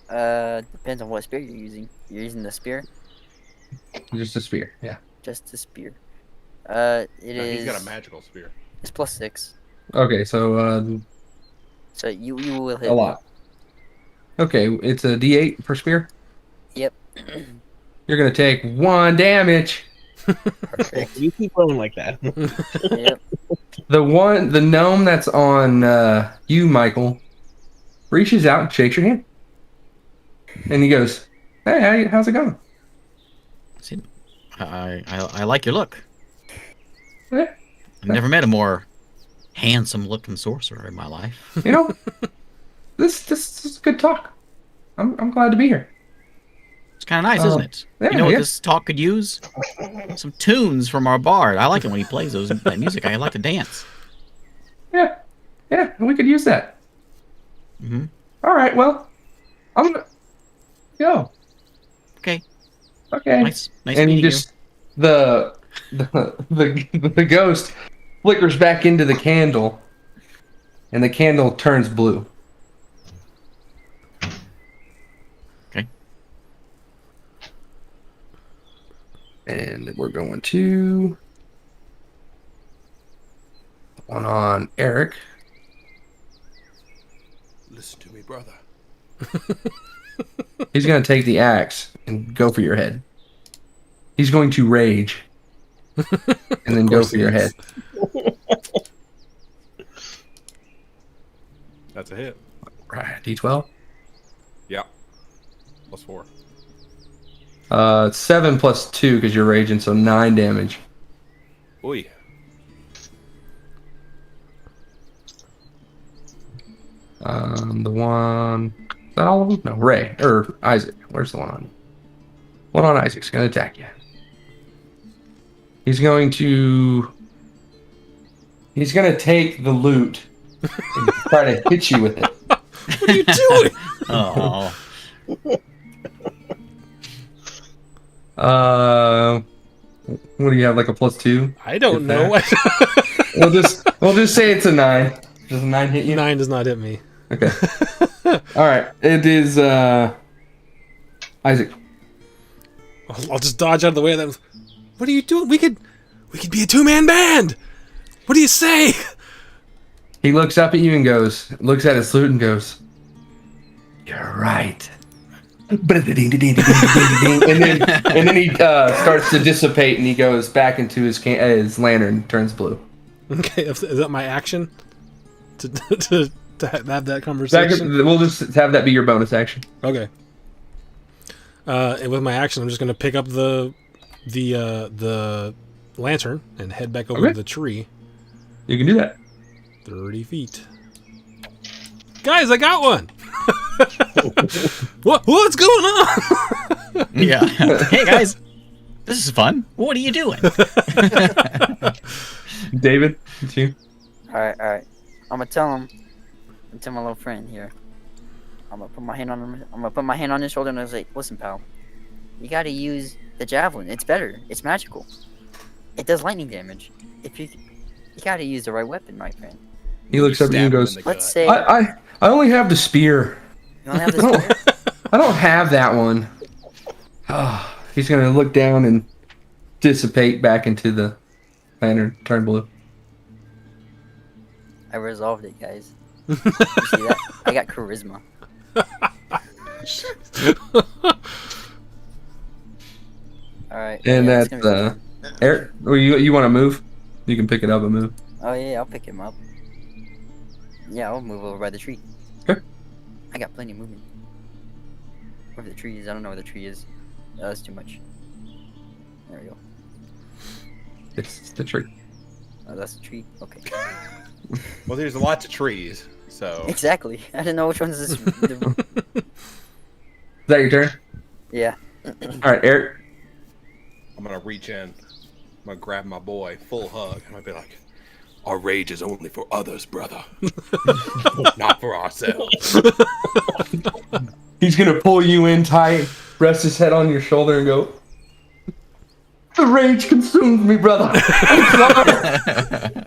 Depends on what spear you're using. You're using the spear? Just a spear. Yeah. Just the spear. It No, is. he's got a magical spear. It's +6. Okay, so So you will hit a lot. Okay, it's a D8 per spear. Yep. You're gonna take 1 damage. Perfect. You keep rolling like that. Yep. The gnome that's on you, Michael, reaches out and shakes your hand, and he goes, "Hey, how's it going?" See, I like your look. Yeah. I've never met a more handsome-looking sorcerer in my life. You know, this is good talk. I'm glad to be here. It's kind of nice, isn't it? yeah, You know what yeah. this talk could use? Some tunes from our bard. I like it when he plays that music. I like to dance. Yeah, we could use that. Mm-hmm. All right, well, I'm gonna go. Okay. Okay. Nice And meeting he just the ghost flickers back into the candle, and the candle turns blue. Okay. And we're going to one on Eric. Listen to me, brother. He's going to take the axe and go for your head. He's going to rage and then go course for he your is. head. That's a hit. Right, D12. Yeah. +4. 7 plus 2 because you're raging, so 9 damage. Oi. The one. Is that all of them? No, Ray. Or Isaac. Where's the one on you? One on Isaac's going to attack you. He's going to. He's going to take the loot and try to hit you with it. What are you doing? Oh, What do you have, like a +2? I don't Get know. We'll just say it's a 9. Does a 9 hit you? 9 does not hit me. Okay. All right. It is Isaac. I'll just dodge out of the way of them. What are you doing? We could be a 2-man band. What do you say? He looks up at you and looks at his flute and goes, "You're right." And then he starts to dissipate and he goes back into his lantern, turns blue. Okay, is that my action? To have that conversation? We'll just have that be your bonus action. Okay. And with my action, I'm just gonna pick up the lantern and head back over Okay. to the tree. You can do that. 30 feet. Guys, I got one! What's going on? yeah. Hey guys, this is fun. What are you doing? David, it's you. Alright. I'm gonna tell him. And tell my little friend here. I'm gonna put my hand on him. I'm gonna put my hand on his shoulder and I was like, "Listen, pal. You gotta use the javelin. It's better. It's magical. It does lightning damage. If you gotta use the right weapon, my friend. He looks up at you and goes, Let's say I only have the spear. you only have this spear. I don't have that one." He's going to look down and dissipate back into the lantern, turn blue. I resolved it, guys. You see that? I got charisma. Alright. And yeah, it's that's, gonna be fun. Eric, or you want to move? You can pick it up and move. Oh yeah, I'll pick him up. Yeah, I'll move over by the tree. Okay. I got plenty of movement. Where the tree is, I don't know where the tree is. That's too much. There we go. It's the tree. Oh, that's the tree? Okay. Well, there's lots of trees, so Exactly. I didn't know which one's this. that your turn? Yeah. All right, Eric. I'm gonna reach in. I'm gonna grab my boy, full hug. I'm gonna be like, "Our rage is only for others, brother, not for ourselves." He's gonna pull you in tight, rest his head on your shoulder, and go, "The rage consumes me, brother." I'm sorry."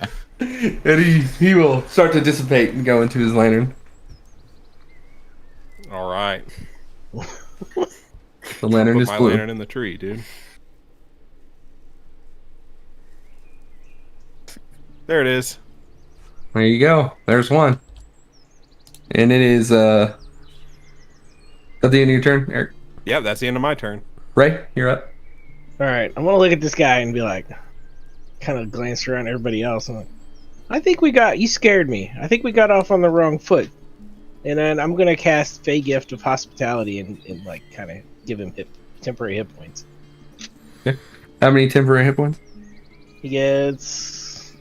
And he will start to dissipate and go into his lantern. All right. The lantern Put is my blue. lantern in the tree, dude. There it is. There you go. There's one. And it is at the end of your turn, Eric. Yep, that's the end of my turn. Ray, you're up. All right, I'm gonna look at this guy and be like, kind of glance around everybody else. And I think you scared me. I think we got off on the wrong foot. And then I'm gonna cast Fey Gift of Hospitality and like kind of give him temporary hit points. Okay. How many temporary hit points? He gets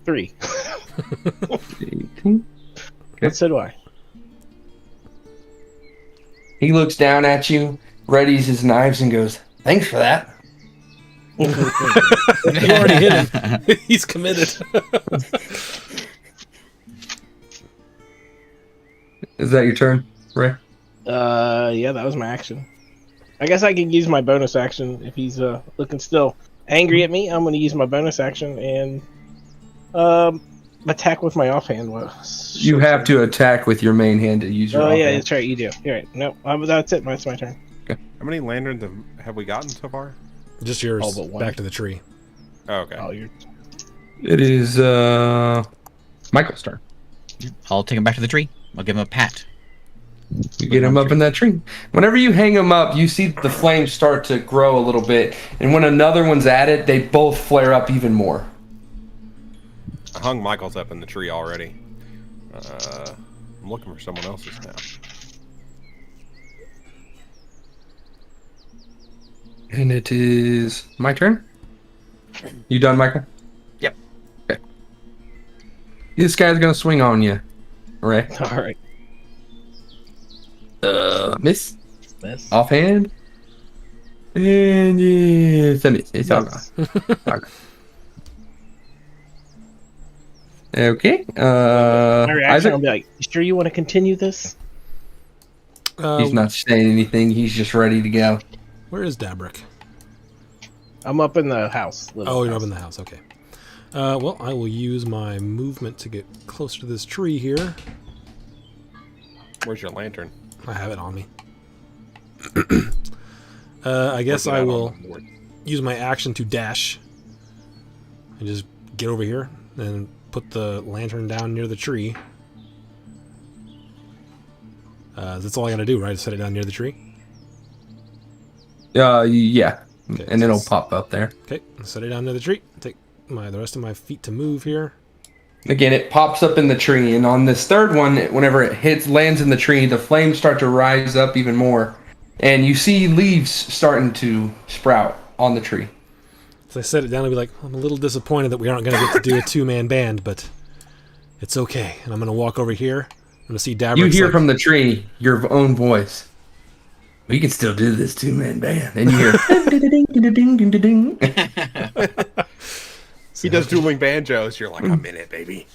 3. 18. But so do I. He looks down at you, readies his knives, and goes, "Thanks for that." You already hit him. He's committed. Is that your turn, Ray? Yeah, that was my action. I guess I can use my bonus action if he's looking still angry at me. I'm going to use my bonus action and attack with my offhand. You have to attack with your main hand to use your. Oh yeah, offhand. that's right. You do. You're right. No, that's it. That's my turn. How many lanterns have we gotten so far? Just yours. All but one. Back to the tree. Oh, okay. Oh, you're. It is Michael's turn. I'll take him back to the tree. I'll give him a pat. You get him up in that tree. Whenever you hang him up, you see the flames start to grow a little bit, and when another one's at it, they both flare up even more. I hung Michael's up in the tree already. I'm looking for someone else's now. And it is my turn. You done, Michael? Yep. Okay. This guy's gonna swing on you, Ray. All right. Miss. Miss. Offhand. And yeah, it's a miss. It's all gone. Miss. Okay. Okay. My reaction Isaac. will be like, "You sure you want to continue this?" He's not saying anything. He's just ready to go. Where is Dabrick? I'm up in the house. Oh, you're up in the house. Okay. Well, I will use my movement to get closer to this tree here. Where's your lantern? I have it on me. I guess Look it I out will on the board. use my action to dash and just get over here and put the lantern down near the tree. That's all I gotta do, right? Set it down near the tree. Yeah. Okay, And so it'll it's- pop up there. Okay, set it down near the tree. Take the rest of my feet to move here. Again, it pops up in the tree, and on this third one, whenever it lands in the tree, the flames start to rise up even more, and you see leaves starting to sprout on the tree. As I set it down, I'll be like, I'm a little disappointed that we aren't going to get to do a two-man band, but it's okay. And I'm going to walk over here. I'm going to see Dabrick. You hear from the tree your own voice. We can still do this two-man band, and you hear. Ding-a-ding-a-ding-a-ding. He does dueling banjos. You're like, I'm in it, baby.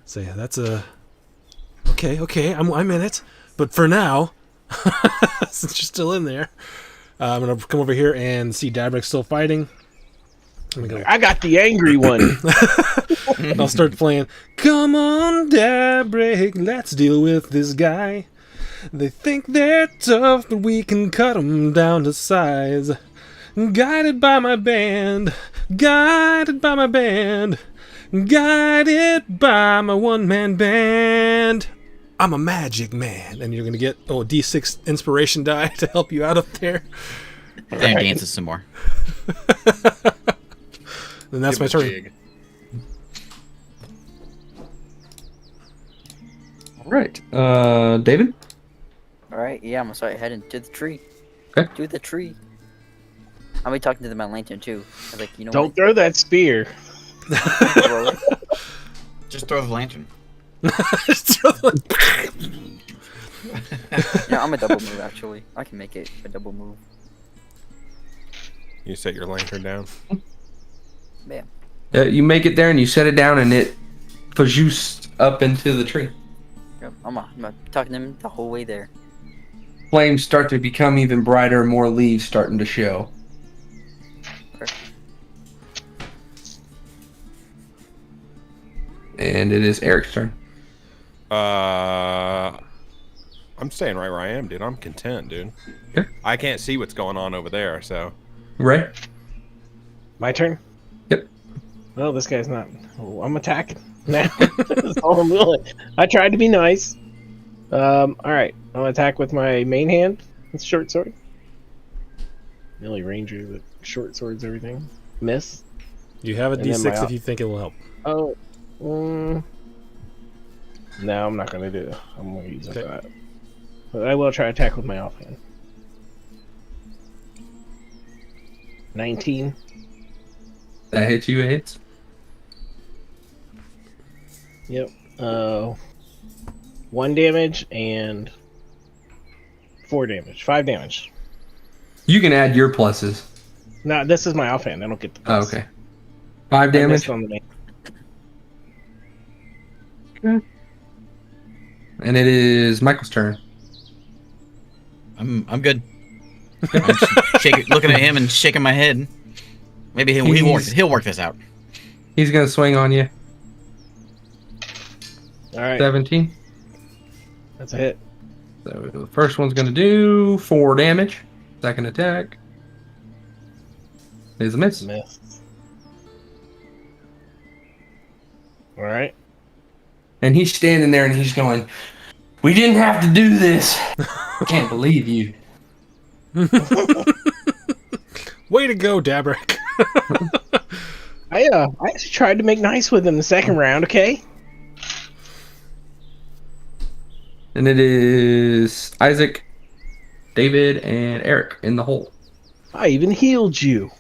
So yeah, that's a... Okay, I'm in it. But for now, since you're still in there, I'm going to come over here and see Dabrick still fighting. I'm gonna go. I got the angry one. I'll start playing, come on, Dabrick, let's deal with this guy. They think they're tough, but we can cut them down to size. Guided by my band, guided by my band, guided by my one-man band. I'm a magic man. And you're going to get a D6 inspiration die to help you out up there. Dan dances some more. Then that's Give my him a turn. jig. All right, David. All right, yeah, I'm gonna start heading to the tree. Okay. To the tree. I'll be talking to my lantern too. I was like, you know Don't throw that spear. what? Just throw the lantern. Just throw the- Yeah, I'm a double move actually. I can make it a double move. You set your lantern down. Bam. You make it there and you set it down and it pushes up into the tree. Yep, I'm talking to him the whole way there. Flames start to become even brighter, more leaves starting to show. And it is Eric's turn. I'm staying right where I am, dude. I'm content, dude. Okay. I can't see what's going on over there, so. Ray? My turn? Yep. Well, this guy's not. Oh, I'm attacking now. That's all I'm doing. I tried to be nice. Alright. I'll attack with my main hand. It's short sword. Melee ranger with short swords, everything. Miss. You have a And then D6 my if you think it will help. Oh. No, I'm not going to do it. I'm going to use Okay. that. But I will try to attack with my offhand. 19. That hits you, it hits. Yep. 1 damage and 4 damage. 5 damage. You can add your pluses. No, this is my offhand. I don't get the Oh, plus. okay. 5 I damage. missed on the main. And it is Michael's turn. I'm good. I'm just looking at him and shaking my head. Maybe he'll work this out. He's going to swing on you. Alright, 17. that's a hit. So the first one's going to do 4 damage. Second attack is a miss. Miss. Alright. And he's standing there and he's going, "We didn't have to do this." Can't believe you. Way to go, Dabrick. I actually tried to make nice with him the second round, okay? And it is Isaac, David, and Eric in the hole. I even healed you.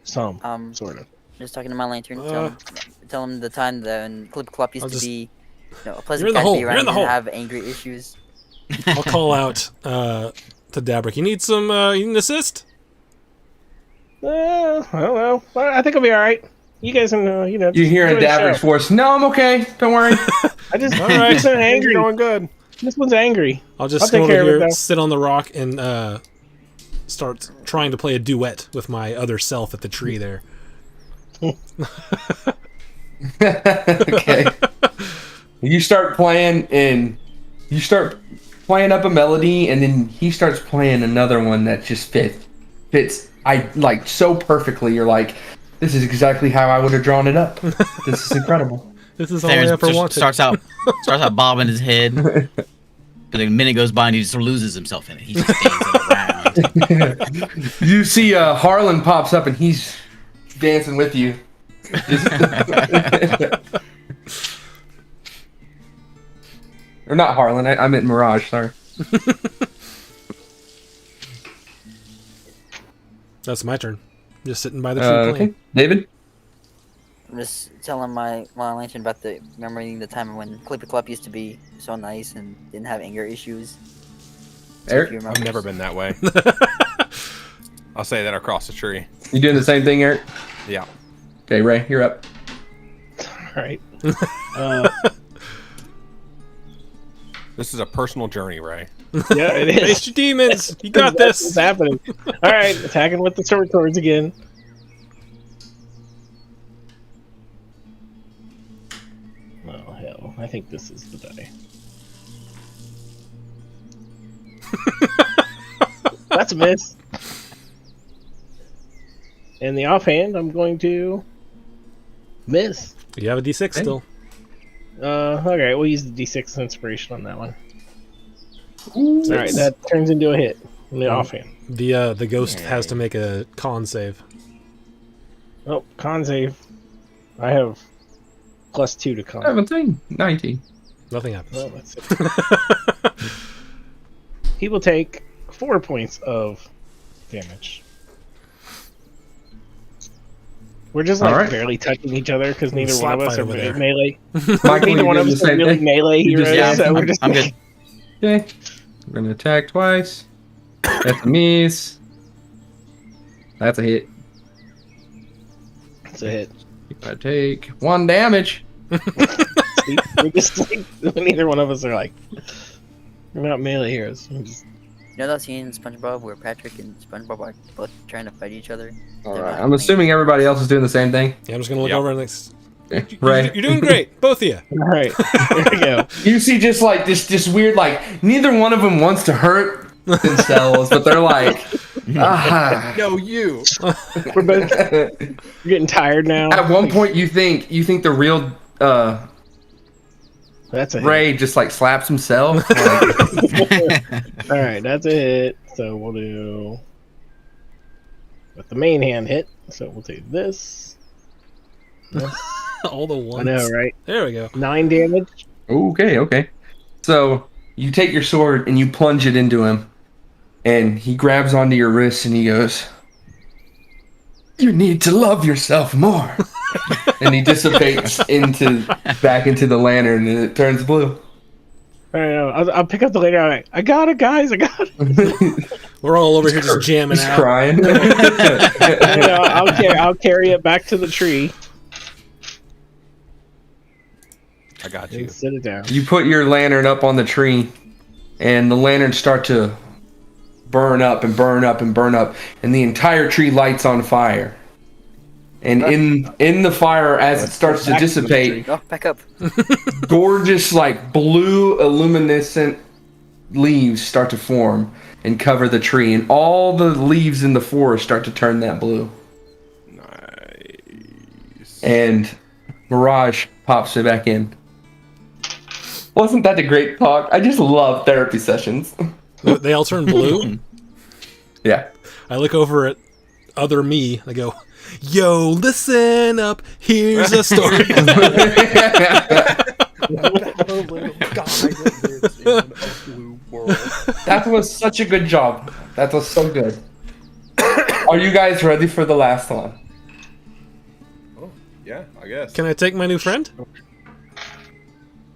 Some, sort of. Just talking to my lantern. Tell him the time that when Clip Clop used I'll to just- be, a You're pleasant in the guy to hole, be you're around in the and hole. have angry issues. I'll call out to Dabrick. You need some, you need an assist? I don't know. I think I'll be alright. You guys can, You just hear in enjoy the Davrick's show. voice, "No, I'm okay. Don't worry." I just, All right. this one's You're angry. doing good. This one's angry. I'll just I'll take go care of over it, here, though. sit on the rock, and start trying to play a duet with my other self at the tree there. Okay. You start playing up a melody, and then he starts playing another one that just fits so perfectly. You're like, "This is exactly how I would have drawn it up. This is incredible." This is all I Terrence ever just wanted. starts out bobbing his head. But a minute goes by and he just loses himself in it. He just dancing around. You see Harlan pops up and he's dancing with you. Or not Harlan, I meant Mirage, sorry. That's my turn. Just sitting by the tree playing. Okay. David? I'm just telling my lantern about remembering the time when Clippy Clop used to be so nice and didn't have anger issues. See if Eric? he I've remembers. never been that way. I'll say that across the tree. You doing the same thing, Eric? Yeah. Okay, Ray, you're up. Alright. This is a personal journey, Ray. Yeah, it is. Face your demons! You got That's what's this! happening. Alright, attacking with the short swords again. Oh, hell. I think this is the die. That's a miss. And the offhand, I'm going to miss. You have a D6 still. Okay, we'll use the D6 inspiration on that one. Alright, that turns into a hit in the offhand. The ghost has to make a con save. Oh, con save. I have +2 to con. 17, 19. Nothing happens. Well, that's it. He will take 4 points of damage. We're just like Alright. barely touching each other because neither Slap one of us fight are over there. melee. Michael, Neither you one of doing us the are same really thing? melee You heroes. just- Yeah, so we're just I'm good. Okay. We're gonna attack twice. That's a miss. That's a hit. It's a hit. You gotta take 1 damage. See? We're just like neither one of us are like we're not melee heroes. We're just- You know that scene in SpongeBob where Patrick and SpongeBob are both trying to fight each other? All They're right. not I'm assuming everybody else is doing the same thing. Yeah, I'm just gonna look Yep. over and next. Right. You're doing great, both of you. All right, there we go. You see just like this weird like neither one of them wants to hurt themselves, but they're like ah. No, you. We're both getting tired now. At one point you think the real That's a hit. Ray just like slaps himself. Like, All right, that's a hit. So we'll do with the main hand hit. So we'll do this. All the I ones. know, right? There we go. 9 damage. okay. So you take your sword and you plunge it into him, and he grabs onto your wrist and he goes, "You need to love yourself more." And he dissipates back into the lantern, and it turns blue. All right, I'll pick up the later. Right. I got it, guys. I got it. We're all over here just jamming He's out. crying. I'll carry it back to the tree I got you. and sit it down. You put your lantern up on the tree, and the lanterns start to burn up and burn up and burn up, and the entire tree lights on fire. And in the fire, as it starts to Back to the dissipate, Oh, back up. gorgeous, like blue, luminescent leaves start to form and cover the tree, and all the leaves in the forest start to turn that blue. Nice. And Mirage pops it back in. Wasn't that a great talk? I just love therapy sessions. They all turn blue. Yeah. I look over at other me. I go, "Yo, listen up. Here's a story." That was such a good job. That was so good. Are you guys ready for the last one? Yeah, I guess. Can I take my new friend?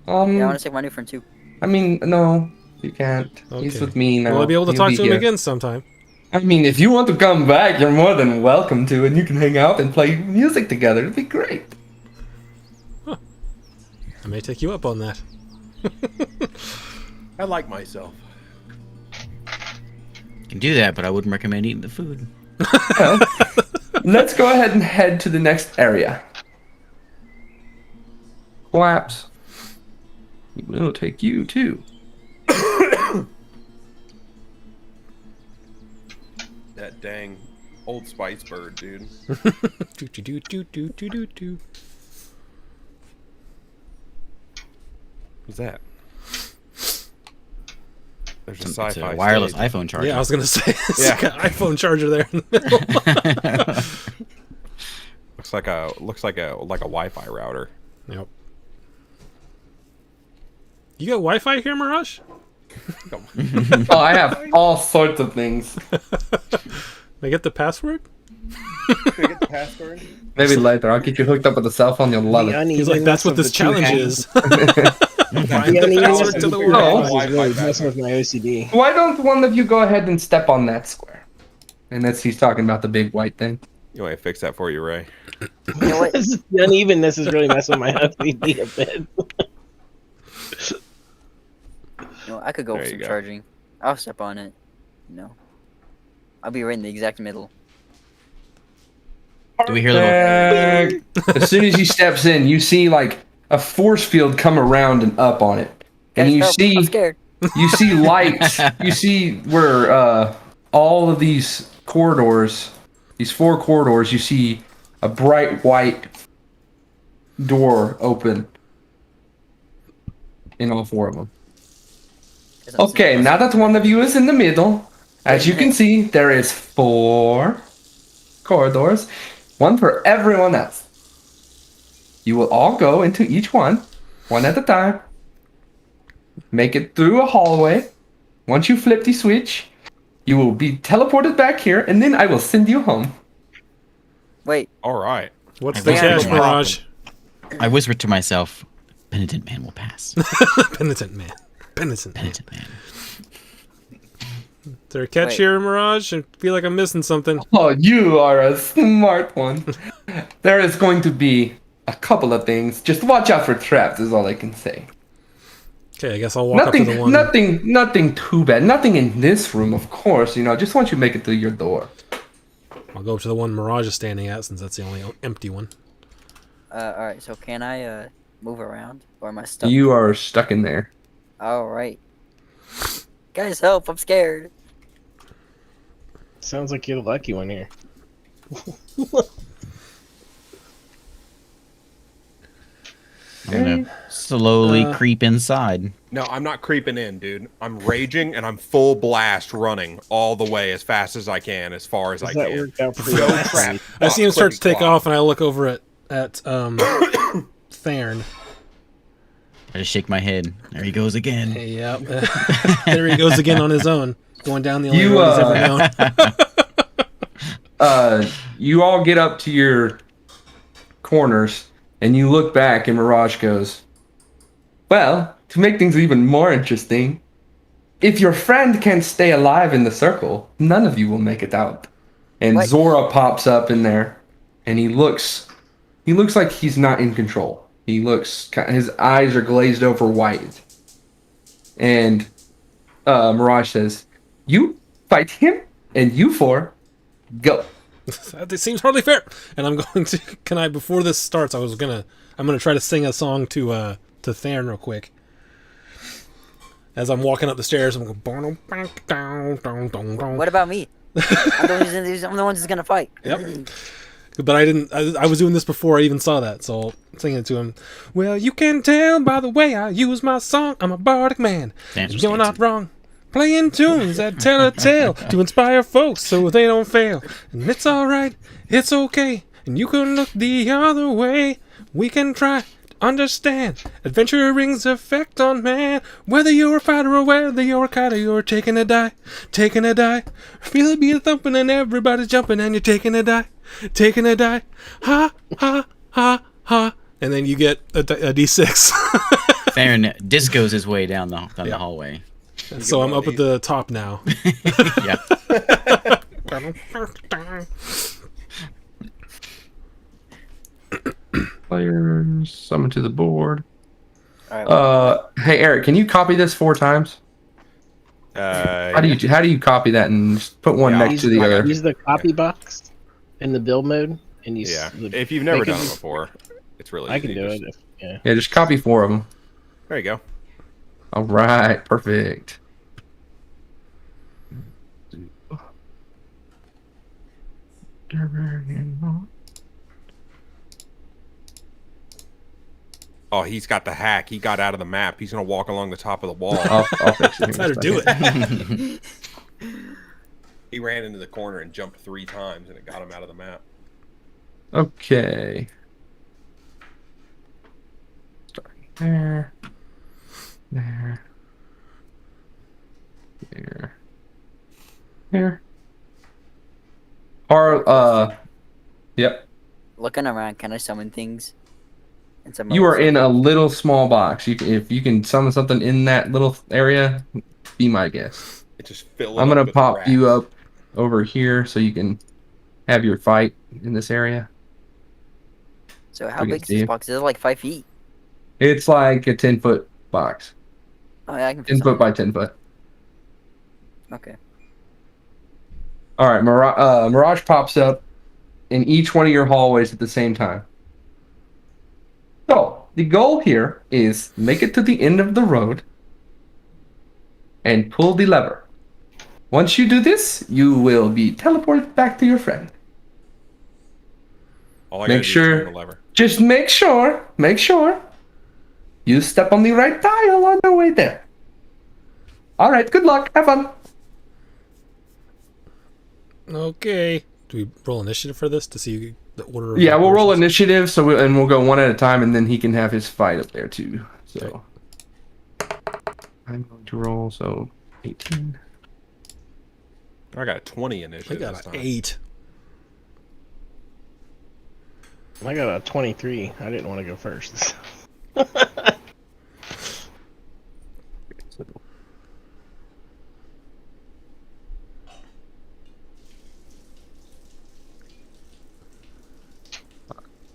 Yeah, I want to take my new friend too. I mean, no, you can't. He's Okay. with me now. Will I be able to He'll talk be to him here. again sometime? I mean, if you want to come back, you're more than welcome to, and you can hang out and play music together. It'd be great. I may take you up on that. I like myself. You can do that, but I wouldn't recommend eating the food. Well, let's go ahead and head to the next area. Collapse. We'll take you too. That dang Old Spice bird, dude. Do. What's that? There's a It's sci-fi a wireless stage. iPhone charger. Yeah, I was gonna say it's Yeah. like an iPhone charger there in the middle. Looks like a Wi-Fi router. Yep. You got Wi-Fi here, Mirage? Oh, I have all sorts of things. May I get the password? Can I get the password? Maybe later. I'll get you hooked up with a cell phone. You'll love it. He's like, that's what this challenge is. Find The the password to the uneven world. No. is really messing with my OCD. Why don't one of you go ahead and step on that square? And that's he's talking about the big white thing. You want me to fix that for you, Ray? You know what? The unevenness is really messing with my OCD a bit. You know, I could go There for you some go. charging. I'll step on it. You know, I'll be right in the exact middle. Do we hear the little... As soon as he steps in, you see like a force field come around and up on it, and Guys, you help, I'm see scared. you see lights. You see where all of these corridors, these 4 corridors, you see a bright white door open in all 4 of them. Doesn't seem Okay, like- now that one of you is in the middle, as you can see, there is 4 corridors, one for everyone else. You will all go into each one at a time. Make it through a hallway. Once you flip the switch, you will be teleported back here, and then I will send you home. Wait, All right. What's I the wish catch, we- Mirage? I whispered to myself, "Penitent man will pass. Penitent man. Penitent man. Penitent man." Is there a catch Wait. here, Mirage? I feel like I'm missing something. Oh, you are a smart one. There is going to be a couple of things. Just watch out for traps is all I can say. Okay, I guess I'll walk up to the one. Nothing too bad. Nothing in this room, of course. Just once you make it through your door. I'll go up to the one Mirage is standing at, since that's the only empty one. Alright, so can I move around? Or am I stuck? You are stuck in there. Alright. Guys, help, I'm scared. Sounds like you're the lucky one here. I'm gonna slowly Uh, creep inside. No, I'm not creeping in, dude. I'm raging and I'm full blast running all the way as fast as I can, as far as I That can. worked out pretty No well. trap. I see him start to take Click-clop. off, and I look over at Theron. I just shake my head. There he goes again. Hey, yep. There he goes again on his own, going down the only You, road he's ever known. You all get up to your corners, and you look back, and Mirage goes, "Well, to make things even more interesting, if your friend can't stay alive in the circle, none of you will make it out." And What? Zora pops up in there, and he looks like he's not in control. His eyes are glazed over white. And Mirage says, "You fight him, and you four go." That seems hardly fair. And I'm going to. Can I? Before this starts, I'm gonna try to sing a song to Theron real quick. As I'm walking up the stairs, I'm going. What about me? I'm the one who's gonna fight. Yep. But I didn't. I was doing this before I even saw that, so I'll sing it to him. Well, you can tell by the way I use my song. I'm a bardic man. Dance was You're not dancing. wrong. Playing tunes that tell a tale to inspire folks so they don't fail. And it's alright, it's okay. And you can look the other way. We can try to understand adventuring's effect on man. Whether you're a fighter or whether you're a kiter, you're taking a die. Feel the beat thumping and everybody's jumping and you're taking a die. Ha, ha, ha, ha. And then you get a D6. Theron discos his way down the hallway. So I'm up at the top now. Yeah. Players summon to the board. Alright, Hey Eric, can you copy this 4 times? How do you copy that and just put one Yeah, next to the other? Use the copy box in the build mode, and you. Yeah. The, If you've never they can done it just- before, it's really I can easy. do Just- it. Yeah. Yeah, just copy 4 of them. There you go. All right, perfect. Oh, he's got the hack. He got out of the map. He's gonna walk along the top of the wall. I'll fix it. That's how to do it. He ran into the corner and jumped 3 times, and it got him out of the map. Okay. Starting there. There. There. There. Yep. looking around, can I summon things? And some You other are in a little small box. If you can summon something in that little area, be my guest. It just filled. I'm gonna pop you up over here so you can have your fight in this area. So how we can big is see this it. box? Is it like 5 feet? It's like a 10-foot box. Oh yeah, I can. 10 foot by 10 foot. Okay. All right, Mirage pops up in each one of your hallways at the same time. So the goal here is make it to the end of the road and pull the lever. Once you do this, you will be teleported back to your friend. All I Make gotta do is sure- turn the lever. Just make sure you step on the right tile on the way there. All right, good luck. Have fun. Okay. Do we roll initiative for this to see the order? Of Yeah, we'll roll operations? initiative, and we'll go one at a time, and then he can have his fight up there too. So I'm going to roll. So 18. I got a 20 I initiative got this an time. 8. I got a 23. I didn't want to go first.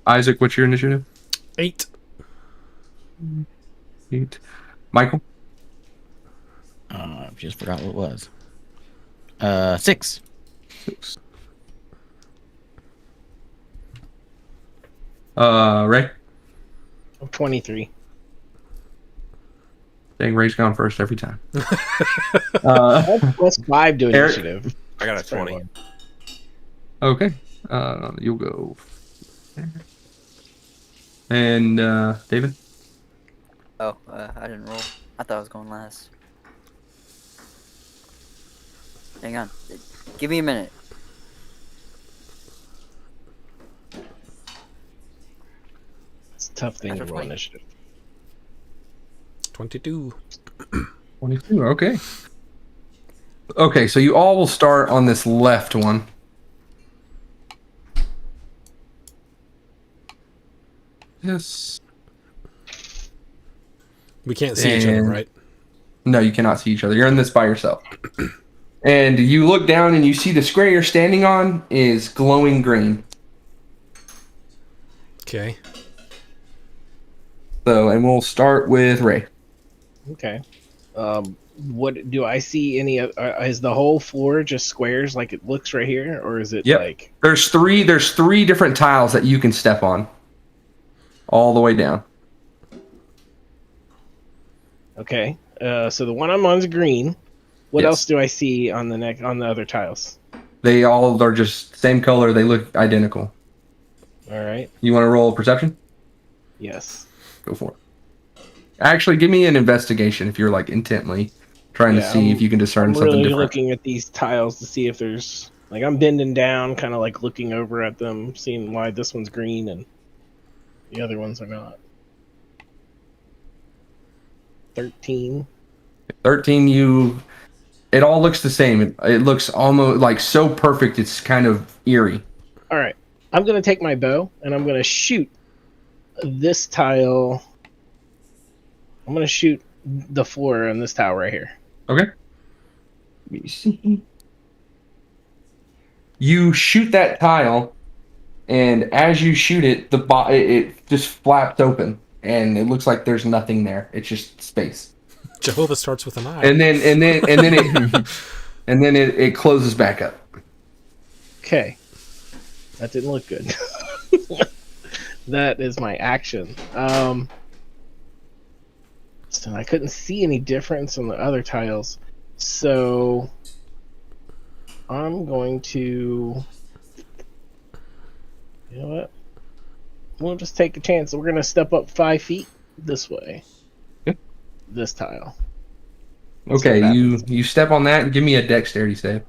Isaac, what's your initiative? 8. 8. Michael? I just forgot what it was. 6. 6. Ray? I'm 23. Dang, Ray's gone first every time. Plus 5 to Eric? initiative. I got a 20. Okay. You'll go. And David? Oh, I didn't roll. I thought I was going last. Hang on. Give me a minute. It's a tough thing to That's roll right. initiative. 22. 22. Okay. Okay, so you all will start on this left one. Yes. We can't see each other, And- right? No, you cannot see each other. You're in this by yourself. And you look down and you see the square you're standing on is glowing green. Okay. So, and we'll start with Ray. Okay. What do I see? Any? Is the whole floor just squares like it looks right here, or is it Yep. like? There's three different tiles that you can step on. All the way down. Okay. So the one I'm on is green. What Yes. else do I see on the other tiles? They all are just same color. They look identical. All right. You want to roll perception? Yes. Go for it. Actually, give me an investigation if you're like intently trying to Yeah, see if you can discern I'm something really different. looking at these tiles to see if there's like I'm bending down, kind of like looking over at them, seeing why this one's green and the other ones are not. 13. 13, it all looks the same. It looks almost like so perfect it's kind of eerie. All right. I'm going to take my bow and I'm going to shoot this tile. I'm going to shoot the floor on this tile right here. Okay. Let me see. You shoot that tile, and as you shoot it, it just flaps open, and it looks like there's nothing there. It's just space. Jehovah starts with an I. And then it closes back up. Okay. That didn't look good. That is my action. So I couldn't see any difference on the other tiles. So I'm going to, you know what? We'll just take a chance. We're going to step up 5 feet this way. Yep. This tile. Okay, what you step on that and give me a dexterity save.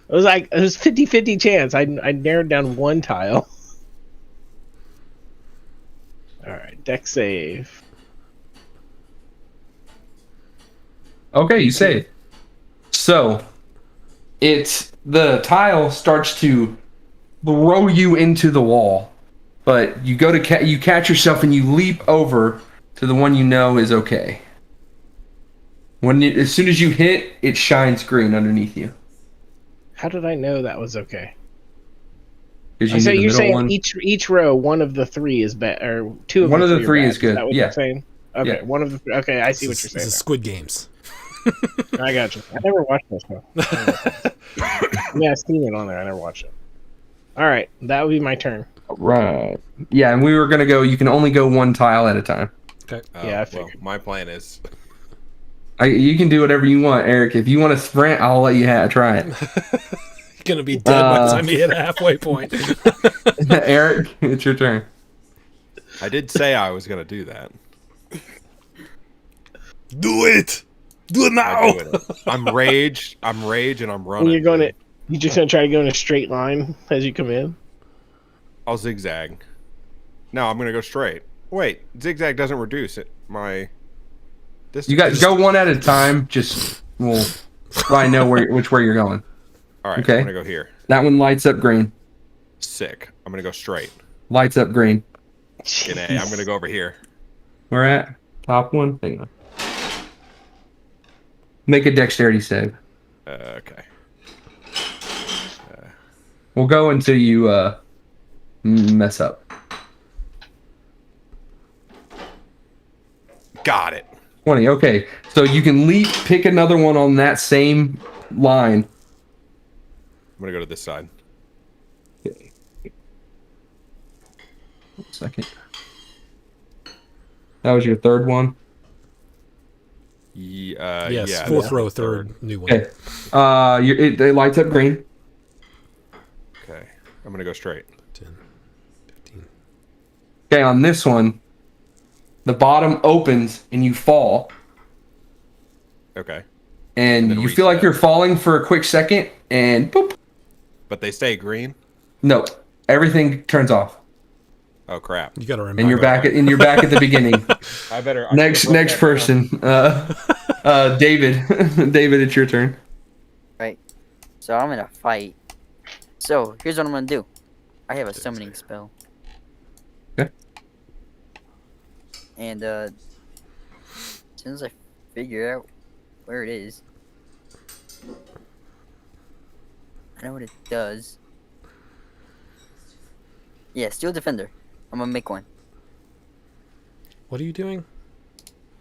It was 50-50 chance. I narrowed down one tile. All right, dex save. Okay, you save. So, the tile starts to throw you into the wall, but you go to you catch yourself and you leap over to the one you know is okay. As soon as you hit, it shines green underneath you. How did I know that was okay? Because So you need the you're middle saying one. each row, one of the three is bad, or two of One of the are three bad. is good, That what yeah. you're saying? Okay, Yeah. one of the. Okay, I see what you're This is saying. Squid Games. now. I got you. I never watched this one. Yeah, I've seen it on there. I never watched it. All right, that would be my turn. Right. Yeah, and we were gonna go. You can only go one tile at a time. Okay. Yeah, I figured. My plan is You can do whatever you want, Eric. If you want to sprint, I'll let you try it. Gonna be dead by the time you hit a halfway point. Eric, it's your turn. I did say I was gonna do that. Do it! Do it now! I'm doing it. I'm rage, and I'm running. And you're just gonna try to go in a straight line as you come in. I'll zigzag. No, I'm gonna go straight. Wait, zigzag doesn't reduce it. My distance. You got go one at a time. Just so I know which way you're going. All right, okay. I'm gonna go here. That one lights up green. Sick. I'm gonna go straight. Lights up green. In A. I'm gonna go over here. We're at top one. Hang on. Make a dexterity save. Okay. We'll go until you mess up. Got it. 20. Okay, so you can pick another one on that same line. I'm gonna go to this side. Okay. 1 second. That was your third one. Yes, yeah, fourth that's row, the third new one. Okay. It lights up green. Okay. I'm gonna go straight. 10, 15. Okay, on this one, the bottom opens and you fall, Okay. and then you feel like reset. you're falling for a quick second, and boop. But they stay green. No, everything turns off, Oh crap. You gotta remember. and you're back at the beginning. I better. next person, David. David, it's your turn. Right. So I'm gonna fight. So here's what I'm gonna do. I have a summoning spell. Okay. And as soon as I figure out where it is, I know what it does. Yeah, Steel Defender. I'm gonna make one. What are you doing?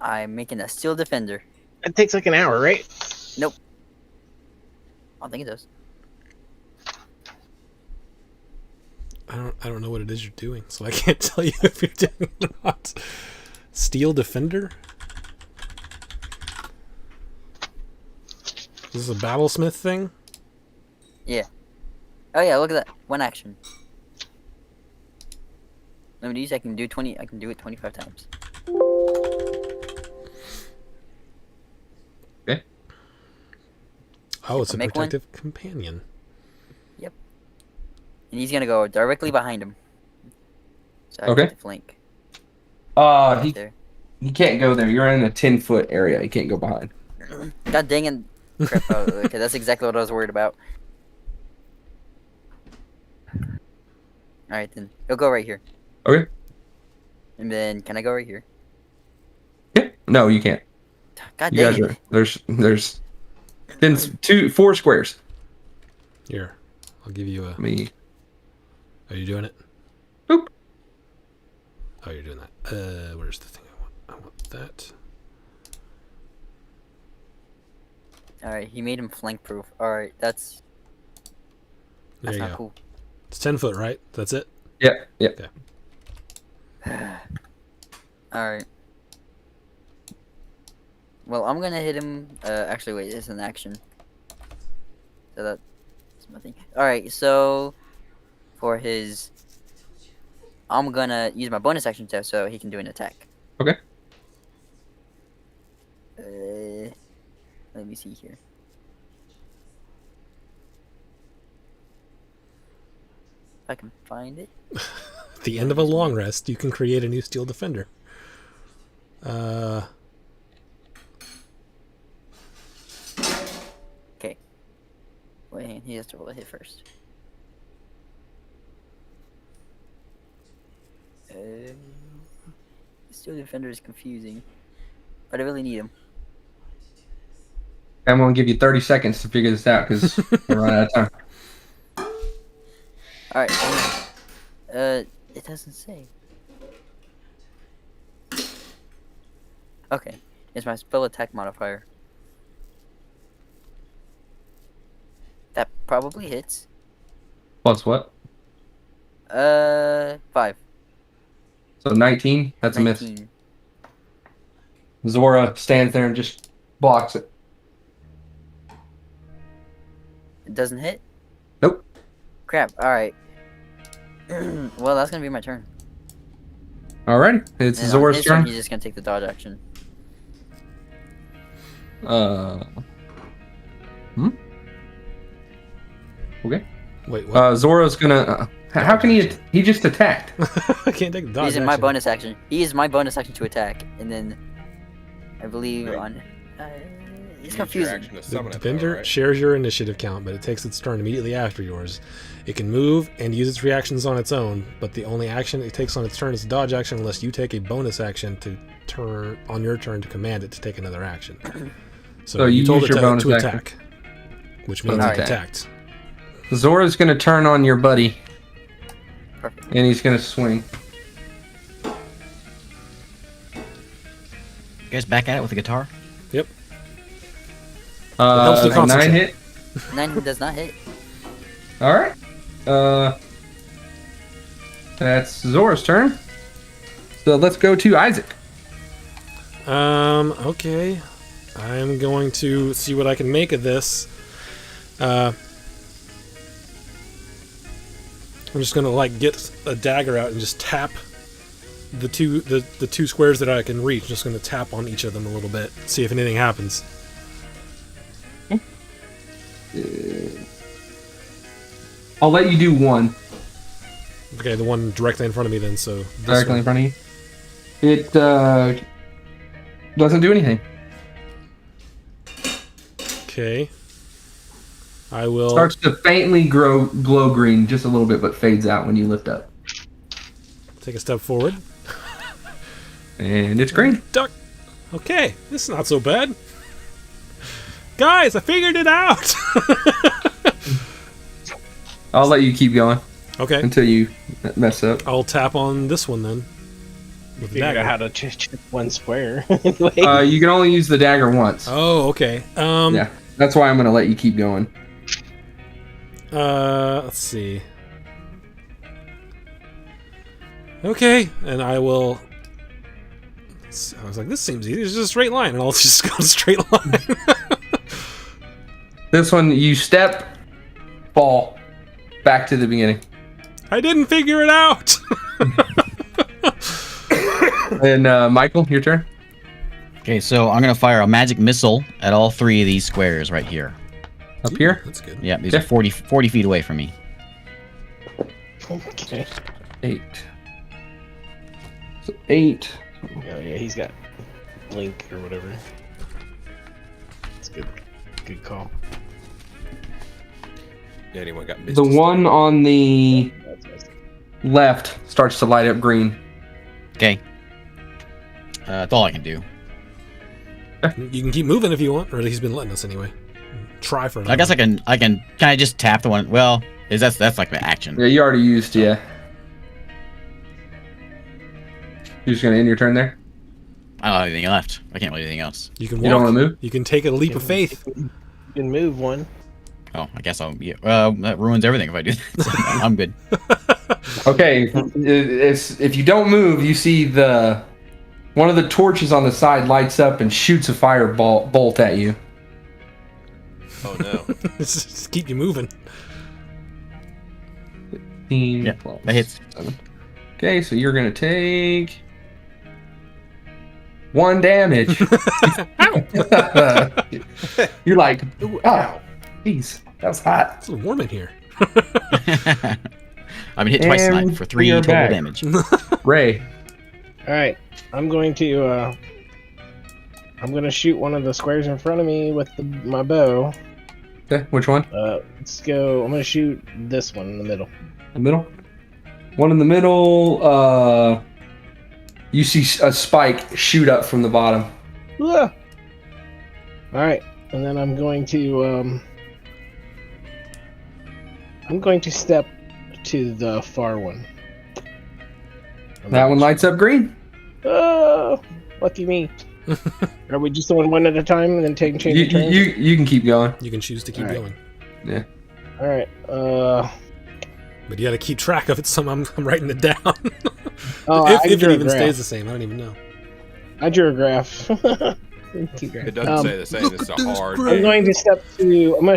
I'm making a Steel Defender. It takes like an hour, right? I don't think it does. I don't know what it is you're doing, so I can't tell you if you're doing it or not. Steel Defender? Is this a Battlesmith thing? Yeah. Oh yeah, look at that. One action. Let me use. I can do 20. I can do it 25 times. Okay. Oh, it's a Make one. protective companion. And he's gonna go directly behind him. So I Okay. have to flank. He Right there. he can't go there. You're in a 10-foot area. He can't go behind. God dang it. Crap, okay, that's exactly what I was worried about. Alright then. He'll go right here. Okay. And then can I go right here? Yeah. No, you can't. God You dang guys it. are there's then 4 squares. Here, I'll give you a. Me. Are you doing it? Boop. Oh, you're doing that. Where's the thing I want? I want that. Alright, he made him flank proof. Alright, that's There you not go. cool. It's 10 foot, right? That's it? Yeah. Yeah. Alright. Well, I'm gonna hit him. Actually, wait, it's an action. So that's nothing. Alright, so for his. I'm gonna use my bonus action test so he can do an attack. Okay. Let me see here. If I can find it. At the end of a long rest, you can create a new Steel Defender. Okay. Wait, hang on, he has to roll a hit first. Steel Defender is confusing, but I really need him. I'm gonna give you 30 seconds to figure this out because we're running out of time. Alright, hang on. It doesn't say. Okay, it's my spell attack modifier. That probably hits. Plus what? 5. So 19. That's a miss. 19. Zora stands there and just blocks it. It doesn't hit? Nope. Crap, alright. Well, that's gonna be my turn. Alrighty, it's And on Zora's his turn, turn. he's just gonna take the dodge action. Okay. Wait, what? Zora's gonna. How can he? He just attacked. I can't take the dodge He's in my action. bonus action. He used my bonus action to attack, and then I believe Right. on It's Use your confusing. action to The summon it, though, defender right? shares your initiative count, but it takes its turn immediately after yours. It can move and use its reactions on its own, but the only action it takes on its turn is a dodge action unless you take a bonus action to turn on your turn to command it to take another action. So you told use it your to bonus action. attack, which means Bonus it attack. attacked. Zora's gonna turn on your buddy, Perfect. and he's gonna swing. You guys back at it with the guitar? Yep. helps me A 9 concentrate. hit. 9 does not hit. All right. That's Zora's turn. So let's go to Isaac. Okay. I'm going to see what I can make of this. I'm just gonna like get a dagger out and just tap the two squares that I can reach. Just gonna tap on each of them a little bit, see if anything happens. I'll let you do one Okay, the one directly in front of me then. So this directly one. in front of you. It doesn't do anything. Okay. I will Starts to faintly glow green just a little bit, but fades out when you lift up. take a step forward. And it's green. Duck. Okay, this is not so bad. Guys, I figured it out. I'll let you keep going Okay, until you mess up. I'll tap on this one then. With the Figured dagger. out how to chip one square. Anyway. You can only use the dagger once. Oh, okay. Yeah, that's why I'm gonna let you keep going. Let's see. Okay, and I will. I was like, this seems easy. It's just a straight line, and I'll just go a straight line. This one, you step, fall, back to the beginning. I didn't figure it out. And Michael, your turn. Okay, so I'm gonna fire a magic missile at all 3 of these squares right here. Up here. That's good. Yeah, these Yeah. are 40 feet away from me. Okay. 8. So 8. Oh, yeah, he's got Link or whatever. It's good. Good call. Anyone got The one on the left starts to light up green. Okay. That's all I can do. You can keep moving if you want, or he's been letting us anyway. Try for it. I guess I can. Can I just tap the one? Well, that's like the action. Yeah, you already used, yeah. You're just gonna end your turn there? I don't have anything left. I can't do anything else. You can walk. You don't want to move? You can take a leap of faith. You can move one. Oh, I guess I'll. Yeah, that ruins everything if I do that. So I'm good. Okay, if you don't move, you see one of the torches on the side lights up and shoots a fireball bolt at you. Oh no. Just keep you moving. 15 Yeah, plus that hits. 7. Okay, so you're gonna take 1 damage. You're like, oh, jeez, that was hot. It's a little warm in here. I've been hit twice tonight And for we 3 are total back. damage. Ray, All right, I'm going to shoot one of the squares in front of me with my bow. okay, which one? Let's go. I'm gonna shoot this one in the middle. The middle? One in the middle, you see a spike shoot up from the bottom. Ah! All right, and then I'm going to step to the far one. That one lights up green. Oh, lucky me. Are we just doing one at a time and then change You, turns? you can keep going. You can choose to keep Alright. going, All right. but you got to keep track of it. So I'm writing it down. Oh, if I it drew a even graph. stays the same, I don't even know. I drew a graph. Keep It going. doesn't say the same. look It's at a this hard. graph. I'm going to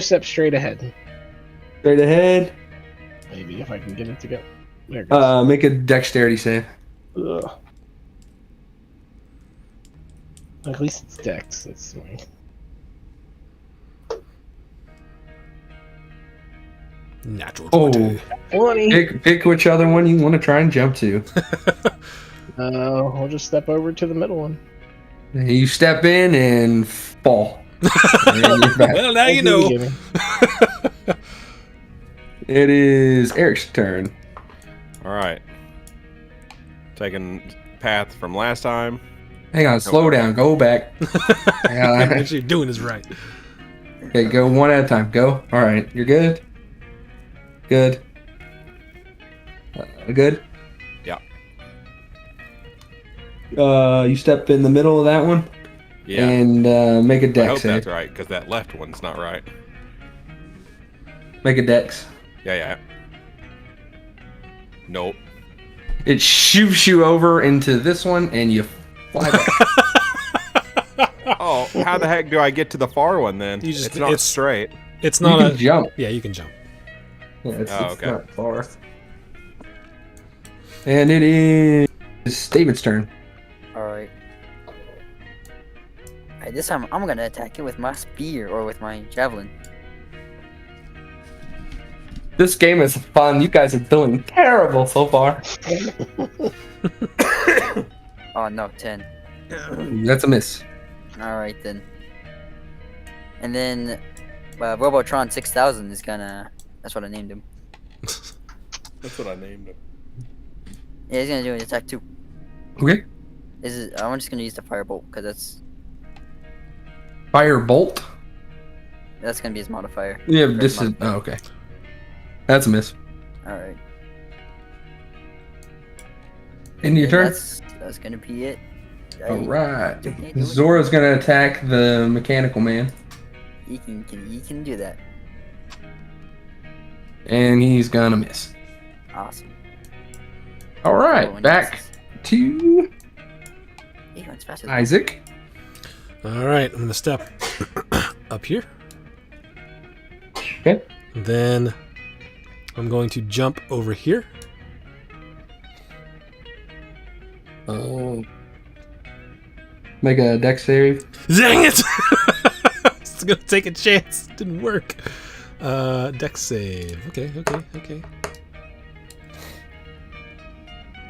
step straight ahead. Straight ahead. Maybe if I can get it to go. There it goes. Make a dexterity save. Ugh. At least it's Dex. That's my. Natural Oh, 20. 20. pick which other one you want to try and jump to. I'll just step over to the middle one. You step in and fall. And you're back. Well, now you At the know. beginning. It is Eric's turn. All right. Taking path from last time. Hang on, slow down. Go back. Hang on. What you're doing is right. Okay, go one at a time. Go. All right, you're good. Good. Good. Yeah. You step in the middle of that one Yeah. and make a I dex hope save. that's right, because that left one's not right. Make a dex. Yeah. Nope. It shoots you over into this one, and you fly back. Oh, how the heck do I get to the far one then? You just- it's not it's- straight. It's You not can a. jump. Yeah, you can jump. Yeah, it's Oh, okay. not far. And it is David's turn. Alright. Alright, this time I'm gonna attack it with my spear or with my javelin. This game is fun. You guys are doing terrible so far. Oh no, 10. That's a miss. Alright then. And then Robotron 6000 is gonna. That's what I named him. That's what I named it. Yeah, he's gonna do an attack too. Okay. I'm just gonna use the firebolt because Firebolt. that's gonna be his modifier. Yeah, Or this his is. Oh, okay. That's a miss. Alright. End your turn. That's gonna be it. All right. Do it. Zora's gonna attack the mechanical man, He can do that. and he's gonna miss. Awesome. All Oh, right, and back to He runs faster than Isaac. All right, I'm gonna step up here. Okay. Then I'm going to jump over here. Oh. Make a dex save. Dang it! I was gonna take a chance. Didn't work. Dex save. Okay.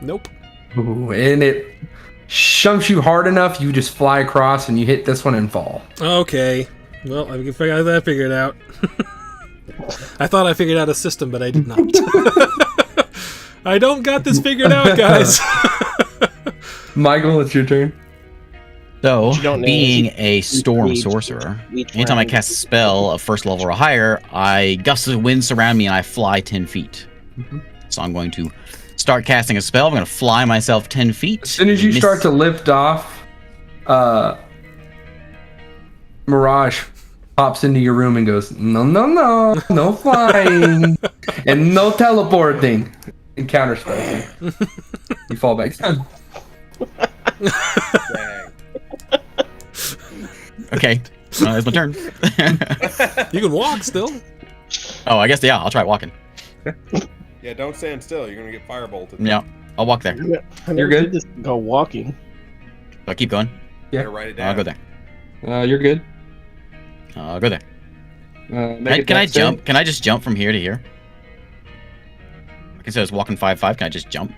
Nope. Ooh, and it shunks you hard enough, you just fly across and you hit this one and fall. Okay. Well, I got that figured out. I thought I figured out a system, but I did not. I don't got this figured out, guys. Michael, it's your turn. So, What you don't know being is a storm each- sorcerer, each anytime I round cast a is- spell of first level or higher, I gusts of wind surround me and I fly 10 feet. So I'm going to start casting a spell. I'm going to fly myself 10 feet. As soon as you start to lift off, Mirage pops into your room and goes, no flying, and no teleporting. And counter spells you. You fall back down. Dang. Okay, it's my turn. You can walk still. Oh, I guess, yeah, I'll try walking. Yeah, don't stand still. You're gonna get firebolted. Yeah, I'll walk there. I never You're good? did this go walking. I'll keep going. Better write it down. I'll go there. You're good. I'll go there. Make Can I a dex save. jump? Can I just jump from here to here? Okay, so I was walking 5'5". Can I just jump?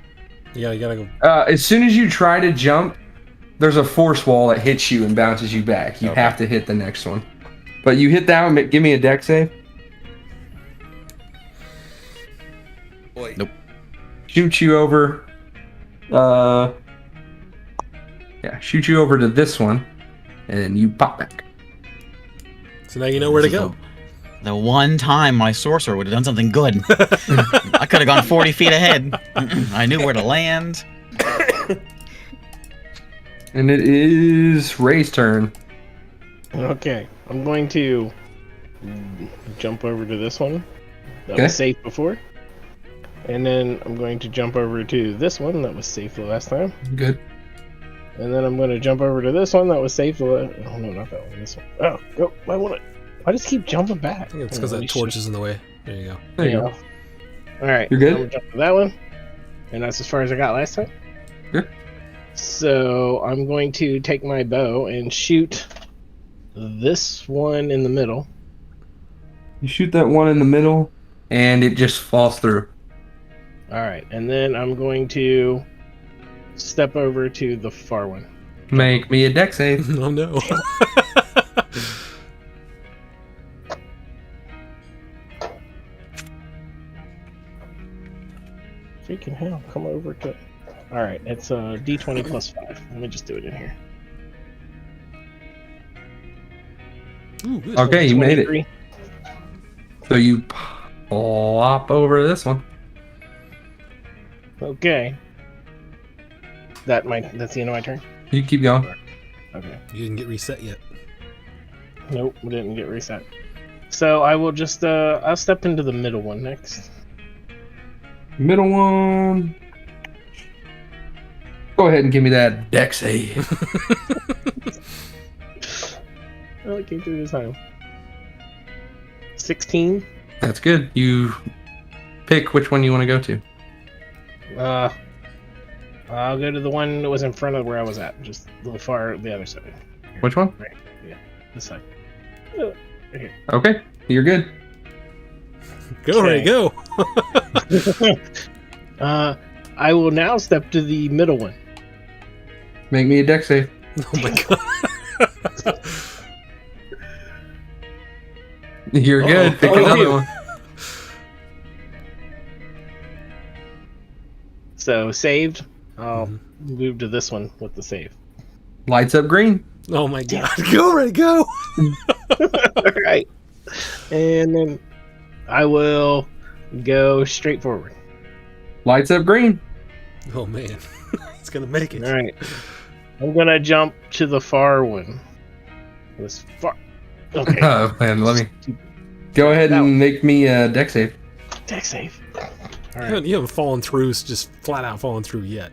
You gotta go. As soon as you try to jump, there's a force wall that hits you and bounces you back. You Okay. have to hit the next one. But you hit that one, give me a dex save. Wait. Nope. Shoot you over. Shoot you over to this one, and then you pop back. So now you know where to This is go. The one time my sorcerer would have done something good. I could have gone 40 feet ahead. I knew where to land. And it is Ray's turn. Okay, I'm going to jump over to this one that Okay. was safe before. And then I'm going to jump over to this one that was safe the last time. Good. And then I'm going to jump over to this one that was safe the last... Oh, no, not that one. This one. Oh, go. I just keep jumping back. I think it's because that torch is in the way. There you go. There you go. Alright. You're good? I'm going to jump to that one. And that's as far as I got last time. Good. So I'm going to take my bow and shoot this one in the middle. You shoot that one in the middle, and it just falls through. Alright, and then I'm going to step over to the far one. Make me a dex save. Oh no. come over to. All right, it's a D20 plus 5. Let me just do it in here. Ooh, good. Okay, you made it. 23. So you plop over this one. Okay. That's the end of my turn. You keep going. Okay. You didn't get reset yet. Nope, we didn't get reset. So I will just I'll step into the middle one next. Middle one. Go ahead and give me that dex save. Oh, it came through this time. 16. That's good. You pick which one you want to go to. I'll go to the one that was in front of where I was at, just a little far the other side. Which one? Right. Yeah, this side. Okay, you're good. Go, Ray, go. I will now step to the middle one. Make me a dex save. Oh my god. You're good. Pick another one. So saved. I'll move to this one with the save. Lights up green. Oh my god. Go, Ray, go. Alright. And then I will go straight forward. Lights up green. Oh man. He's gonna make it. Alright. I'm gonna jump to the far one. This far. Okay. Oh man, let me go ahead and make me a dex save. Dex save. You haven't fallen through, just flat out fallen through yet.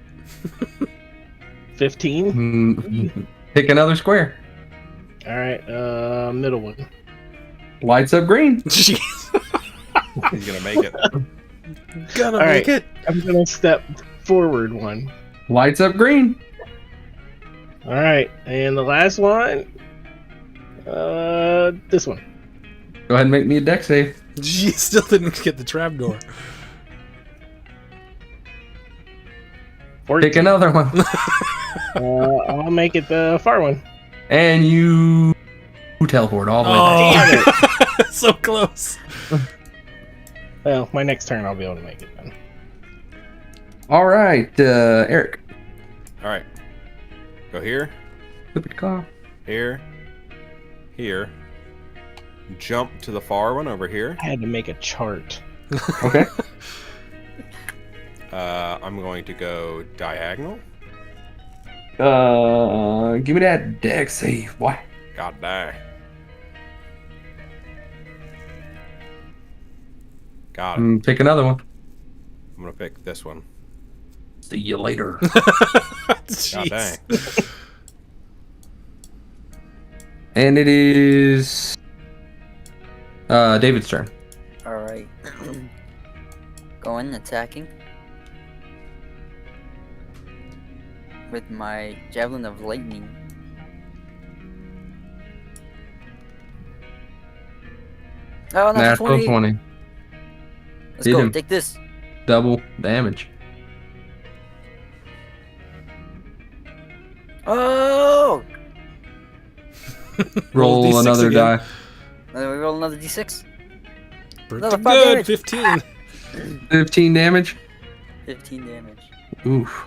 15. Pick another square. Alright, middle one. Lights up green. Jeez. He's gonna make it. Gonna All make right. it. I'm gonna step forward one. Lights up green. Alright, and the last one. This one. Go ahead and make me a dex save. Jeez, still didn't get the trapdoor. 14. Pick another one. I'll make it the far one. And you teleport all the way back. Oh, so close. Well, my next turn I'll be able to make it then. All right, Eric. All right. Go here, Flip it, car. here, here. Jump to the far one over here. I had to make a chart. Okay. I'm going to go diagonal. Give me that dex save. Why? God dang. Got it. Pick another one. I'm gonna pick this one. See you later. God Jeez. dang. And it is David's turn. Alright. Going, attacking. With my Javelin of Lightning. Oh, that's Natural 20. 20. Let's Hit go, him. take this. Double damage. Oh! Roll D6 another again. die. We roll another d6. Pretty Another 5 good. damage. 15. 15 damage. 15 damage. Oof.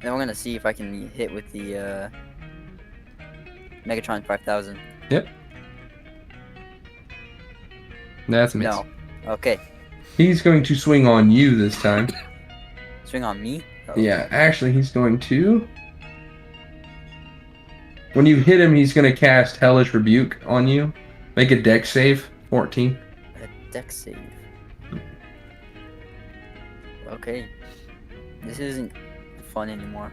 Then we're gonna see if I can hit with the Megatron 5000. Yep. That's a miss. No. Okay. He's going to swing on you this time. Swing on me? Oh. Yeah, actually, he's going to. When you hit him, he's going to cast Hellish Rebuke on you. Make a dex save, 14. A dex save. Okay. This isn't fun anymore.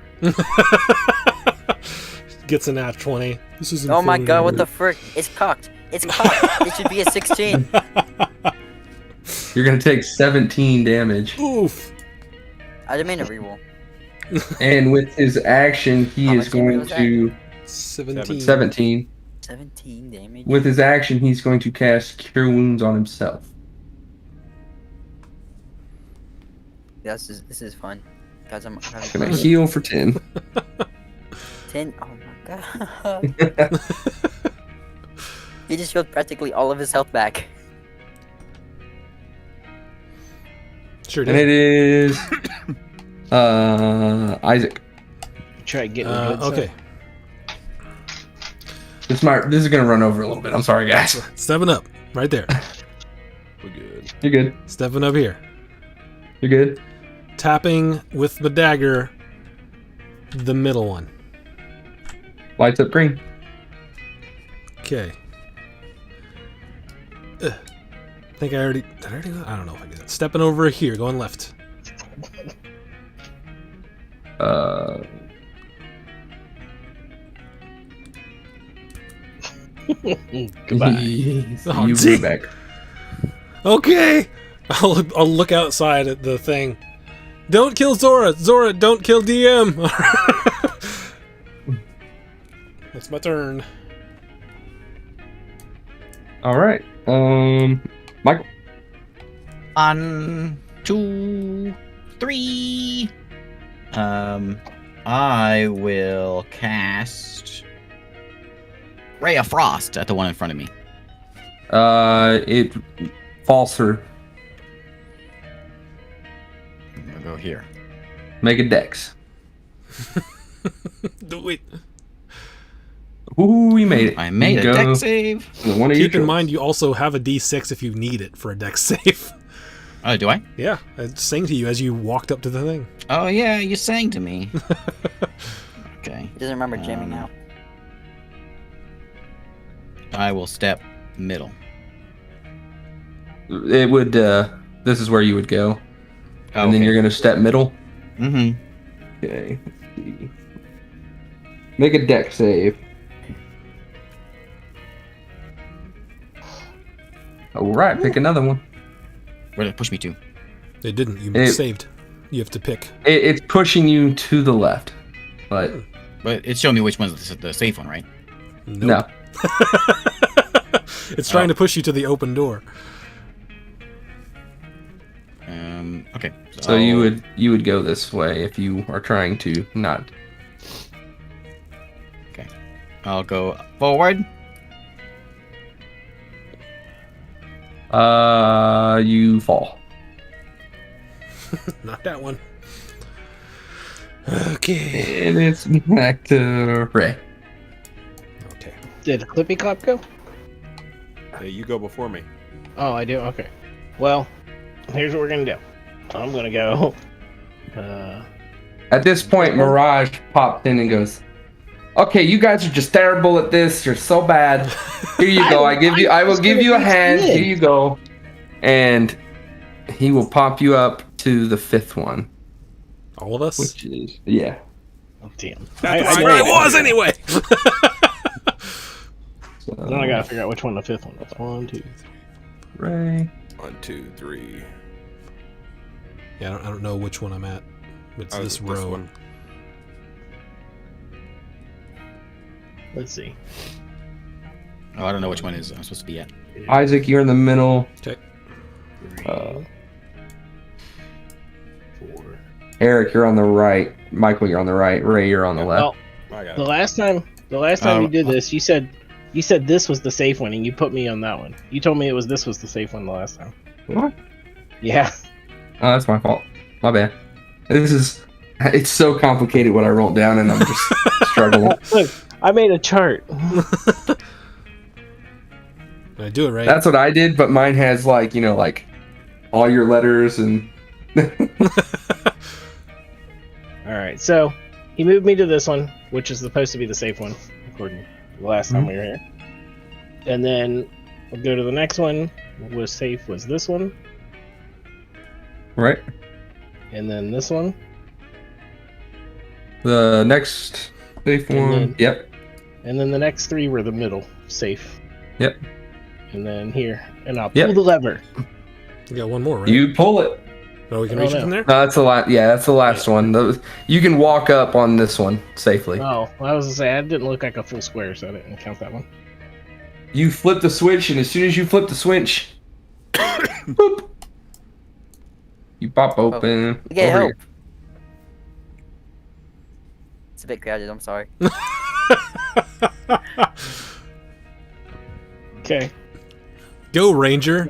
Gets a nat 20. This isn't Oh my fun god, what anymore. the frick? It's cocked. It's cocked. It should be a 16. You're going to take 17 damage. Oof. I didn't mean to reroll. And with his action, he How is much damage going was that? to. 17. 17. 17 damage. With his action, he's going to cast Cure Wounds on himself. This is fun. Guys, I'm Gonna heal for 10. 10. Oh my god. He just healed practically all of his health back. sure And it did. is Isaac. Try getting the good Okay. stuff. This is gonna run over a little bit. I'm sorry, guys. Stepping up. Right there. We're good. You're good. Stepping up here. You're good. Tapping with the dagger. The middle one. Lights up green. Okay. I think I already... Did I already go? I don't know if I did. Stepping over here. Going left. Goodbye. Oh, You gee. move back. Okay. I'll look outside at the thing. Don't kill Zora. Zora, don't kill DM. That's my turn. All right. Michael. 1, 2, 3. I will cast Ray of Frost at the one in front of me. It falls through. I'm gonna go here. Make a dex. Wait. Ooh, we made it. I made a Go deck save. with one of your Keep in choice. mind, you also have a D6 if you need it for a dex save. Oh, do I? Yeah, I sang to you as you walked up to the thing. Oh yeah, you sang to me. Okay. He doesn't remember jamming out. I will step middle. It would. This is where you would go, and then Okay. you're gonna step middle. Mm-hmm. Okay. Let's see. Make a deck save. All right, pick another one. Where did it push me to? It didn't. You It- saved. You have to pick. It's pushing you to the left, but But it's showing me which one's the safe one, right? no. It's trying to push you to the open door. Okay. So you would go this way if you are trying to not. Okay. I'll go forward. You fall. Not that one. Okay. And it's back to Ray. Okay. Did Clippy Clop go? Hey, you go before me. Oh, I do? Okay. Well, here's what we're going to do. I'm going to go. At this point, Mirage popped in and goes, "Okay, you guys are just terrible at this. You're so bad. Here you go. I will give you a hand. Here you go." And he will pop you up to the 5th one, All of us? which is Oh, damn. That's Where I was anyway! So, Now I got to figure out which one the 5th one is. 1, 2, 3. Ray. 1, 2, 3. Yeah, I don't know which one I'm at. It's Oh, this row. one. Let's see. Oh, I don't know which one is I'm supposed to be at. Isaac, you're in the middle. Okay. 3, 4. Eric, you're on the right. Michael, you're on the right. Ray, you're on the left. Well, I got the it. last time you did this, you said this was the safe one, and you put me on that one. You told me this was the safe one the last time. What? Yeah. Oh, that's my fault. My bad. It's so complicated what I wrote down, and I'm just struggling. Look, I made a chart. Did I do it right? That's what I did, but mine has like all your letters and. All right, so he moved me to this one, which is supposed to be the safe one, according to the last time we were here. And then we'll go to the next one. Was safe was this one, Right. and then this one, The next safe And one. then- Yep. and then the next 3 were the middle safe. Yep. And then here, and I'll Yep. pull the lever. You got one more, right? You pull it. Oh, we can I reach don't it from there? No, that's the last. Yeah, that's the last one. You can walk up on this one safely. Oh, I was gonna say I didn't look like a full square, so I didn't count that one. You flip the switch, and as soon as you flip the switch, boop, you pop open. We get over help. here. It's a bit crowded. I'm sorry. Okay. Go, Ranger.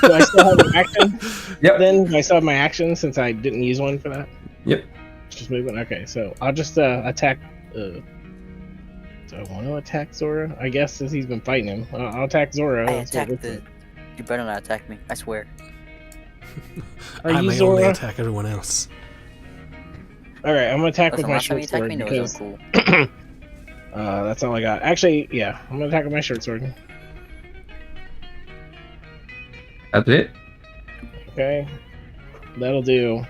Do I still have an action? Yep. Then do I still have my action since I didn't use one for that? Yep. Just movement. Okay, so I'll just attack. Do I want to attack Zora? I guess since he's been fighting him, I'll attack Zora. I That's what attacked we're- the. You better not attack me. I swear. Are I you may only Zora? attack everyone else. All right, I'm gonna attack Listen, with my last time you short attacked me, sword no, it was because all cool. that's all I got. Actually, yeah, I'm gonna attack with my short sword. That's it. Okay, that'll do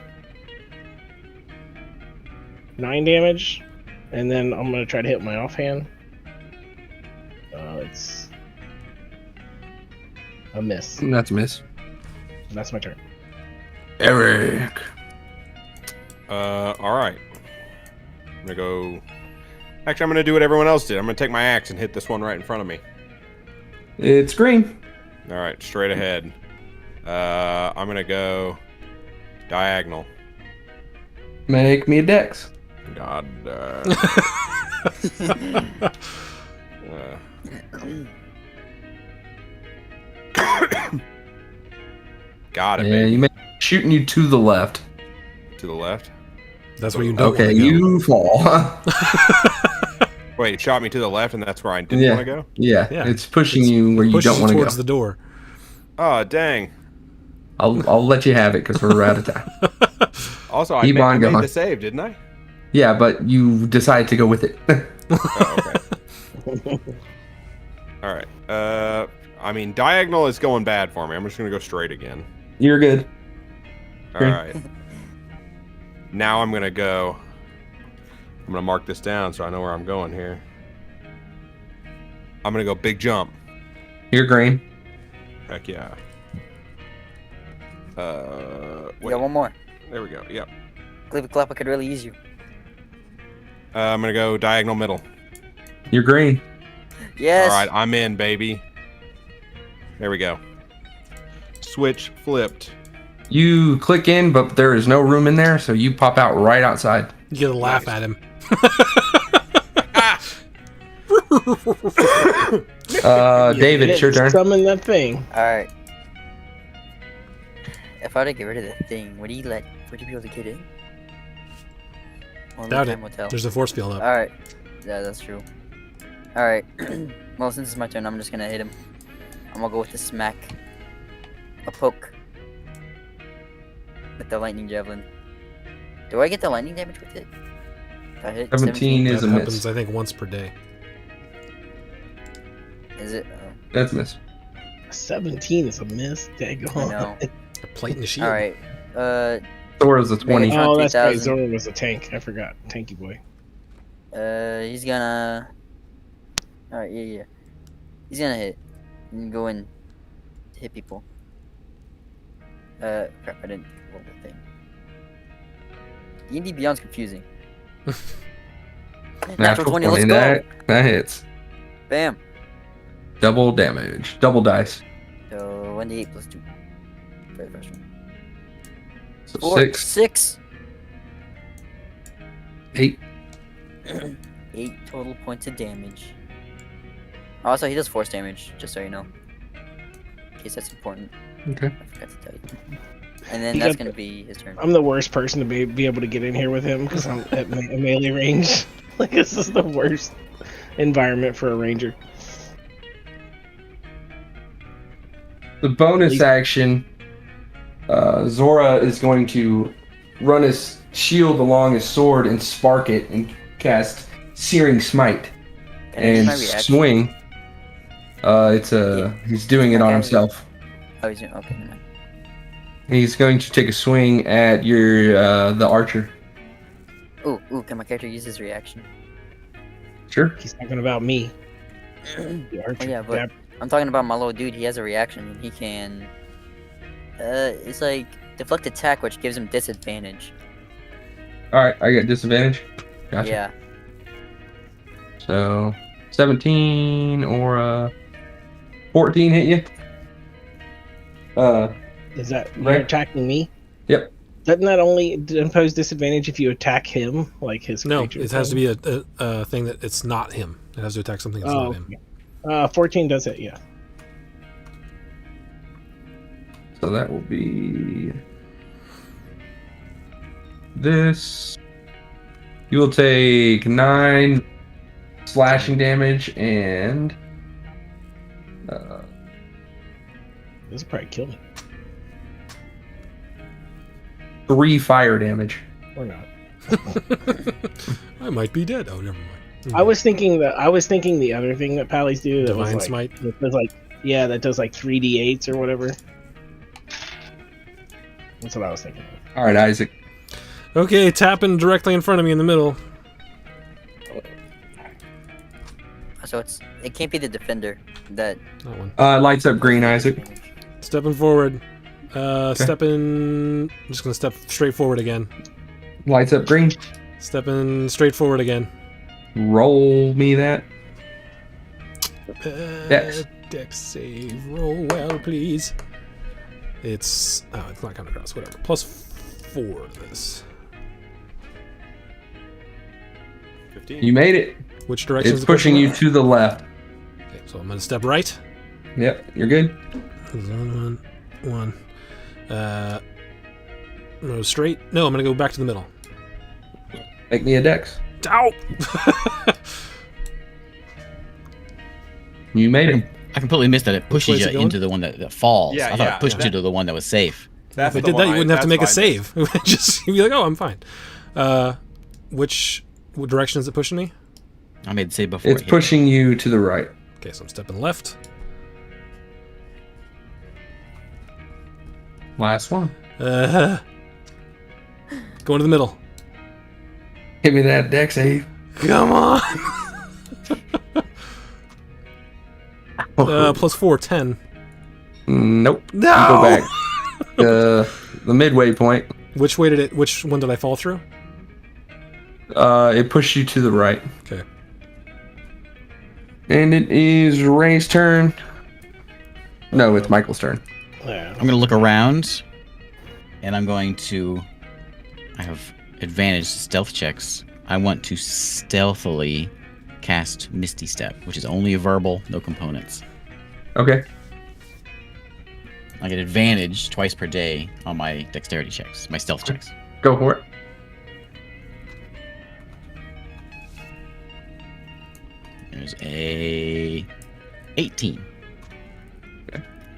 9 damage, and then I'm gonna try to hit my offhand. It's a miss. That's a miss. That's my turn. Eric. All right. I'm gonna go. Actually, I'm gonna do what everyone else did. I'm gonna take my axe and hit this one right in front of me. It's green. All right, straight ahead. I'm gonna go diagonal. Make me a dex. God. Got it, Yeah, baby. you make shooting you to the left. To the left. That's where you don't Okay, want to go. you fall. Wait, it shot me to the left, and that's where I didn't Yeah. want to go. yeah, Yeah, it's pushing it's- you where you Pushes don't want to towards go. the door. Oh, dang. I'll let you have it because we're out of time. Also, I Keep made, on I made going. the save, didn't I? Yeah, but you decided to go with it. Oh, okay. All right. I mean, diagonal is going bad for me. I'm just gonna go straight again. You're good. All right. Now I'm gonna go. I'm gonna mark this down so I know where I'm going here. I'm gonna go big jump. You're green. Heck yeah. You Wait, got one more. there we go. Yep. Clippy clap, I could really use you. I'm gonna go diagonal middle. You're green. Yes. All right, I'm in, baby. There we go. Switch flipped. You click in, but there is no room in there, so you pop out right outside. You get a laugh Nice. at him. David, it's your turn. Summon that thing. All right. If I were to get rid of the thing, would you be able to get in? Only Doubt it. time will tell. There's a force field up. All right. Yeah, that's true. All right. Well, since it's my turn, I'm just gonna hit him. I'm gonna go with the smack. A poke. With the lightning javelin. Do I get the lightning damage with it? If I hit 17 That is a happens, miss. I think, once per day. Is it? That's a miss. 17 is a miss. Daggone. I know. A plate and a shield. All right. Sora's a 20. Make it- Oh, that's right. 3,000. Zora was a tank. I forgot. Tanky boy. He's gonna. All right. Yeah. He's gonna hit. And go and hit people. Crap! I didn't roll the thing. D&D Beyond's confusing. Natural 20. Let's go. That hits. Bam. Double damage. Double dice. So 1d8 plus 2 for the first one. So 4, 6, 6. 8. 8 total points of damage. Also, he does force damage, just so you know. In case that's important. Okay. I forgot to tell you. And then You that's got gonna be his turn. I'm the worst person to be able to get in here with him because I'm at melee range. Like, this is the worst environment for a ranger. The bonus action, Zora is going to run his shield along his sword and spark it and cast Searing Smite Can I use and my reaction? swing. He's doing it on Okay. himself. Oh, he's doing. Okay, never mind. He's going to take a swing at the archer. Ooh, can my character use his reaction? Sure. He's talking about me. The archer. Oh, yeah, but I'm talking about my little dude. He has a reaction and he can. It's like deflect attack, which gives him disadvantage. All right, I got disadvantage. Gotcha. Yeah. So 17 or 14 hit you. Is that you're Right. attacking me? Yep. Doesn't that only impose disadvantage if you attack him, like his No, creature? it has to be a thing that it's not him. It has to attack something that's Oh, not him. 14 does it, yeah. So that will be this. You will take 9 slashing damage and This will probably kill me. 3 fire damage. Or not. I might be dead. Oh, never mind. I was thinking the other thing that Pallies do that Divine was Smite. that does like 3d8s or whatever. That's what I was thinking of. All right, Isaac. Okay, tapping directly in front of me in the middle. So it can't be the defender. That That one. Lights up green, Isaac. Stepping forward. Stepping. I'm just gonna step straight forward again. Lights up green. Stepping straight forward again. Roll me that. Dex. Dex save. Roll well, please. It's it's not coming across. Whatever. Plus 4 to this. 15. You made it. Which direction is It's it pushing you to the left. Okay, so I'm gonna step right. Yep, you're good. One. No, straight. No, I'm gonna go back to the middle. Make me a dex. Ow! You made it. I completely missed that. It way pushes is you it going? into the one that falls. Yeah, I thought yeah, it pushed you to the one that was safe. That's If it the did that, one you wouldn't have to make a that's fine. save. It would just you'd be like, oh, I'm fine. What direction is it pushing me? I made the save before. It's it hit. pushing you to the right. Okay, so I'm stepping left. Last one. Going to the middle. Give me that dex save. Come on. Plus 4, 10. Nope. No. You go back. The midway point. Which way did it? Which one did I fall through? It pushed you to the right. Okay. And it is Ray's turn. No, it's Michael's turn. Yeah. I'm gonna look around, and I'm going to. I have advantage stealth checks. I want to stealthily cast Misty Step, which is only a verbal, no components. Okay. I get advantage twice per day on my dexterity checks, my stealth checks. Go for it. There's a 18.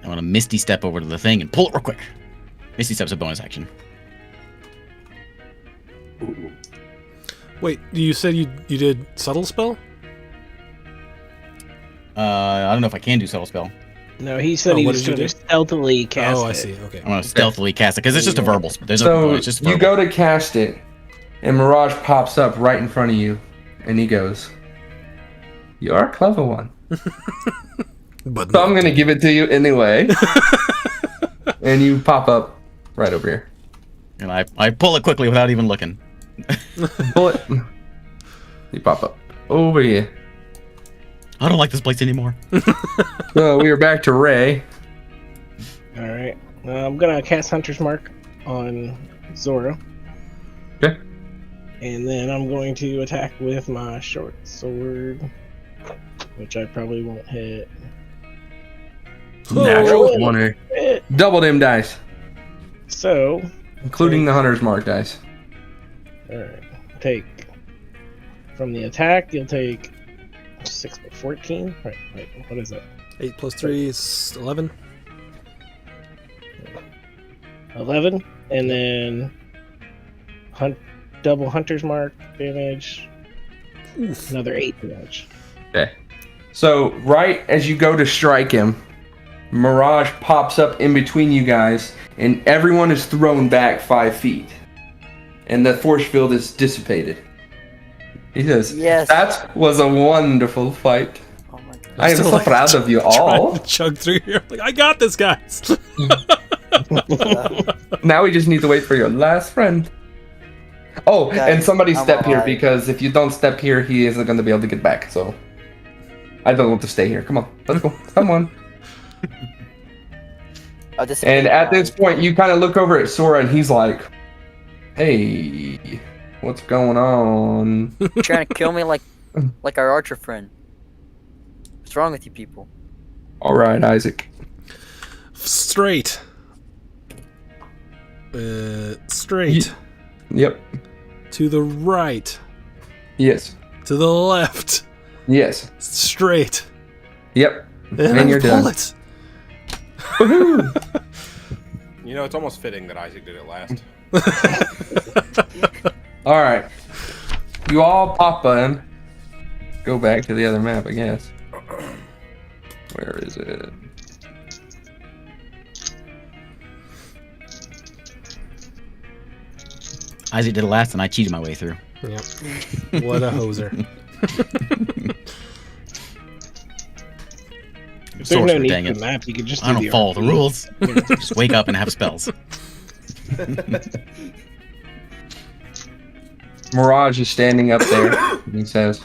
I want to Misty Step over to the thing and pull it real quick. Misty Step's a bonus action. Wait, you said you did subtle spell? I don't know if I can do subtle spell. No, he said Oh, he what was did you going to do? stealthily cast Oh, I it. see. Okay. I want to stealthily cast it because it's just a verbal spell. There's no So component. It's just you verbal. go to cast it, and Mirage pops up right in front of you, and he goes, "You're a clever one." But So I'm gonna give it to you anyway. And you pop up right over here. And I pull it quickly without even looking. Pull it. You pop up over here. I don't like this place anymore. So we are back to Ray. All right. I'm going to cast Hunter's Mark on Zora. Okay. And then I'm going to attack with my short sword, which I probably won't hit. Natural Oh, 20. Hit. Double them dice, So, including the Hunter's Mark dice. all right. Take from the attack, you'll take 6 by 14. Wait, what is that? 8 plus 3 is 11. 11, and then double Hunter's Mark damage. Another 8 damage. Okay. So right as you go to strike him, Mirage pops up in between you guys, and everyone is thrown back 5 feet. And the force field is dissipated. He says, Yes. "That was a wonderful fight. Oh my god. I am still, so like, proud of you all. Trying to chug through here. Like, I got this, guys. Now we just need to wait for your last friend." Oh, Guys, and somebody I'm step here, alive. because if you don't step here, he isn't going to be able to get back. So I don't want to stay here. Come on, let's go. Come on. Oh, this And at this point, you kind of look over at Sora, and he's like, "Hey, what's going on?" trying to kill me like our archer friend. What's wrong with you people? All right, Isaac. Straight. Straight. Yep. To the right. Yes. To the left. Yes. Straight. Yep. And you're done. pull it. You know, it's almost fitting that Isaac did it last. All right. You all pop in. Go back to the other map, I guess. Where is it? Isaac did it last, and I cheated my way through. Yep. What a hoser. If there's no Sorcerer, need dang for it. the map, you could just do I don't the follow the RP. rules. Just wake up and have spells. Mirage is standing up there, and he says,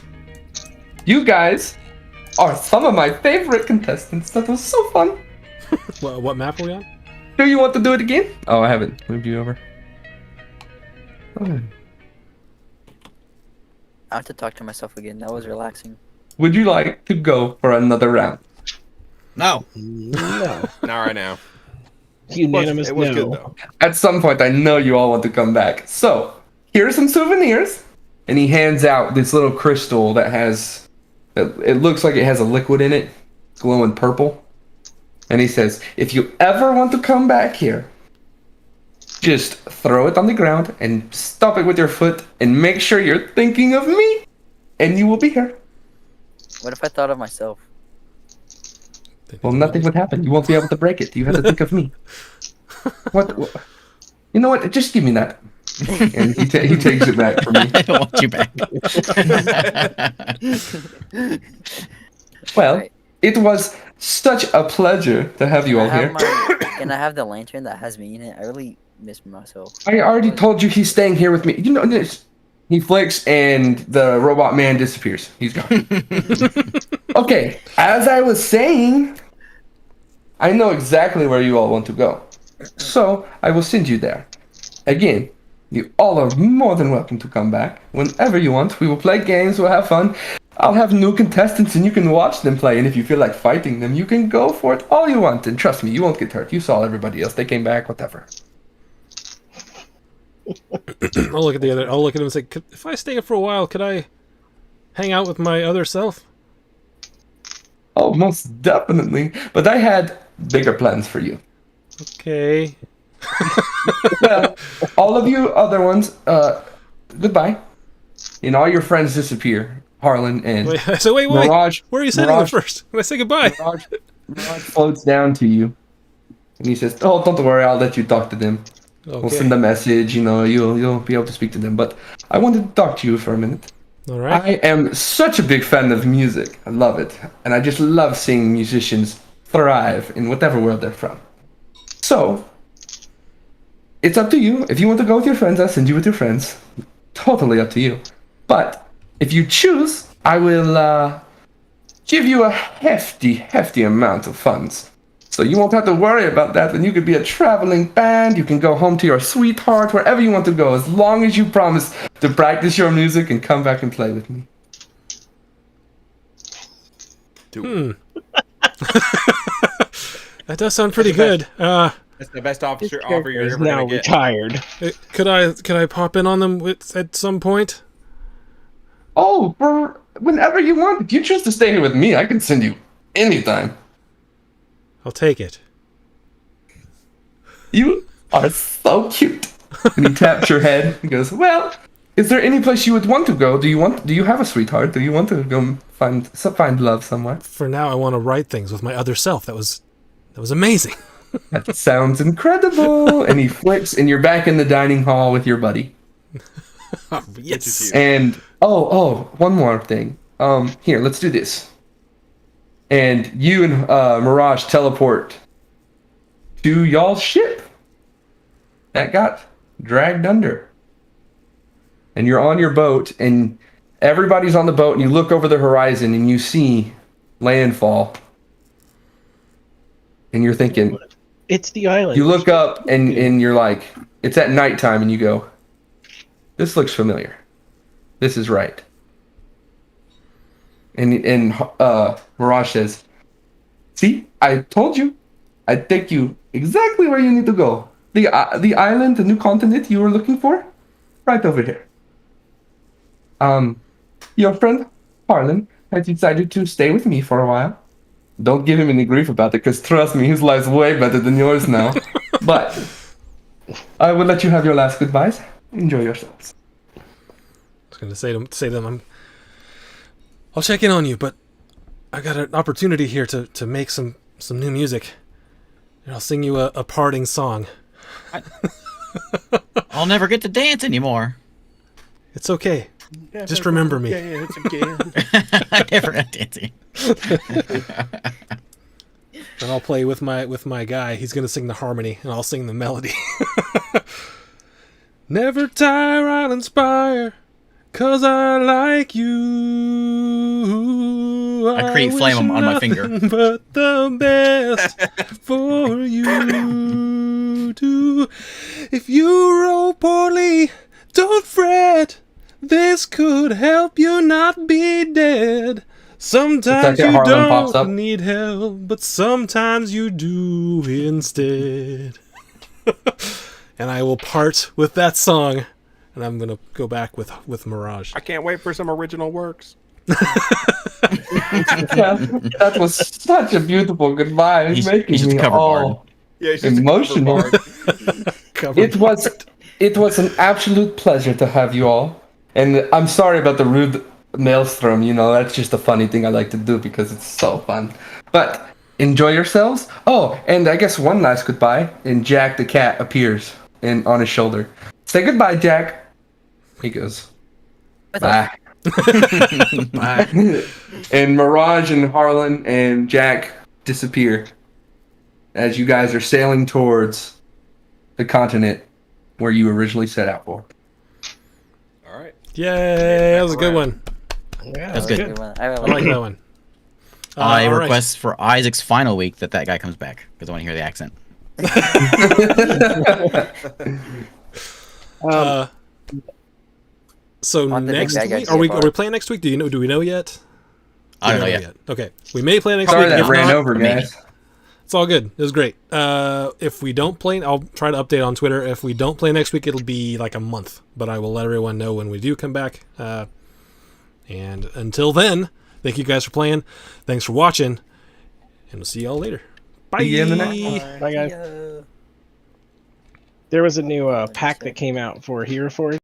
"You guys are some of my favorite contestants. That was so fun. What map are we on? Do you want to do it again?" Oh, I haven't moved you over. Okay. I have to talk to myself again. That was relaxing. Would you like to go for another round? No. No. Not right now. Unanimous It was no. good though. At some point, I know you all want to come back. So, here are some souvenirs. And he hands out this little crystal that has, it looks like it has a liquid in it, glowing purple. And he says, if you ever want to come back here, just throw it on the ground and stop it with your foot and make sure you're thinking of me, and you will be here. What if I thought of myself? Well, nothing would happen. You won't be able to break it. You have to think of me. What? You know what? Just give me that. And he takes it back from me. I don't want you back. Well, Right. it was such a pleasure to have you all here. Can I have the lantern that has me in it? I really miss myself. I already told you he's staying here with me. You know this. He flicks and the robot man disappears. He's gone. Okay, as I was saying, I know exactly where you all want to go. So I will send you there. Again, you all are more than welcome to come back whenever you want. We will play games, we'll have fun. I'll have new contestants and you can watch them play. And if you feel like fighting them, you can go for it all you want. And trust me, you won't get hurt. You saw everybody else. They came back, whatever. I'll look at the other. I'll look at him and say, if I stay here for a while, could I hang out with my other self? Oh, most definitely. But I had bigger plans for you. Okay. Well, all of you other ones, goodbye. And all your friends disappear. Harlan and Wait, so wait. Mirage. Where are you sending them Mirage, first? Can I say goodbye? Mirage floats down to you. And he says, "Oh, don't worry, I'll let you talk to them. We'll Okay. send a message, you'll be able to speak to them. But I wanted to talk to you for a minute. All right. I am such a big fan of music. I love it. And I just love seeing musicians thrive in whatever world they're from. So, it's up to you. If you want to go with your friends, I'll send you with your friends. Totally up to you. But, if you choose, I will give you a hefty amount of funds. So you won't have to worry about that. Then you could be a traveling band. You can go home to your sweetheart, wherever you want to go, as long as you promise to practice your music and come back and play with me." That does sound pretty good. That's the best offer you're Character is ever now gonna get. retired. Could I pop in on them at some point? Oh, for whenever you want. If you choose to stay here with me, I can send you anytime. I'll take it. You are so cute. And he taps your head and goes, "Well, is there any place you would want to go? Do you have a sweetheart? Do you want to go find love somewhere?" For now, I want to write things with my other self. That was amazing. That sounds incredible. And he flicks, and you're back in the dining hall with your buddy. Yes. And one more thing. Here, let's do this. And you and Mirage teleport to y'all's ship that got dragged under. And you're on your boat, and everybody's on the boat, and you look over the horizon, and you see landfall. And you're thinking, It's the island. you look up, and you're like, it's at nighttime, and you go, "This looks familiar. This is right." And Mirage says, "See, I told you. I'd take you exactly where you need to go. the island, the new continent you were looking for, right over here. Your friend Harlan has decided to stay with me for a while. Don't give him any grief about it, because trust me, his life's way better than yours now. But I will let you have your last goodbyes. Enjoy yourselves. I was going to say to them, I'll check in on you, but I got an opportunity here to make some new music. And I'll sing you a parting song. I'll never get to dance anymore. It's okay. Just remember me. I never had dancing. And I'll play with my guy. He's gonna sing the harmony, and I'll sing the melody. Never tire, I'll inspire, 'cause I like you. I create flame on my finger. But the best for you too. If you roll poorly, don't fret. This could help you not be dead. Sometimes you Harlan pops up. don't need help, but sometimes you do instead. And I will part with that song, and I'm gonna go back with Mirage. I can't wait for some original works. That was such a beautiful goodbye. It's making he's just me cover all Yeah, it's just a emotional. cover bard. It was an absolute pleasure to have you all. And I'm sorry about the rude maelstrom, that's just a funny thing I like to do because it's so fun. But enjoy yourselves. Oh, and I guess one last goodbye, and Jack the cat appears on his shoulder. Say goodbye, Jack. He goes, bye. Bye. And Mirage and Harlan and Jack disappear as you guys are sailing towards the continent where you originally set out for. All right. Yay, that was a good one. Yeah, That's good. I like that one. I all right. request for Isaac's final week that guy comes back because I want to hear the accent. So On the big next bad guy week, are we bar. playing next week? Do we know yet? I don't We know don't yet. Okay, we may play next Sorry week. that If ran not, over, guys. it's all good. It was great. If we don't play, I'll try to update on Twitter. If we don't play next week, it'll be like a month. But I will let everyone know when we do come back. And until then, thank you guys for playing. Thanks for watching, and we'll see y'all later. Bye. See you in the next one. Bye, guys. There was a new pack that came out for Hero Forge.